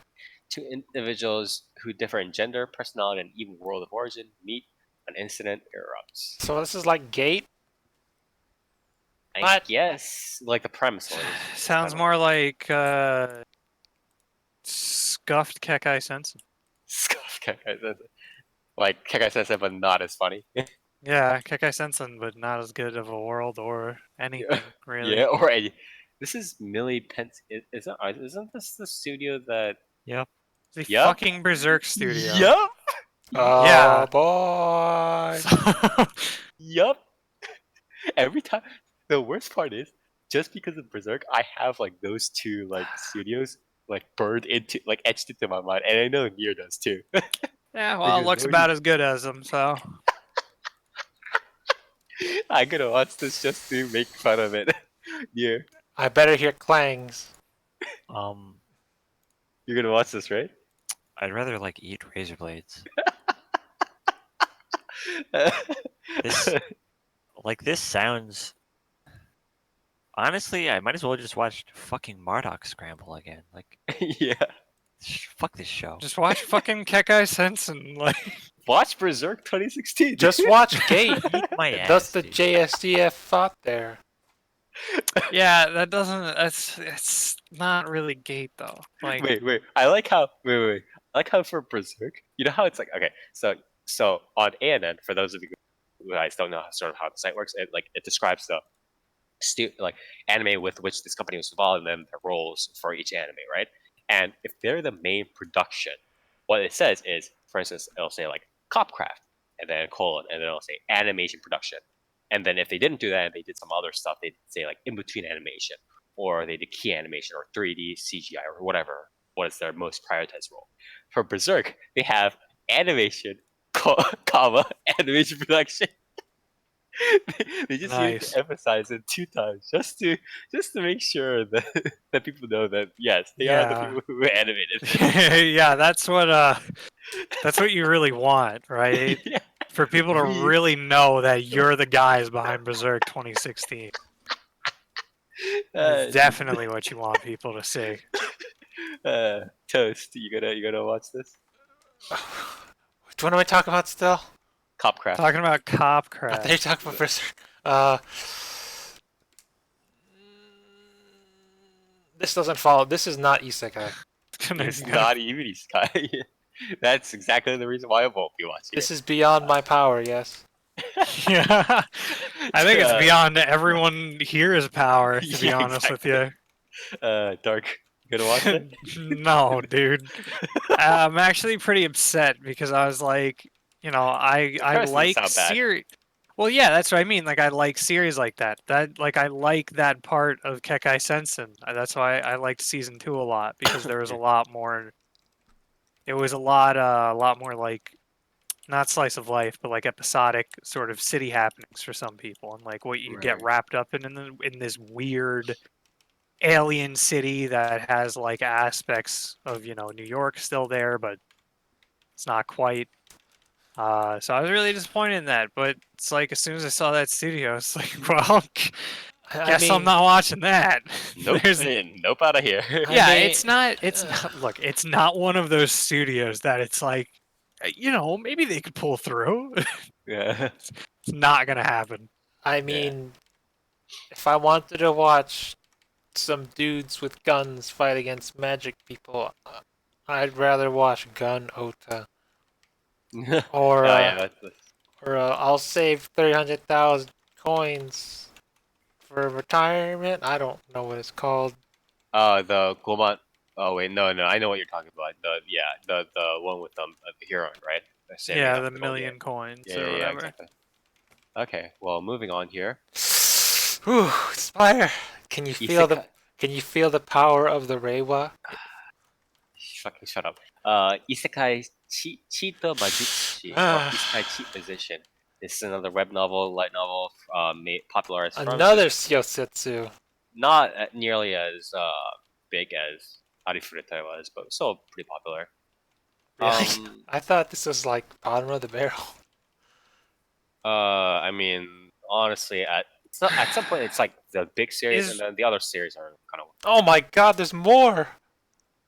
two individuals who differ in gender, personality, and even world of origin meet, an incident erupts. So this is like Gate? I What? guess, like the premise was. Sounds more like scuffed Kekai Sensen. Scuff Kekai Sensen. Like Kekai Sensen, but not as funny. Yeah, Kekai Sensen, but not as good of a world or anything really. Yeah, or any. This is Millie Pence. Isn't this the studio that? Yep. The Yup. fucking Berserk studio. Yup. Oh Yeah. boy. Yup. Every time. The worst part is, just because of Berserk, I have like those two like studios like burned into, like etched into my mind, and I know Nier does too. Yeah, well, it Because looks nobody- about as good as them, so. I'm gonna watch this just to make fun of it. Nier, I better hear clangs. you're gonna watch this, right? I'd rather like eat razor blades. This this sounds. Honestly, I might as well just watch fucking Marduk Scramble again. Like, Yeah. fuck this show. Just watch fucking Kekai Sensen. Like, Watch Berserk 2016. Just watch Gate. My ass, That's the dude. JSDF thought there. yeah, that doesn't. It's not really Gate though. Like, Wait. I like how I like how for Berserk, you know how it's like, okay, so on ANN, for those of you who guys don't know sort of how the site works, it describes the like anime with which this company was involved, and then the roles for each anime, right? And if they're the main production, what it says is, for instance, it'll say like Copcraft, and then colon, and then it'll say animation production. And then if they didn't do that and they did some other stuff, they'd say like in between animation, or they did key animation, or 3D CGI, or whatever. What is their most prioritized role? For Berserk, they have animation, comma animation production. They just need Nice. to emphasize it 2 times just to make sure that that people know that yes, they are the Yeah. people who animated it. yeah, that's what you really want, right? Yeah. For people to We- really know that you're the guys behind Berserk 2016. It's definitely what you want people to see. Toast, you gonna watch this? Which one am I talking about still? Copcraft. Talking about I Copcraft. thought you were talking about Berserk. This doesn't follow. This is not Isekai. It's not even Isekai. That's exactly the reason why I won't be watching This is beyond my power, yes. yeah, I think it's beyond everyone here's power. To be Yeah, honest with you. Dark. You gonna watch it? No, dude. I'm actually pretty upset because I was like, you know, I doesn't like sound bad. series. Well, yeah, that's what I mean. Like, I like series like that. I like that part of Kekai Sensen. That's why I liked season 2 a lot because there was a lot more. It was a lot more like, not slice of life, but like episodic sort of city happenings for some people, and like what you get Right. wrapped up in this weird alien city that has like aspects of New York still there, but it's not quite. So I was really disappointed in that, but it's like as soon as I saw that studio, it's like, well, guess I'm not watching that. Nope. There's- Nope out of here. yeah, mean, it's not. Look, it's not one of those studios that it's like, maybe they could pull through. Yeah. It's not gonna happen. I mean, if I wanted to watch some dudes with guns fight against magic people, I'd rather watch Gun Ota. Or, I'll save 300,000 coins for retirement. I don't know what it's called. The Glomont. Oh wait, no, I know what you're talking about. The one with the heroine, right? Saving Yeah, up the gold, million coins yeah, or yeah, whatever. exactly. Okay, well, moving on here. Whew, Spider. Can you feel Isekai- Can you feel the power of the Reiwa? Fucking shut up. Isekai Cheetah Kemono-tachi, or Isekai Cheat Musician. This is another web novel, light novel, popularized from Another Syosetsu. not nearly as big as Arifureta was, but still pretty popular. Really? I thought this was like bottom of the barrel. I mean, honestly, at some point it's like the big series, Is- and then the other series are kind Oh my god, there's more!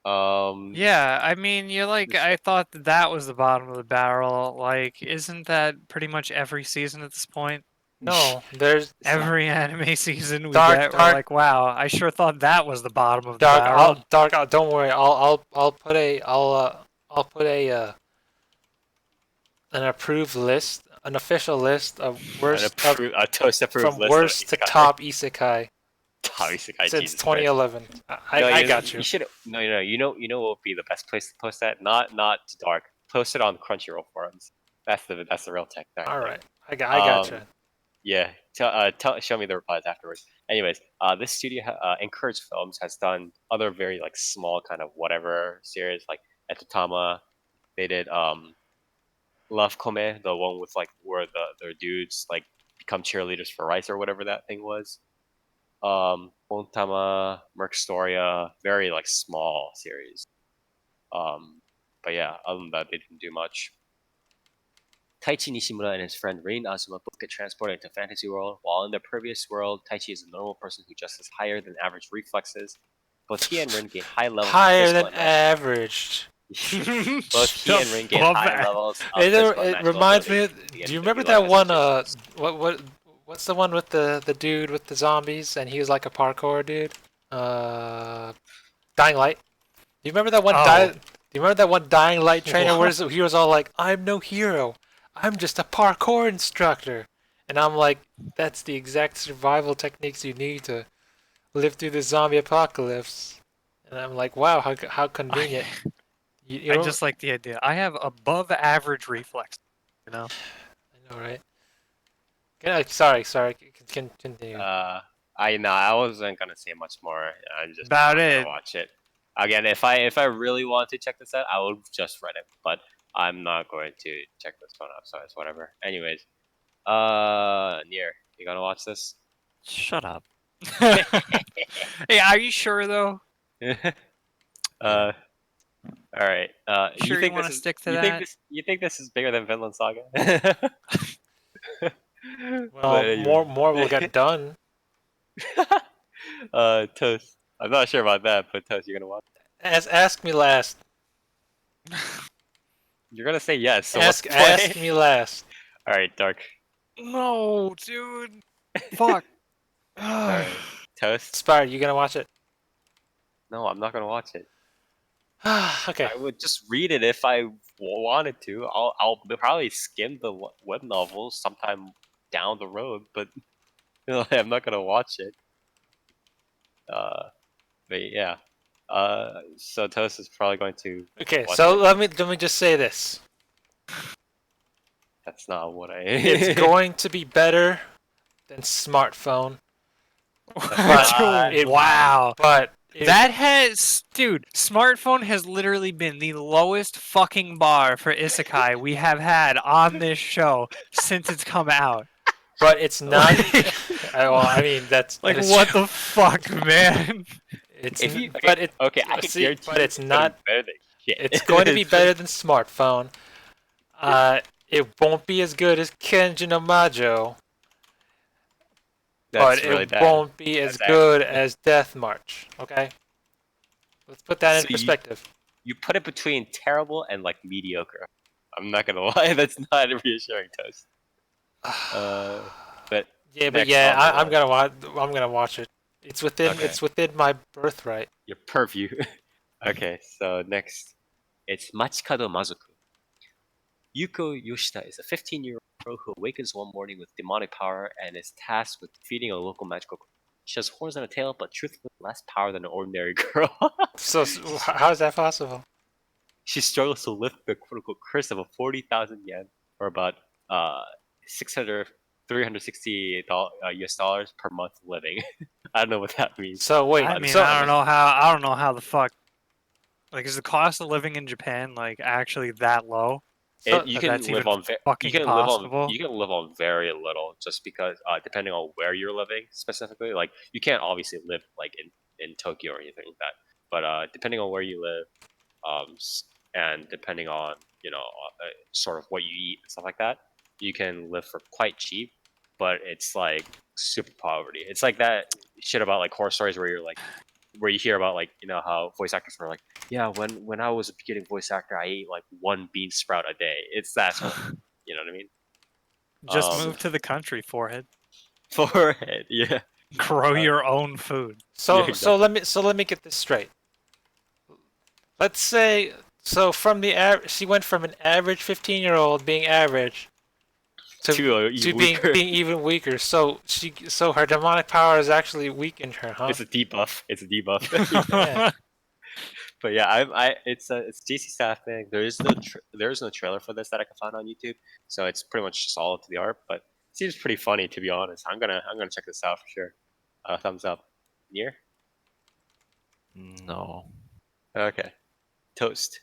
of Yeah, I mean, you're like, I thought that was the bottom of the barrel. Like, isn't that pretty much every season at this point? No, there's Every anime season we Dark- get, we're dark- like, wow, I sure thought that was the bottom of the Dark. barrel. Don't worry. I'll put a an approved list, an official list of worst a toast approved from list worst of to isekai. top isekai Top isekai, since Jesus Christ. 2011. No, I got you. You should no. You know what would be the best place to post that? Not to Dark. Post it on Crunchyroll forums. That's the real tech. All right, I got you. Yeah, show me the replies afterwards. Anyways, this studio, Encourage Films, has done other very like small kind of whatever series like Etotama. They did Love Kome, the one with like where their dudes like become cheerleaders for rice or whatever that thing was. Ontama, Mercstoria, very like small series. But yeah, other than that, they didn't do much. Taichi Nishimura and his friend Rin Azuma both get transported into fantasy world. While in the previous world, Taichi is a normal person who just has higher than average reflexes. Both he and Rin gain high levels Higher of than physical and average. both he and Rin gain Above high average. levels of physical and It magical reminds me. abilities. Do you remember that one? What's the one with the dude with the zombies and he was like a parkour dude? Dying Light. Do you remember that one? Oh. Do you remember that one Dying Light trainer where he was all like, "I'm no hero, I'm just a parkour instructor," and I'm like, "That's the exact survival techniques you need to live through the zombie apocalypse." And I'm like, "Wow, how convenient." You I know- just like the idea. I have above average reflex. You know? I know, right? Yeah, sorry. Continue. I wasn't gonna say much more. I'm just About not it. gonna watch it. Again, if I really want to check this out, I would just read it, but I'm not going to check this one out, so it's whatever. Anyways, Nier, you gonna watch this? Shut up. Hey, are you sure though? All right. Sure you think wanna this is, stick to you that? You think this is bigger than Vinland Saga? Well, more will get done. Toast. I'm not sure about that, but Toast, you're gonna watch. Ask me last. You're gonna say yes. So what's Ask me last. All right, Dark. No, dude. Fuck. All right, Toast. Inspired, you gonna watch it? No, I'm not gonna watch it. Okay. I would just read it if I wanted to. I'll probably skim the web novels sometime down the road, but I'm not gonna watch it. But yeah. So Toast is probably going to. Okay, watch so it. let me just say this. That's not what I. It's going to be better than smartphone. Wow. But That has, dude, smartphone has literally been the lowest fucking bar for isekai we have had on this show since it's come out. but it's not. Well, I mean that's Like, that is what true. the fuck, man? It's If you, but it okay, I can see, guarantee but you it's gonna not. be better than shit. It's going to be better than smartphone. It won't be as good as Kenji no Majo, That's but really it bad. won't be as That's good as Death March. Okay, let's put that in So you- perspective. You put it between terrible and like mediocre. I'm not gonna lie, that's not a reassuring, Toast. But Yeah, but next yeah, on the I'm gonna watch. I'm gonna watch it. It's within. Okay. It's within my birthright. your purview. Okay, so next, it's Machikado Mazoku. Yuko Yoshida is a 15-year-old girl who awakens one morning with demonic power and is tasked with defeating a local magical creature. She has horns on a tail, but truthfully less power than an ordinary girl. So how is that possible? She struggles to lift the quote-unquote curse of a 40,000 yen, or about 360 US dollars per month living. I don't know what that means. So wait. I mean, so, I don't know how the fuck. Like, is the cost of living in Japan like actually that low? So You can That's live even on fucking possible. you can live on very little just because depending on where you're living specifically. Like you can't obviously live like in Tokyo or anything like that. But depending on where you live, and depending on sort of what you eat and stuff like that, you can live for quite cheap. But it's like super poverty. It's like that shit about like horror stories where you're like where you hear about like how voice actors were like, yeah, when I was a beginning voice actor, I ate like one bean sprout a day. It's that sort of, you know what I mean? Just Um, move to the country, forehead. Forehead, yeah, Grow your own food. so yeah, exactly. let me get this straight. Let's say she went from an average 15-year-old being average to Even being weaker. even weaker. So her demonic power has actually weakened her, huh? It's a debuff. It's a debuff. Yeah. But yeah, it's a JC staff thing. There is no trailer for this that I can find on YouTube, so it's pretty much just all up to the art. But it seems pretty funny to be honest. I'm gonna check this out for sure. Thumbs up. Near. No. Okay. Toast.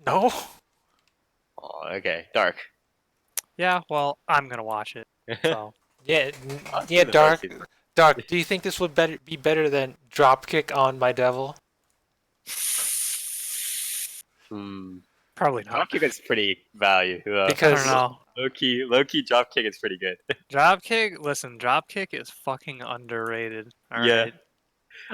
No. Oh, okay. Dark. Yeah, well, I'm gonna watch it. So Yeah. I've Yeah. seen the first season. Dark. Do you think this would be better than Dropkick on My Devil? Hmm. probably not. Dropkick is pretty value. I don't Because know. Low key Dropkick is pretty good. Dropkick, listen, Dropkick is fucking underrated. All Yeah. right.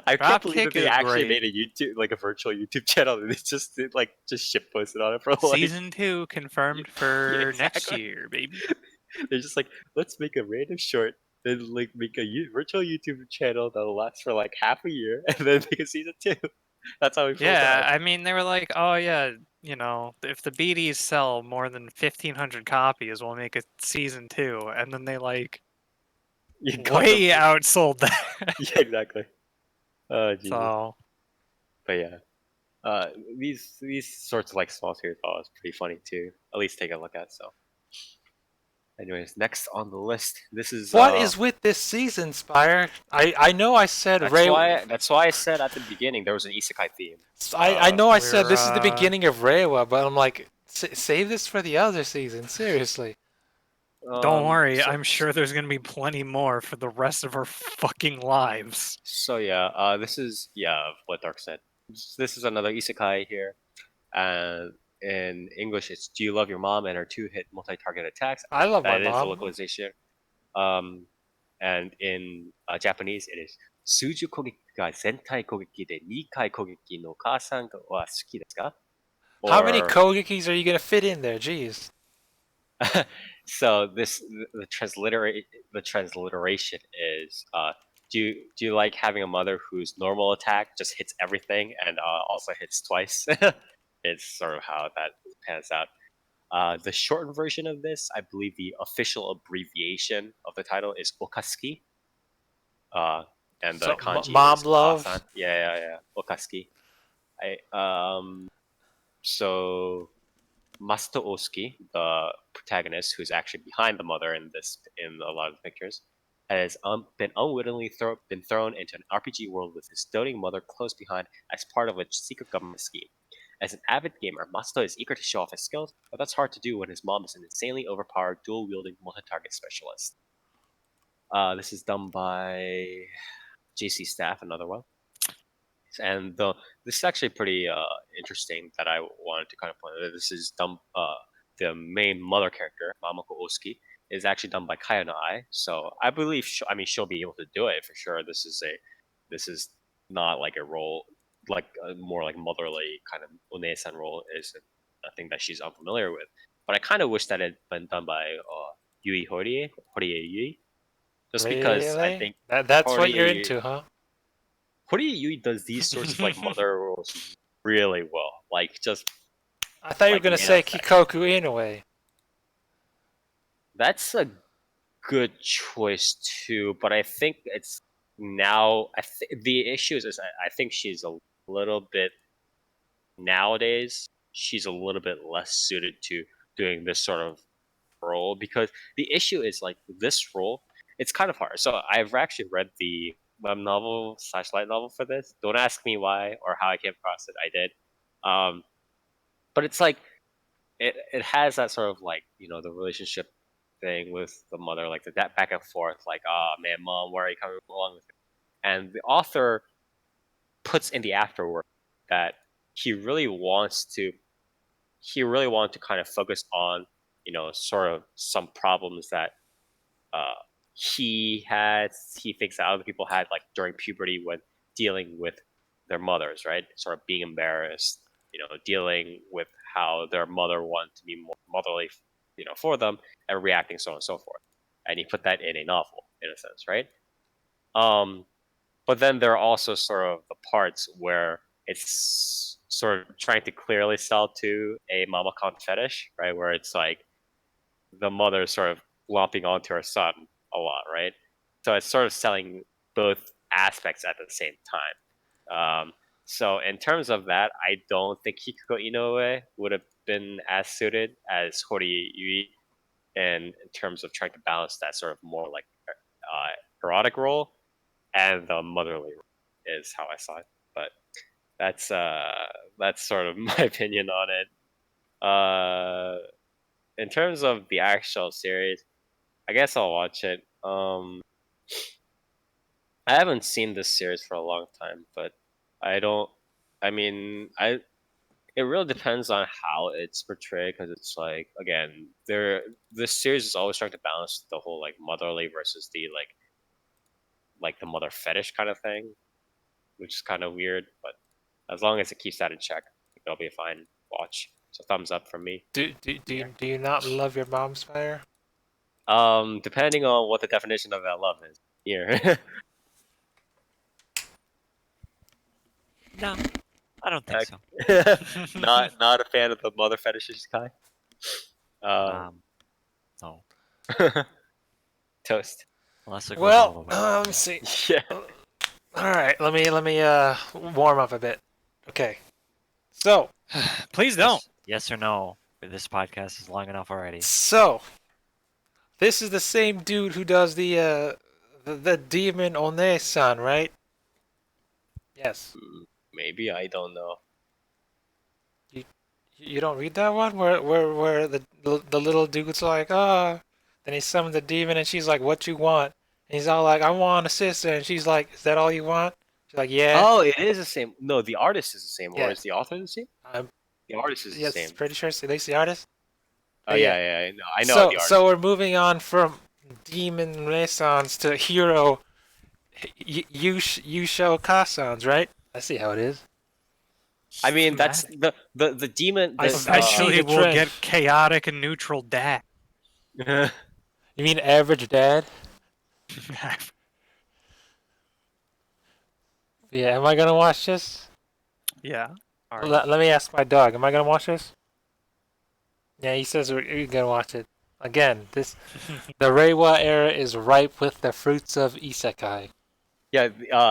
I can't believe that Dropkick they is actually great. made a YouTube, like a virtual YouTube channel, and they just did, like just shit posted on it for like Season 2 confirmed for next exactly. year, baby. They're just like, let's make a random short, then like make a virtual YouTube channel that'll last for like half a year, and then make a season 2. That's how we pulled Yeah, out. I mean, they were like, oh yeah, if the BDs sell more than 1,500 copies, we'll make a season 2. And then they like You got way them. outsold that. Yeah, exactly. Oh Jesus. So But yeah, these sorts of like small series is pretty funny too. At least take a look at. So, anyways, next on the list, this is what is with this season, Spire? I know I said that's why I said at the beginning there was an isekai theme. I know I said we're, this is the beginning of Reiwa, but I'm like, save this for the other season. Seriously. don't worry, So, I'm sure there's gonna be plenty more for the rest of our fucking lives. so yeah, this is what Dark said. This is another isekai here, and in English it's "Do you love your mom?" and her two-hit multi-target attacks. I love my That is the mom. localization. And in Japanese it is "Suju kogeki ga zentai kogeki de 2回攻撃の母さんは好きですか?" How many Or Kogekis are you gonna fit in there? Jeez. so the transliteration is do you like having a mother whose normal attack just hits everything and also hits twice? It's sort of how that pans out. The shortened version of this, I believe the official abbreviation of the title is Okasuki. And the So, kanji mom is love? Okaa-san. Yeah. Okasuki. So Masato Osuki, the protagonist, who's actually behind the mother in a lot of the pictures, has been unwittingly been thrown into an RPG world with his doting mother close behind as part of a secret government scheme. As an avid gamer, Masato is eager to show off his skills, but that's hard to do when his mom is an insanely overpowered, dual-wielding multi-target specialist. This is done by JC Staff, another one. And this is actually pretty interesting that I wanted to kind of point out. This is done. The main mother character, Mamako Osuki, is actually done by Kaya no Ai. So I believe, she'll be able to do it for sure. This is not like a role, like a more like motherly kind of One-san role is a thing that she's unfamiliar with. But I kind of wish that it had been done by Yui Horie Yui, just because I Really? think That's what you're Horie into, huh? Horie Yui does these sorts of like mother roles really well. Like just I thought you were like gonna in say effect. Kikoku Inoue. That's a good choice too, but I think it's now. The issue is I think she's a little bit nowadays. She's a little bit less suited to doing this sort of role because the issue is like this role. It's kind of hard. So I've actually read the web novel / light novel for this. Don't ask me why or how I came across it. I did, but it's like it has that sort of like the relationship thing with the mother, like that back and forth, like oh man, mom, where are you coming along with it? And the author puts in the afterword that he really wants to kind of focus on sort of some problems that uh, he thinks that other people had like during puberty when dealing with their mothers, right? Sort of being embarrassed, dealing with how their mother wanted to be more motherly, for them, and reacting so on and so forth. And he put that in a novel, in a sense, right? But then there are also sort of the parts where it's sort of trying to clearly sell to a mama con fetish, right? Where it's like the mother sort of lumping onto her son a lot, right? So it's sort of selling both aspects at the same time. So in terms of that, I don't think Hikuko Inoue would have been as suited as Hori Yui in terms of trying to balance that sort of more like erotic role and the motherly role is how I saw it. But that's sort of my opinion on it. In terms of the actual series, I guess I'll watch it. I haven't seen this series for a long time, but I don't. I mean, It really depends on how it's portrayed, because it's like again, this series is always trying to balance the whole like motherly versus the like the mother fetish kind of thing, which is kind of weird. But as long as it keeps that in check, it'll be a fine watch. So thumbs up from me. Do you not love your mom's fire? Depending on what the definition of that love is here. No, I don't think so. not a fan of the mother fetishes kind. No. Toast. Unless it goes all the Well, way. let me see. Yeah. All right, let me warm up a bit. Okay, so Please don't. Yes or no? This podcast is long enough already. this is the same dude who does the demon One-san, right? Yes. Maybe, I don't know. You don't read that one where the little dude's like, ah, then he summons the demon and she's like, what you want? And he's all like, I want a sister, and she's like, is that all you want? She's like, yeah. Oh, it is the same. No, the artist is the same, Yeah. or is the author the same? I'm The artist is the yes, same. pretty sure it's at least the artist. Oh yeah. yeah, I know So the artist. so we're moving on from demon Renaissance to hero Yusho Okaa-san's, right? I see how it is. I mean, that's the demon. This, Eventually, the we'll trend. get chaotic and neutral dad. You mean average dad? Yeah, am I gonna watch this? Yeah. All right. Let me ask my dog. Am I gonna watch this? Yeah, he says we're gonna watch it. Again, the Reiwa era is ripe with the fruits of Isekai. yeah,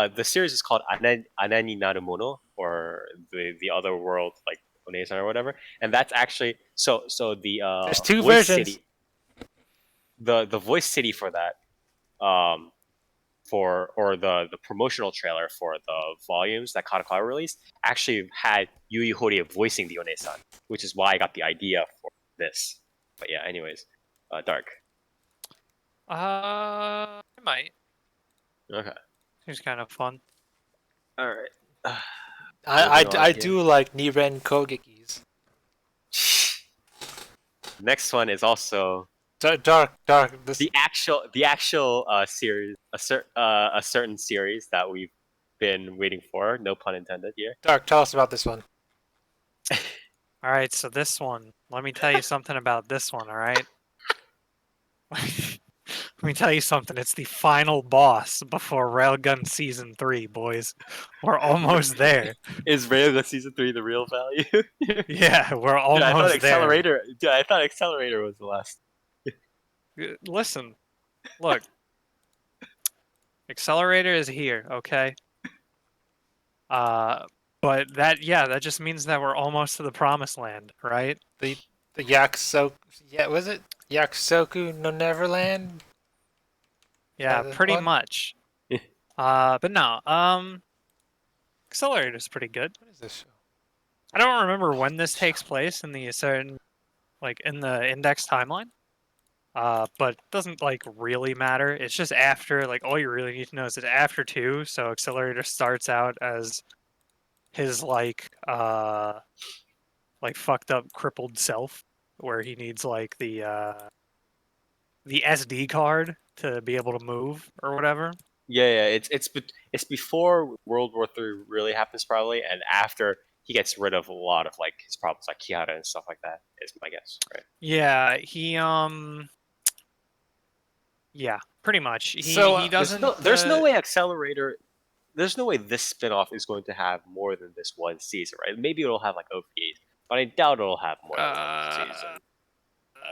the series is called Anani Narumono, or the other world, like Onesan or whatever, and that's actually so the There's two voice versions. city, the voice city for that, the promotional trailer for the volumes that Kadokawa released actually had Yui Horie voicing the Onesan, which is why I got the idea for this. But yeah, anyways, Dark. I might. Okay. Seems kind of fun. All right. I do like Niren Kogekis. Next one is also Dark. This the actual series, a certain series that we've been waiting for. No pun intended here. Dark. Tell us about this one. All right, so this one. Let me tell you something about this one. All right. Let me tell you something. It's the final boss before Railgun Season 3, boys. We're almost there. Is Railgun Season 3 the real value? Yeah, we're I thought almost Accelerator. Dude, I thought Accelerator was the last. there. Listen, look. Accelerator is here, okay? But that just means that we're almost to the promised land, right? The Yakusoku. Yeah, was it Yakusoku no Neverland? Yeah, the pretty one? much. But no, Accelerator's pretty good. What is this show? I don't remember when this takes place in the certain like in the index timeline. But it doesn't like really matter. It's just after, like, all you really need to know is that after 2, so Accelerator starts out as his like fucked up crippled self, where he needs like the SD card to be able to move or whatever. Yeah. It's before World War III really happens probably, and after he gets rid of a lot of like his problems like Kiara and stuff like that. Is my guess, right? Yeah, he yeah, pretty much. So, He doesn't. There's no way Accelerator. There's no way this spin-off is going to have more than this one season, right? Maybe it'll have like OVAs, but I doubt it'll have more than one season.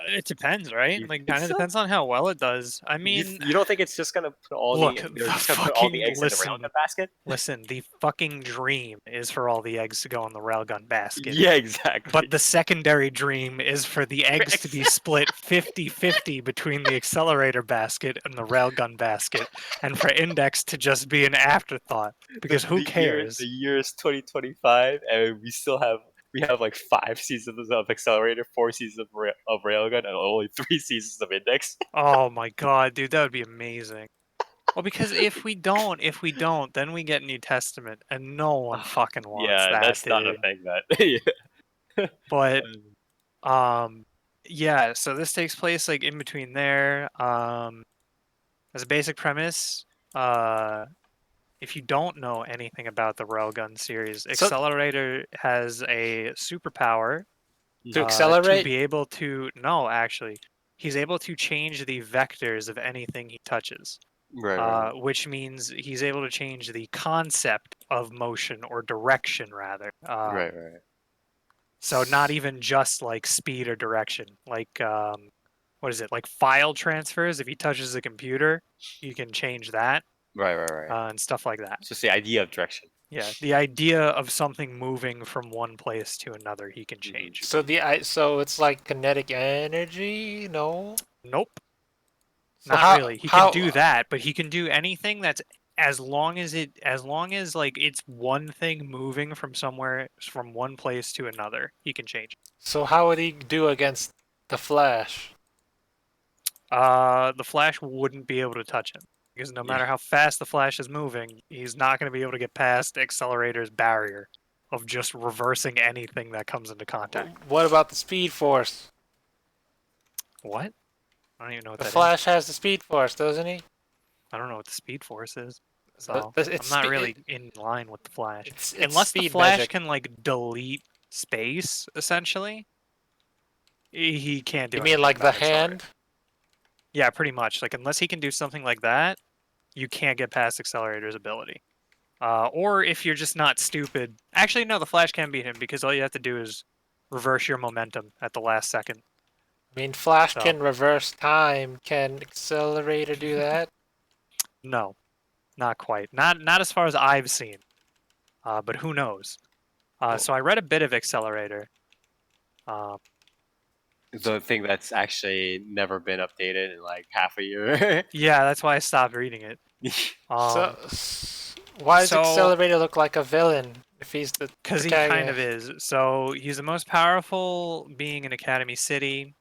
It depends, right? You Like, think kind of so? depends on how well it does. I You, mean, you don't think it's just gonna put all look, they're the just gonna put all the fucking eggs in the railgun basket? listen, the fucking dream is for all the eggs to go in the railgun basket. Yeah, exactly. But the secondary dream is for the eggs to be split 50-50 between the accelerator basket and the railgun basket, and for Index to just be an afterthought. Because who cares? The year is 2025, and we have like 5 seasons of Accelerator, 4 seasons of Railgun, and only 3 seasons of Index. Oh my god, dude, that would be amazing. Well, because if we don't, then we get New Testament, and no one fucking wants Yeah, that, that's not a dude. thing that. Yeah. But yeah, so this takes place like in between there. As a basic premise, if you don't know anything about the Railgun series, Accelerator has a superpower to accelerate? to be able to actually, he's able to change the vectors of anything he touches. Right. Which means he's able to change the concept of motion or direction, rather. Right. So not even just like speed or direction. Like, what is it? Like file transfers. If he touches a computer, you can change that. Right. And stuff like that. It's just the idea of direction. Yeah, the idea of something moving from one place to another, he can change. So so it's like kinetic energy? No. Nope. So Not really. He can do that, but he can do anything that's as long as like it's one thing moving from one place to another, he can change it. So how would he do against the Flash? The Flash wouldn't be able to touch him because no matter how fast the Flash is moving, he's not going to be able to get past Accelerator's barrier of just reversing anything that comes into contact. What about the Speed Force? What? I don't even know what The that Flash is. has the Speed Force, doesn't he? I don't know what the Speed Force is. So But I'm not really in line with the Flash. It's Unless the speed Flash magic. can like delete space, essentially, he can't do. You mean anything like the about Accelerator. hand? Yeah, pretty much. Like unless he can do something like that, you can't get past Accelerator's ability. Or if you're just not stupid. Actually, no, the Flash can beat him because all you have to do is reverse your momentum at the last second. I mean, Flash So- can reverse time. Can Accelerator do that? No, not quite. Not as far as I've seen. But who knows? So I read a bit of Accelerator. The thing that's actually never been updated in like half a year. Yeah, that's why I stopped reading it. Why does so- Accelerator look like a villain if he's the Because he kind of is. So he's the most powerful being in Academy City.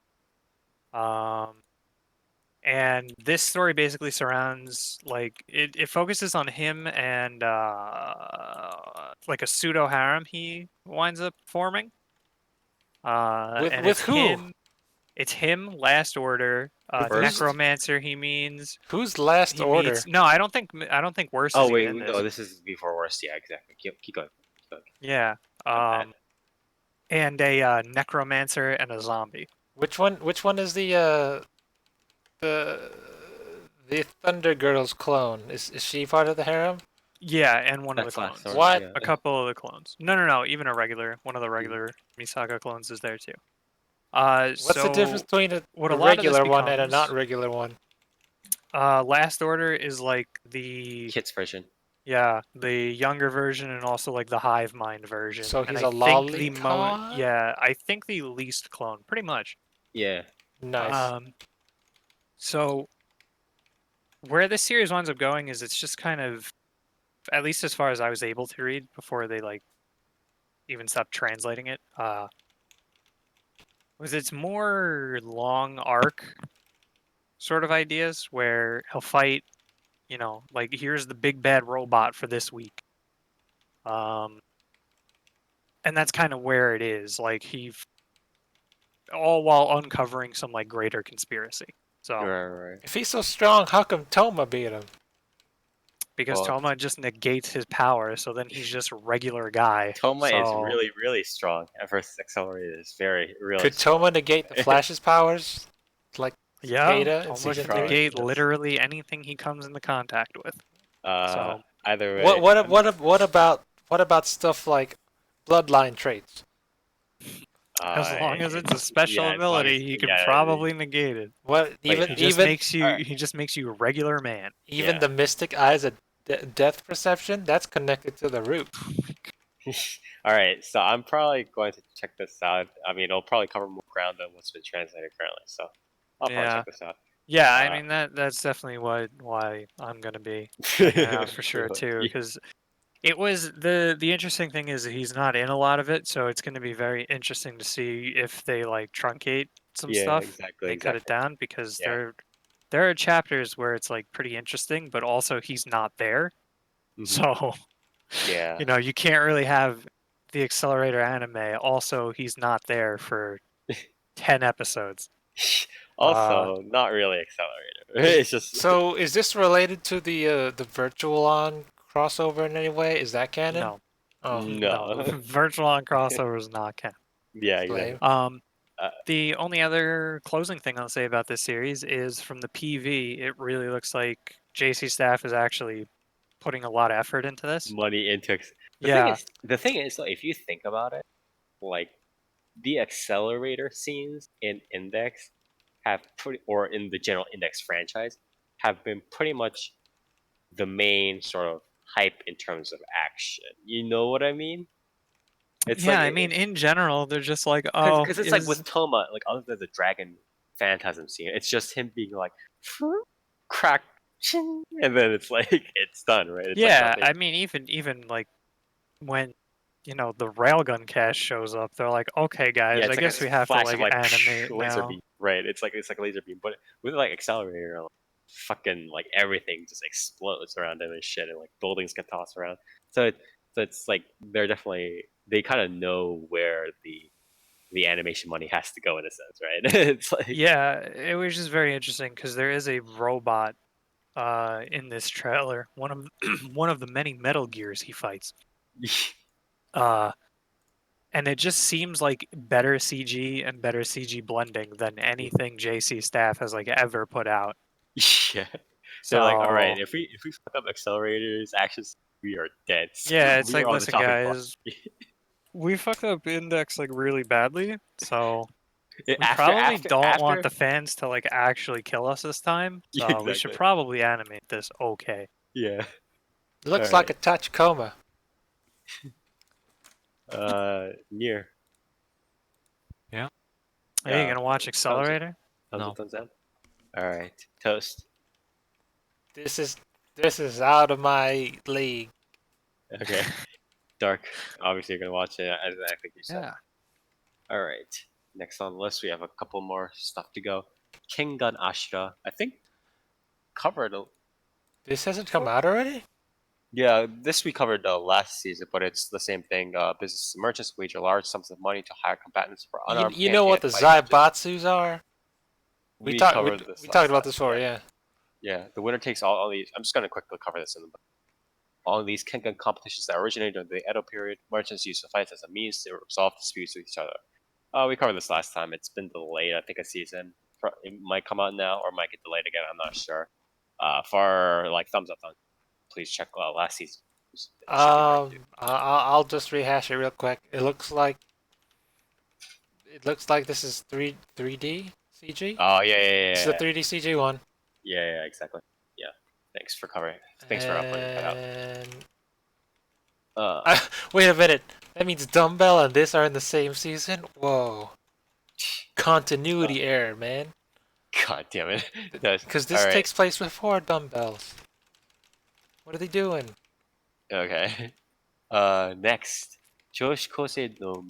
And this story basically surrounds, like, it focuses on him and, like, a pseudo harem he winds up forming. And with it's who? him, it's him, Last Order, Worst? Necromancer he means. Who's Last He Order? meets, no, I don't think Worst Oh is wait, even in this. no, this is before worst. Yeah, exactly. Keep going. Yeah. bad. And a necromancer and a zombie. Which one is the Thunder Girl's clone? Is she part of the harem? Yeah, and one That's of the Last clones. Order, What? yeah. A couple of the clones. No. Even a regular, one of the regular Misaka clones is there too. What's the difference between a what a lot of this regular one and a becomes- not regular one? Last Order is like the Kids version. the younger version and also like the hive mind version. So And he's I a think the lolicon? I think the least clone, pretty much. Yeah. Nice. So where this series winds up going is it's just kind of, at least as far as I was able to read before they like even stopped translating it. was it's more long arc sort of ideas where he'll fight, like here's the big bad robot for this week. And that's kind of where it is. Like all while uncovering some like greater conspiracy. So Right. If he's so strong, how come Toma beat him? because Well, Toma just negates his power, so then he's just a regular guy. Toma is So- really, really strong. And versus Accelerator is very, really Could strong. Toma negate the Flash's powers? Like Yeah, Cicada in Toma season can three? negate Yes. literally anything he comes into contact with. So Either way. What about stuff like bloodline traits? as long as it's a special yeah, as long ability, as- he can yeah, probably negate it. What Like, He just even makes you. Alright. He just makes you a regular man. even Yeah. the mystic eyes of death perception that's connected to the root. All right, so I'm probably going to check this out. I mean, it'll probably cover more ground than what's been translated currently, so I'll probably Yeah. check this out. Yeah, I Uh, mean that's definitely why I'm gonna be checking it out for sure too. Yeah. Because it was the interesting thing is he's not in a lot of it, so it's gonna be very interesting to see if they like truncate some Yeah, stuff. exactly, They cut it exactly. down because Yeah. there are chapters where it's like pretty interesting, but also he's not there. Mhm. So Yeah. you can't really have the Accelerator anime. Also, he's not there for 10 episodes. Also, not really Accelerator. It's just So is this related to the virtual on crossover in any way? Is that canon? No, Oh, No. virtual on crossover is not canon. yeah, Slave. exactly. The only other closing thing I'll say about this series is from the PV, it really looks like JC staff is actually putting a lot of effort into this. Money into Yeah. the thing is though, if you think about it, like the Accelerator scenes in Index have pretty, or in the general Index franchise, have been pretty much the main sort of hype in terms of action. You know what I mean? It's Yeah, like I mean, in general, they're just like, oh, because it's like with Toma, like other than the dragon phantasm scene, it's just him being like crack, ching, and then it's like it's done, right? It's yeah, like I mean, even like when the railgun cast shows up, they're like, okay, guys, it's I like guess a we have to flash like of like animate laser now. beam, right? It's like a laser beam, but with like Accelerator, like, fucking like everything just explodes around him and shit, and like buildings get tossed around. So it's like they kind of know where the animation money has to go in a sense, right? It's like Yeah, it was just very interesting because there is a robot in this trailer. One of one of the many Metal Gears he fights. And it just seems like better CG and better CG blending than anything JC staff has like ever put out. yeah. So They're like, all right, if we fuck up Accelerators, actions, we are dead. yeah, it's We like, are on the listen, chopping block. guys, we fucked up Index like really badly, so we After- probably after- don't after- want the fans to like actually kill us this time. So Yeah, we should exactly. probably animate this okay. Yeah. looks Alright. like a Tachikoma. Near. Are you gonna watch Accelerator? No. Thumbs down. All right, toast. This is out of my league. Okay, Dark. Obviously, you're gonna watch it, as I think you said. Yeah. All right. Next on the list, we have a couple more stuff to go. Kengan Ashura. I think covered. This hasn't come out already? Yeah, this we covered last season, but it's the same thing. Business merchants wager large sums of money to hire combatants for unarmed. You know what the hand-to-hand fighting matches. Zaibatsus are? We talked talked last about time, this before, yeah. Yeah, the winner takes all these. I'm just gonna quickly cover this in the. All these Kengan competitions that originated during the Edo period, merchants used to fight as a means to resolve disputes with each other. We covered this last time. It's been delayed, I think, a season. It might come out now or might get delayed again. I'm not sure. For like thumbs up, please check last season. I'll just rehash it real quick. It looks like this is 3D CG. Oh yeah. It's the 3D CG one. Yeah, exactly. Yeah. Thanks for covering. Thanks for pointing that out. Wait a minute. That means Dumbbell and this are in the same season? Whoa. Continuity error, man. God damn it. Because this takes place before Dumbbells. What are they doing? Okay. Next. Josh Kosei no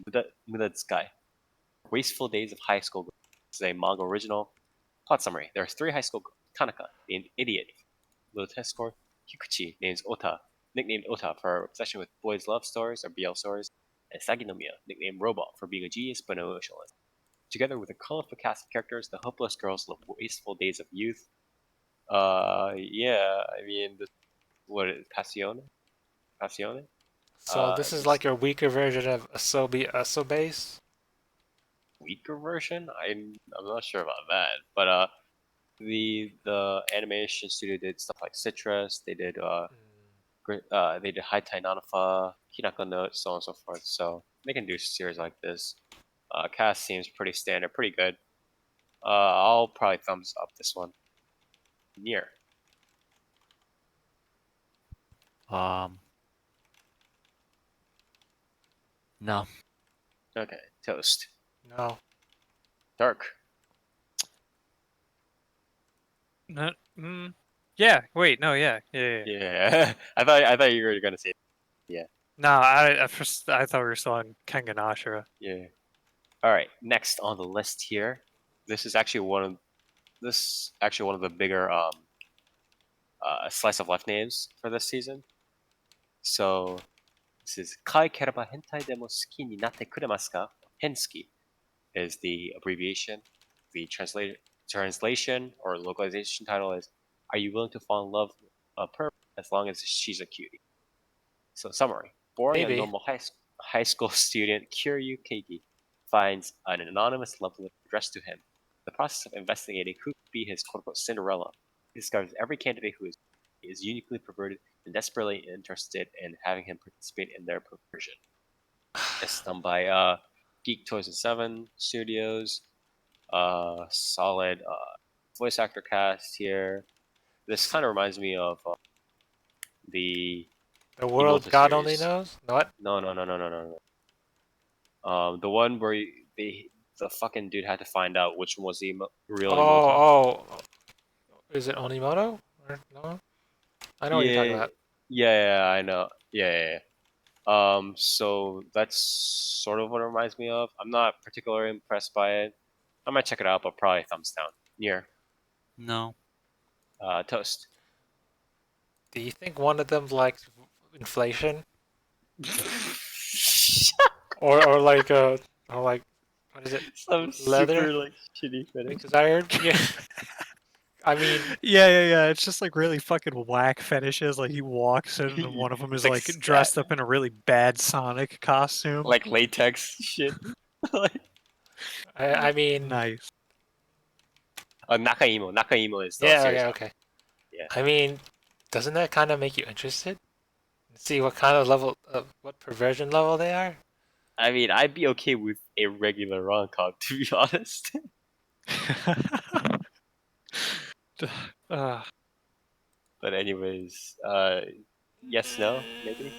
Muda Tsukai. Wasteful Days of High School. This is a manga original. Plot summary. There's 3 high school girls. Tanaka, named Idiot. Low test score. Kikuchi, nicknamed Ota for her obsession with boys' love stories or BL stories. And Saginomiya, nicknamed Robot for being a genius but emotionless. Together with a colorful cast of characters, the hopeless girls live wasteful days of youth. Yeah, I mean, what is it, Passione? Passione? So this is like a weaker version of Asobase. Weaker version? I'm not sure about that, but the animation studio did stuff like Citrus. They did they did Haitai Nanafa, Hinako Note, so on and so forth. So they can do a series like this. Cast seems pretty standard, pretty good. I'll probably thumbs up this one. Near. No. Okay, Toast. No. Dark. No, yeah. Wait. No. Yeah. Yeah. Yeah, I thought you were gonna say. No. I first I thought we were still on Kengan Ashura. Yeah. All right. Next on the list here, this is actually one of the bigger slice of life names for this season. So this is Kai keraba hentai demo suki ni natte kuremasu ka? Hensuki is the abbreviation. The translation or localization title is Are you willing to fall in love with a perp as long as she's a cutie? So summary. Boring and Maybe. normal high school student Kiryu Keiki finds an anonymous love letter addressed to him. In the process of investigating who could be his quote-unquote Cinderella, he discovers every candidate who is uniquely perverted and desperately interested in having him participate in their perversion. It's done by Geek Toys and 7 Studios. Solid voice actor cast here. This kind of reminds me of the world Emoto God series. only knows. What? No. The one where the fucking dude had to find out which one was the real Emoto. Oh. Is it Onimoto? Or no? I know what you're talking about. Yeah, I know. Yeah. So that's sort of what it reminds me of. I'm not particularly impressed by it. I might check it out, but probably thumbs down. Near. No. Toast. Do you think one of them likes inflation? or like what is it? Some Leather? super like shitty fetish. Because I heard I mean Yeah. It's just like really fucking whack fetishes. Like he walks in, and one of them is Like like dressed up in a really bad Sonic costume. Like latex shit. I mean Nice. Nakaimo is the yeah, series. okay. Yeah. I mean, doesn't that kind of make you interested? See what kind of level of what perversion level they are? I mean, I'd be okay with a regular rom-com, to be honest. uh, But anyways, yes, no, maybe.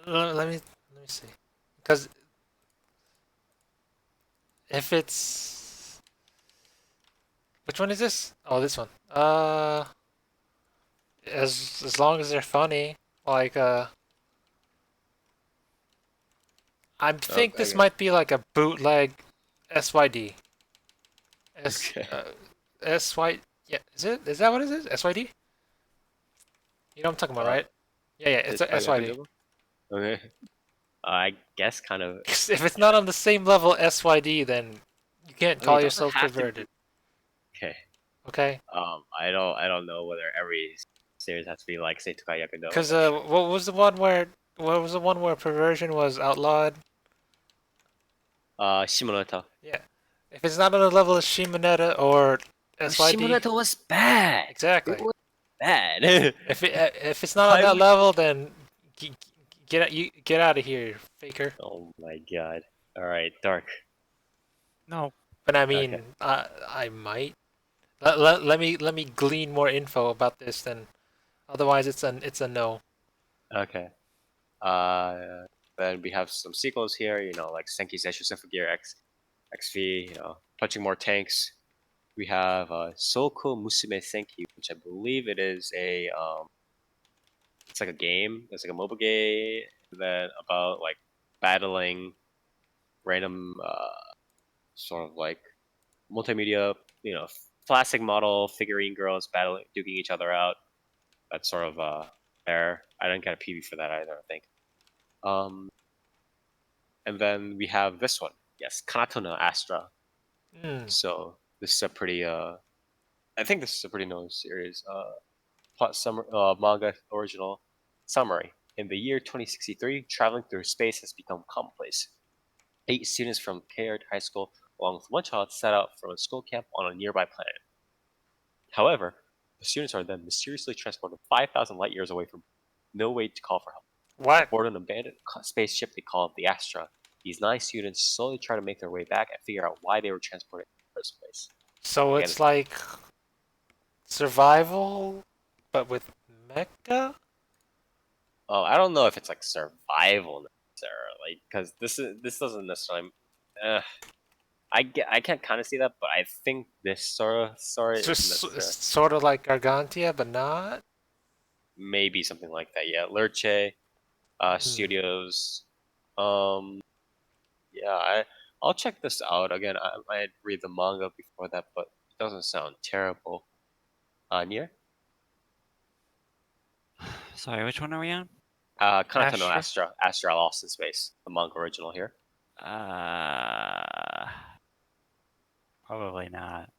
Let me see. Because if it's which one is this? Oh, this one. As long as they're funny, like I think this okay. might be like a bootleg SYD. Okay. SY. Yeah, is it? Is that what it is? SYD? You know what I'm talking about, right? Yeah, it's a SYD. Okay. I guess kind of. If it's not on the same level SYD, then you can't call yourself perverted. Okay. Okay. I don't know whether every series has to be like say Tokai Yakudo. Because what was the one where perversion was outlawed? Shimoneta. Yeah. If it's not on the level of Shimoneta or SYD, Shimoneta was bad. exactly. It was bad. If it's not on that level, then get out of here, faker. Oh my god. All right, Dark. no. But I mean, Okay. I might. Let me glean more info about this. Then, otherwise it's a no. Okay. Then we have some sequels here. You know, like Senki Seishu Symphogear X, XV. You know, punching more tanks. We have Soko Musume Senki, which I believe it is a it's like a game. It's like a mobile game that about like battling random sort of like multimedia, plastic model figurine girls battling, duking each other out. That's sort of fair. I didn't get a PV for that either, I think. And then we have this one. Yes, Kanato no Astra. So this is a pretty I think this is a pretty known series. Manga original summary. In the year 2063, traveling through space has become commonplace. 8 students from Kayard High School, along with one child, set out from a school camp on a nearby planet. However, the students are then mysteriously transported 5,000 light years away from no way to call for help. What? Aboard an abandoned spaceship they call the Astra, these 9 students slowly try to make their way back and figure out why they were transported in the first place. So it's like survival, but with mecha? Oh, I don't know if it's like survival necessarily, because this doesn't necessarily. I can kind of see that, but I think this sort of story is Sort of like Gargantia, but not. Maybe something like that. Yeah, Lerche, Studios. Yeah, I'll check this out again. I might read the manga before that, but it doesn't sound terrible. Nier? Sorry, which one are we on? Kanata no Astra. Astra Lost in Space. The manga original here. Probably not.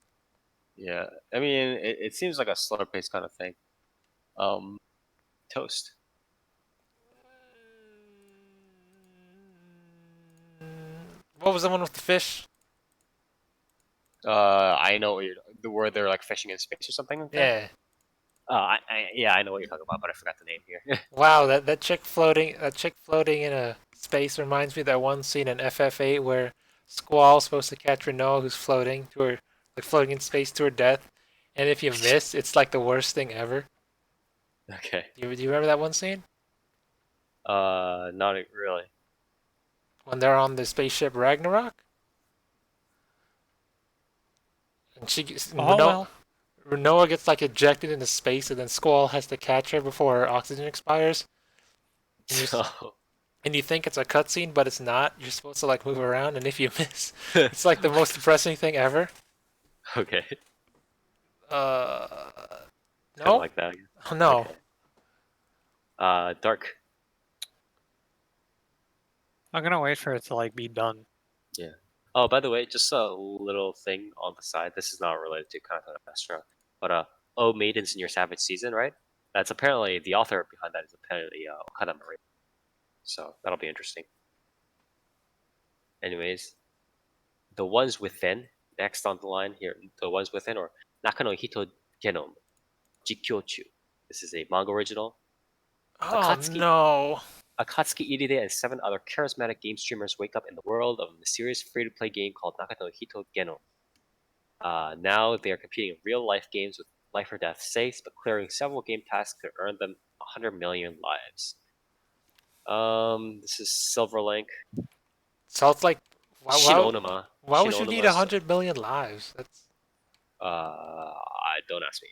Yeah, I mean, it seems like a slower pace kind of thing. Toast. What was the one with the fish? I know what where they're like fishing in space or something like that. Yeah. I know what you're talking about, but I forgot the name here. Wow, that chick floating in a space reminds me of that one scene in FF8 where Squall's supposed to catch Renoa who's floating to her, like floating in space to her death, and if you miss, it's like the worst thing ever. Okay. Do you remember that one scene? Not really. When they're on the spaceship Ragnarok? And Renoa gets like ejected into space, and then Squall has to catch her before her oxygen expires. And you think it's a cutscene, but it's not. You're supposed to like move around, and if you miss, it's like the most depressing thing ever. Okay. No. Like that. Oh, no. Okay. Dark. I'm gonna wait for it to like be done. Yeah. Oh, by the way, just a little thing on the side. This is not related to Kanata no Astra, but Maidens in Your Savage Season, right? That's apparently the author behind that is apparently Okada Marie. So that'll be interesting. Anyways, The Ones Within, next on the line here, The Ones Within, or Nakano Hito Genom, Jikyochu. This is a manga original. Oh, no. Akatsuki Iride and 7 other charismatic game streamers wake up in the world of a mysterious free-to-play game called Nakano Hito Genom. Now they are competing in real-life games with life or death stakes, but clearing several game tasks could earn them 100 million lives. This is Silver Link. So it's like, Shin-Onuma. Why would you need 100 million lives? That's. Don't ask me.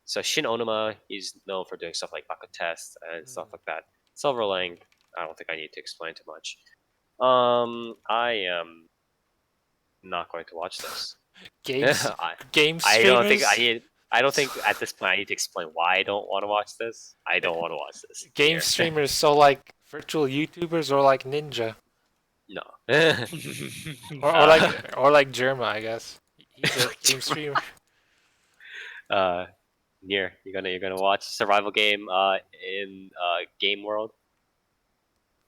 So Shin-Onuma, he's known for doing stuff like Baka Test and stuff like that. Silver Link, I don't think I need to explain too much. I am not going to watch this. Game streamers? I don't think at this point I need to explain why I don't want to watch this. I don't want to watch this. Game streamers, so like virtual YouTubers or like Ninja? No. or like Germa, I guess. He's a game streamer. Nier, you're gonna watch survival game in Game World?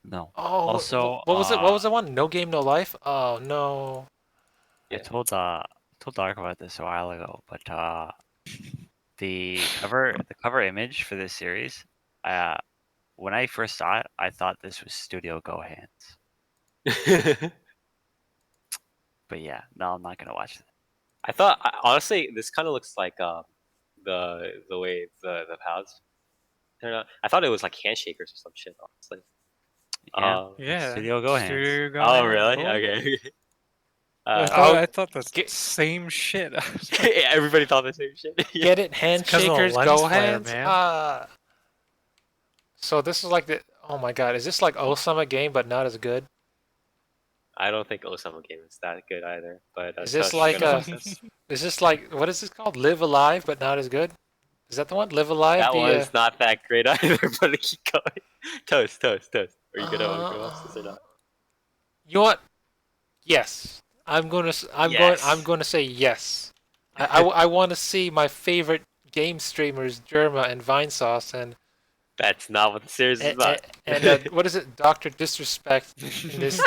No. Oh, Also, what was it? What was the one? No Game, No Life? Oh no. I told Dark about this a while ago, but the cover image for this series, when I first saw it, I thought this was Studio Gohan's. But yeah, no, I'm not gonna watch it. I thought honestly, this kind of looks like the way the paths turn out. I thought it was like handshakers or some shit. Honestly. Yeah. Studio Gohan. Oh really? Okay. I thought the same shit. Everybody thought the same shit. Get it, handshakers, Gohans. So this is like the. Oh my god, is this like Osama game but not as good? I don't think Osama game is that good either. But Is this Tosh, you like gonna a- watch this? Is this like what is this called? Live Alive, but not as good. Is that the one? Live Alive. That the one's not that great either. But keep going. Toast. Are you gonna watch this or not? You know what? Yes, I'm Yes. going to say yes. I want to see my favorite game streamers, Germa and Vinesauce, and That's not what the series is about. what is it, Doctor Disrespect in this.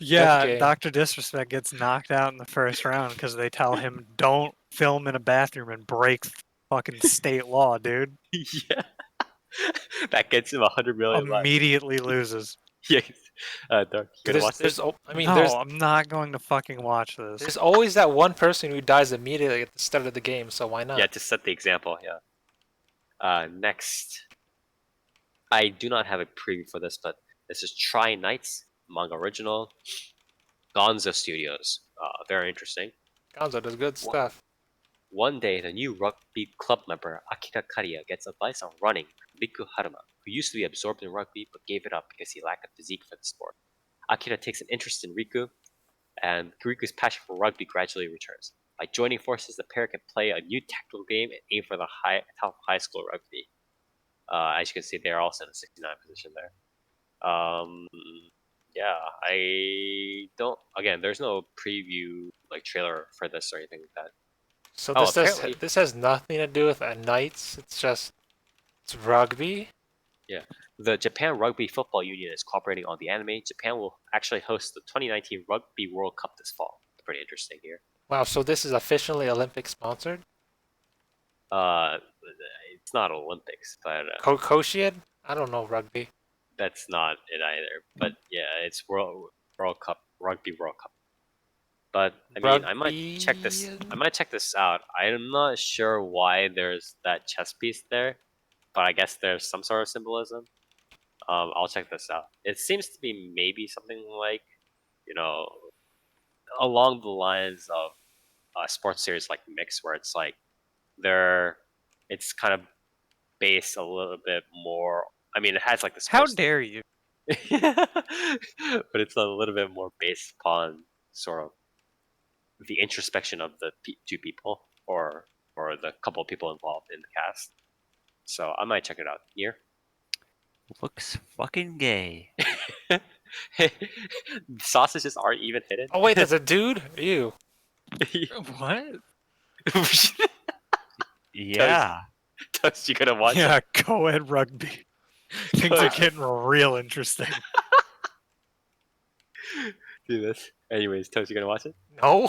Yeah, game. Dr. Disrespect gets knocked out in the first round because they tell him don't film in a bathroom and break fucking state law, dude. Yeah. That gets him 100 million likes. Immediately loses. Yes. Dark, you gonna watch this? I mean, No, I'm not going to fucking watch this. there's always that one person who dies immediately at the start of the game, so why not? Yeah, to set the example, yeah. Next. I do not have a preview for this, but this is Try Nights, manga original. Gonzo Studios. Very interesting. Gonzo does good stuff. One day, the new rugby club member, Akira Kariya, gets advice on running from Riku Haruma, who used to be absorbed in rugby but gave it up because he lacked a physique for the sport. Akira takes an interest in Riku, and Riku's passion for rugby gradually returns. By joining forces, the pair can play a new tactical game and aim for the top high school rugby. As you can see, they're also in a 69 position there. Yeah, I don't. Again, there's no preview like trailer for this or anything like that. So Oh, this has nothing to do with Knights. It's rugby. The Japan Rugby Football Union is cooperating on the anime. Japan will actually host the 2019 Rugby World Cup this fall. It's pretty interesting here. Wow, so this is officially Olympic sponsored? It's not Olympics, but Koshian? I don't know rugby. that's not it either. But yeah, it's World Cup, Rugby World Cup. But I mean, I might check this. I might check this out. I'm not sure why there's that chess piece there, but I guess there's some sort of symbolism. I'll check this out. It seems to be maybe something like, you know, along the lines of a sports series like Mix, where it's like it's kind of based a little bit more. I mean, it has like the How sports, dare you? but it's a little bit more based upon sort of the introspection of the two people or the couple of people involved in the cast. So I might check it out here. Looks fucking gay. Sausages aren't even hidden. Oh wait, there's a dude? Ew. What? Yeah. Toast, you gonna watch it? Yeah, co-ed rugby. Things are getting real interesting. Do this. Anyways, Toast, you gonna watch it? No.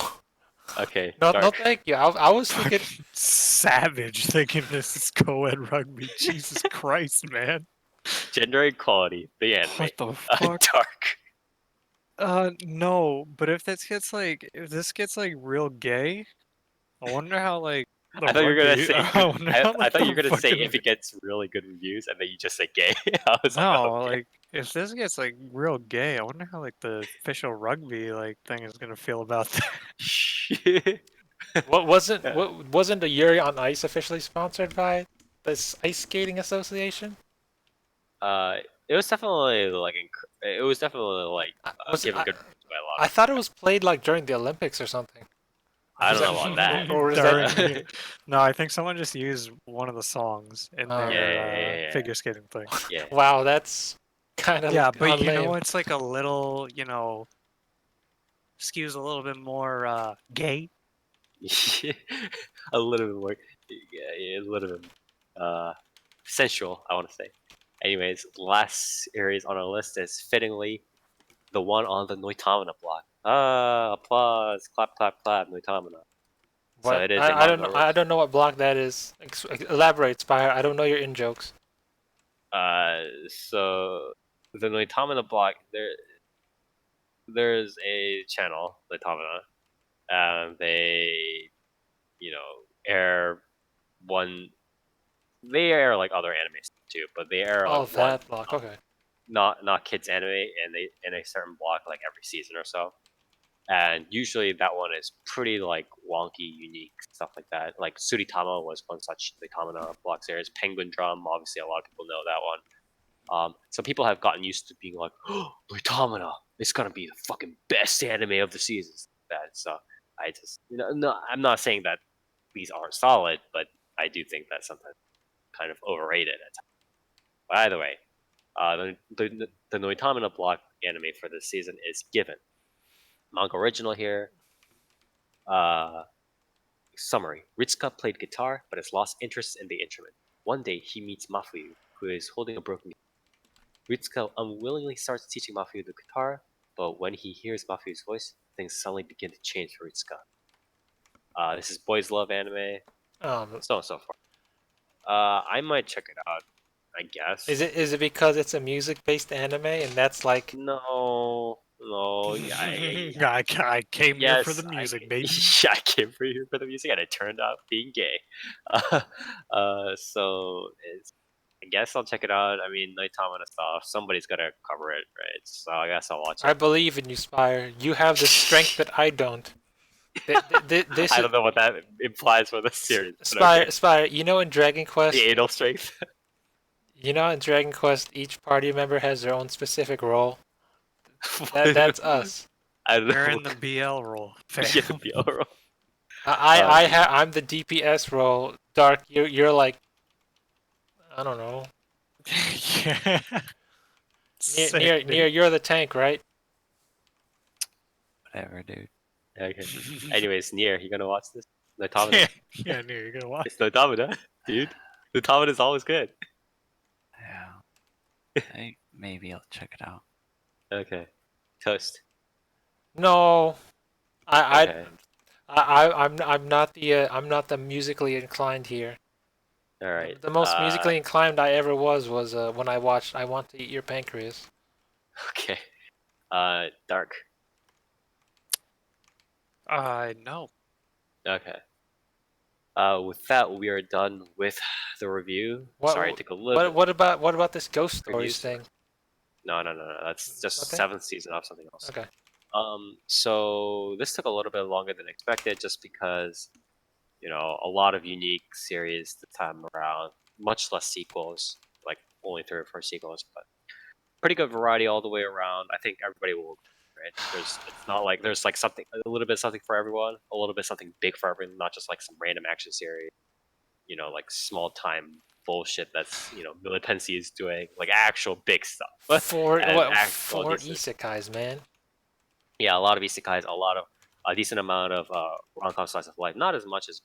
Okay. No, Dark. no, thank you. I was thinking. Savage thinking this is co-ed rugby. Jesus Christ, man. Gender equality. The anime. What the fuck? Dark. No, but if this gets real gay, I wonder how like the I thought you were gonna rugby- say. I wonder how, I thought you were the gonna say fucking- if it gets really good reviews, and then you just say gay. I was No, okay. like if this gets like real gay, I wonder how like the official rugby like thing is gonna feel about that. What wasn't the Yuri on Ice officially sponsored by this ice skating association? It was definitely like Was it- given good reviews by a lot. I thought it was played like during the Olympics or something. I don't know about that. Or is During that? the- No, I think someone just used one of the songs in Oh. their Yeah. figure skating thing. Yeah. Wow, that's kind of Yeah, but you lame. know it's like a little, skews a little bit more gay. A little bit more, yeah, a little bit sensual, I want to say. Anyways, last series on our list is fittingly the one on the Noitamina block. Applause, clap, clap, clap, Noitamina. So What? it is. I don't know. I don't know what block that is. Elaborate, Spire. I don't know your in jokes. So the Noitamina block, there's a channel, Noitamina, and they, air one. They air like other animes too, but they air Oh, like that one, block. Okay. not kids anime, and they in a certain block like every season or so. And usually that one is pretty like wonky, unique stuff like that. Like Suritama was one such Noitamina block series. Penguin Drum, obviously a lot of people know that one. Some people have gotten used to being like, "Oh, Noitamina, it's gonna be the fucking best anime of the season." That so I just no, I'm not saying that these aren't solid, but I do think that sometimes kind of overrated at times. But either way, the Noitamina block anime for this season is Given. Manga original here. Summary: Ritsuka played guitar, but has lost interest in the instrument. One day, he meets Mafuyu, who is holding a broken guitar. Ritsuka unwillingly starts teaching Mafuyu the guitar, but when he hears Mafuyu's voice, things suddenly begin to change for Ritsuka. This is boys love anime, so on and so forth. I might check it out, I guess. Is it because it's a music-based anime and that's like No, I came here for the music, baby. Yeah, I came for here for the music, and it turned out being gay. So I guess I'll check it out. I mean, nighttime and stuff. Somebody's gotta cover it, right? So I guess I'll watch it. I believe in you, Spire. You have the strength that I don't. This I don't know what that implies for the series. Spire, you know in Dragon Quest, the anal strength. you know in Dragon Quest, each party member has their own specific role. That's us. I don't know. We're in the BL role. Yeah, the BL role. I'm the DPS role. Dark, you're like, I don't know. Yeah. Near, you're the tank, right? Whatever, dude. Okay. Anyways, Nier, you gonna watch this? Noitamina. Yeah, Near, you're gonna watch. It's Noitamina, dude. Noitamina is always good. Yeah. Maybe I'll check it out. Okay. Toast. No, Okay. I'm not the musically inclined here. All right. The most musically inclined I ever was when I watched I Want to Eat Your Pancreas. Okay. Dark. No. Okay. With that, we are done with the review. Sorry, it took a little. What about this Ghost Stories Previews? thing? No. That's just Nothing? 7th season of something else. Okay. So this took a little bit longer than expected, just because, a lot of unique series this time around. Much less sequels, like only 3 or 4 sequels, but pretty good variety all the way around. I think everybody will. Right? It's not like there's like something, a little bit something for everyone, a little bit something big for everyone, not just like some random action series, like small time bullshit that's Militancy is doing, like actual big stuff. Four Actual decent- isekais, man. Yeah, a lot of isekais, a decent amount of rom-com slice of life. Not as much as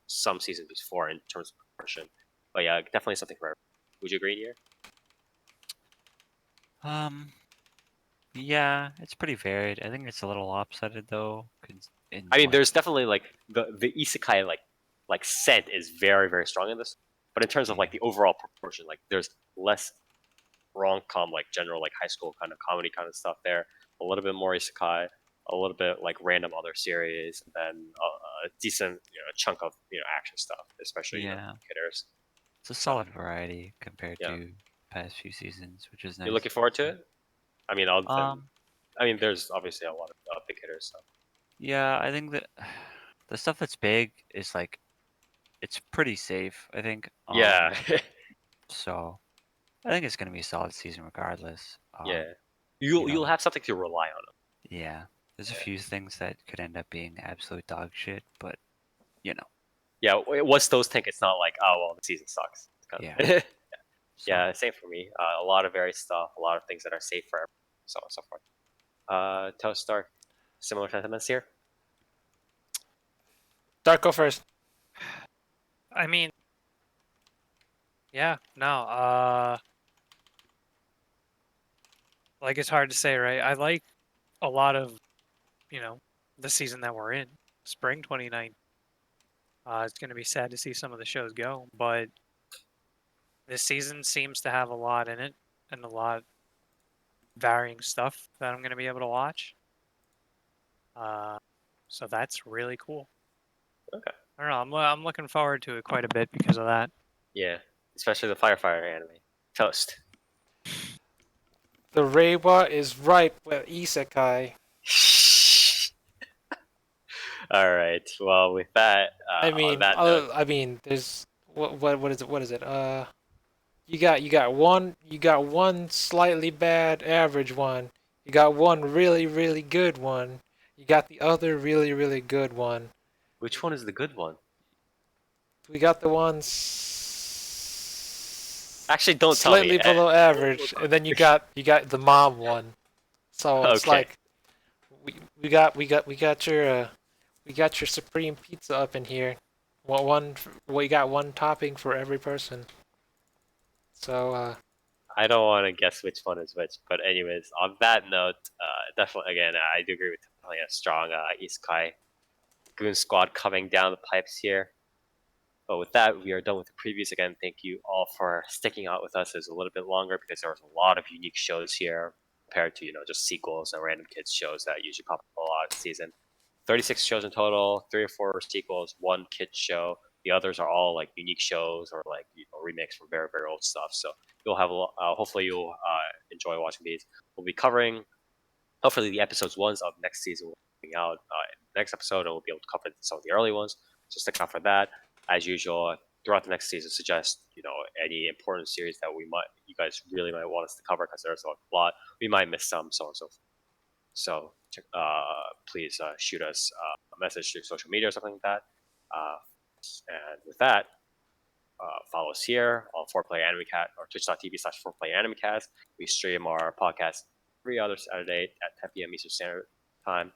some seasons before in terms of proportion, but yeah, definitely something for everyone. Would you agree here? Yeah, it's pretty varied. I think it's a little lopsided though. I mean, there's definitely like the isekai like scent is very very strong in this, but in terms of like the overall proportion, like there's less rom-com, like general like high school kind of comedy kind of stuff there. A little bit more isekai, a little bit like random other series, and then a decent chunk of action stuff, especially hitters. It's a solid variety compared to past few seasons, which is nice. You looking forward to it? I mean, there's obviously a lot of big hitters. So. Yeah, I think that the stuff that's big is like, it's pretty safe. I think. Yeah. So, I think it's gonna be a solid season regardless. Yeah. You'll have something to rely on. Yeah, there's a few things that could end up being absolute dog shit, but Yeah, once those tank, it's not like, oh well, the season sucks. Yeah. Yeah, same for me. A lot of varied stuff, a lot of things that are safe for everyone, so on and so forth. Toast, Dark, similar sentiments here. Dark, go first. I mean, yeah, no. Like it's hard to say, right? I like a lot of, the season that we're in, spring 2019. It's going to be sad to see some of the shows go, but this season seems to have a lot in it and a lot varying stuff that I'm going to be able to watch. So that's really cool. Okay. I don't know. I'm looking forward to it quite a bit because of that. Yeah, especially the Firefighter anime. Toast. The Reiwa is ripe with isekai. All right. Well, with that, I mean, on that note, I mean, there's what is it? What is it? you got one slightly bad average one. You got one really really good one. You got the other really really good one. Which one is the good one? We got the ones Actually, don't tell slightly me. below average, and then you got the mom one. So it's Okay. like we got your supreme pizza up in here. We got one topping for every person. So I don't want to guess which one is which, but anyways, on that note, definitely again, I do agree with definitely a strong Isekai Goon Squad coming down the pipes here. But with that, we are done with the previews. Again, thank you all for sticking out with us. It's a little bit longer because there was a lot of unique shows here compared to just sequels and random kids shows that usually pop up a lot of the season. 36 shows in total, 3 or 4 sequels, 1 kids show. The others are all like unique shows or like remakes from very very old stuff. So you'll have hopefully you'll enjoy watching these. We'll be covering hopefully the episodes ones of next season will be coming out in the next episode, and we'll be able to cover some of the early ones. So stick out for that. As usual, throughout the next season, suggest any important series that you guys really might want us to cover because there's a lot. We might miss some, so on and so forth. So please shoot us a message through social media or something like that. And with that, follow us here on 4PlayerAnimecast or twitch.tv/4PlayerAnimecast. We stream our podcast every other Saturday at 10 p.m. Eastern Standard Time.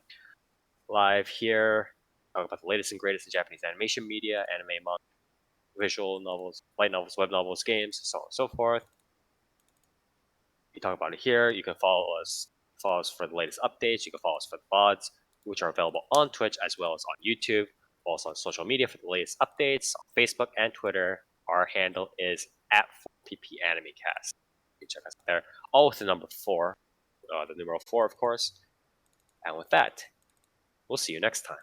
Live here, talking about the latest and greatest in Japanese animation media, anime, manga, visual novels, light novels, web novels, games, so on and so forth. We talk about it here. You can follow us for the latest updates. You can follow us for the VODs, which are available on Twitch as well as on YouTube. Also on social media for the latest updates on Facebook and Twitter. Our handle is at 4PPAnimecast. You can check us out there. All with the number 4, the numeral 4, of course. And with that, we'll see you next time.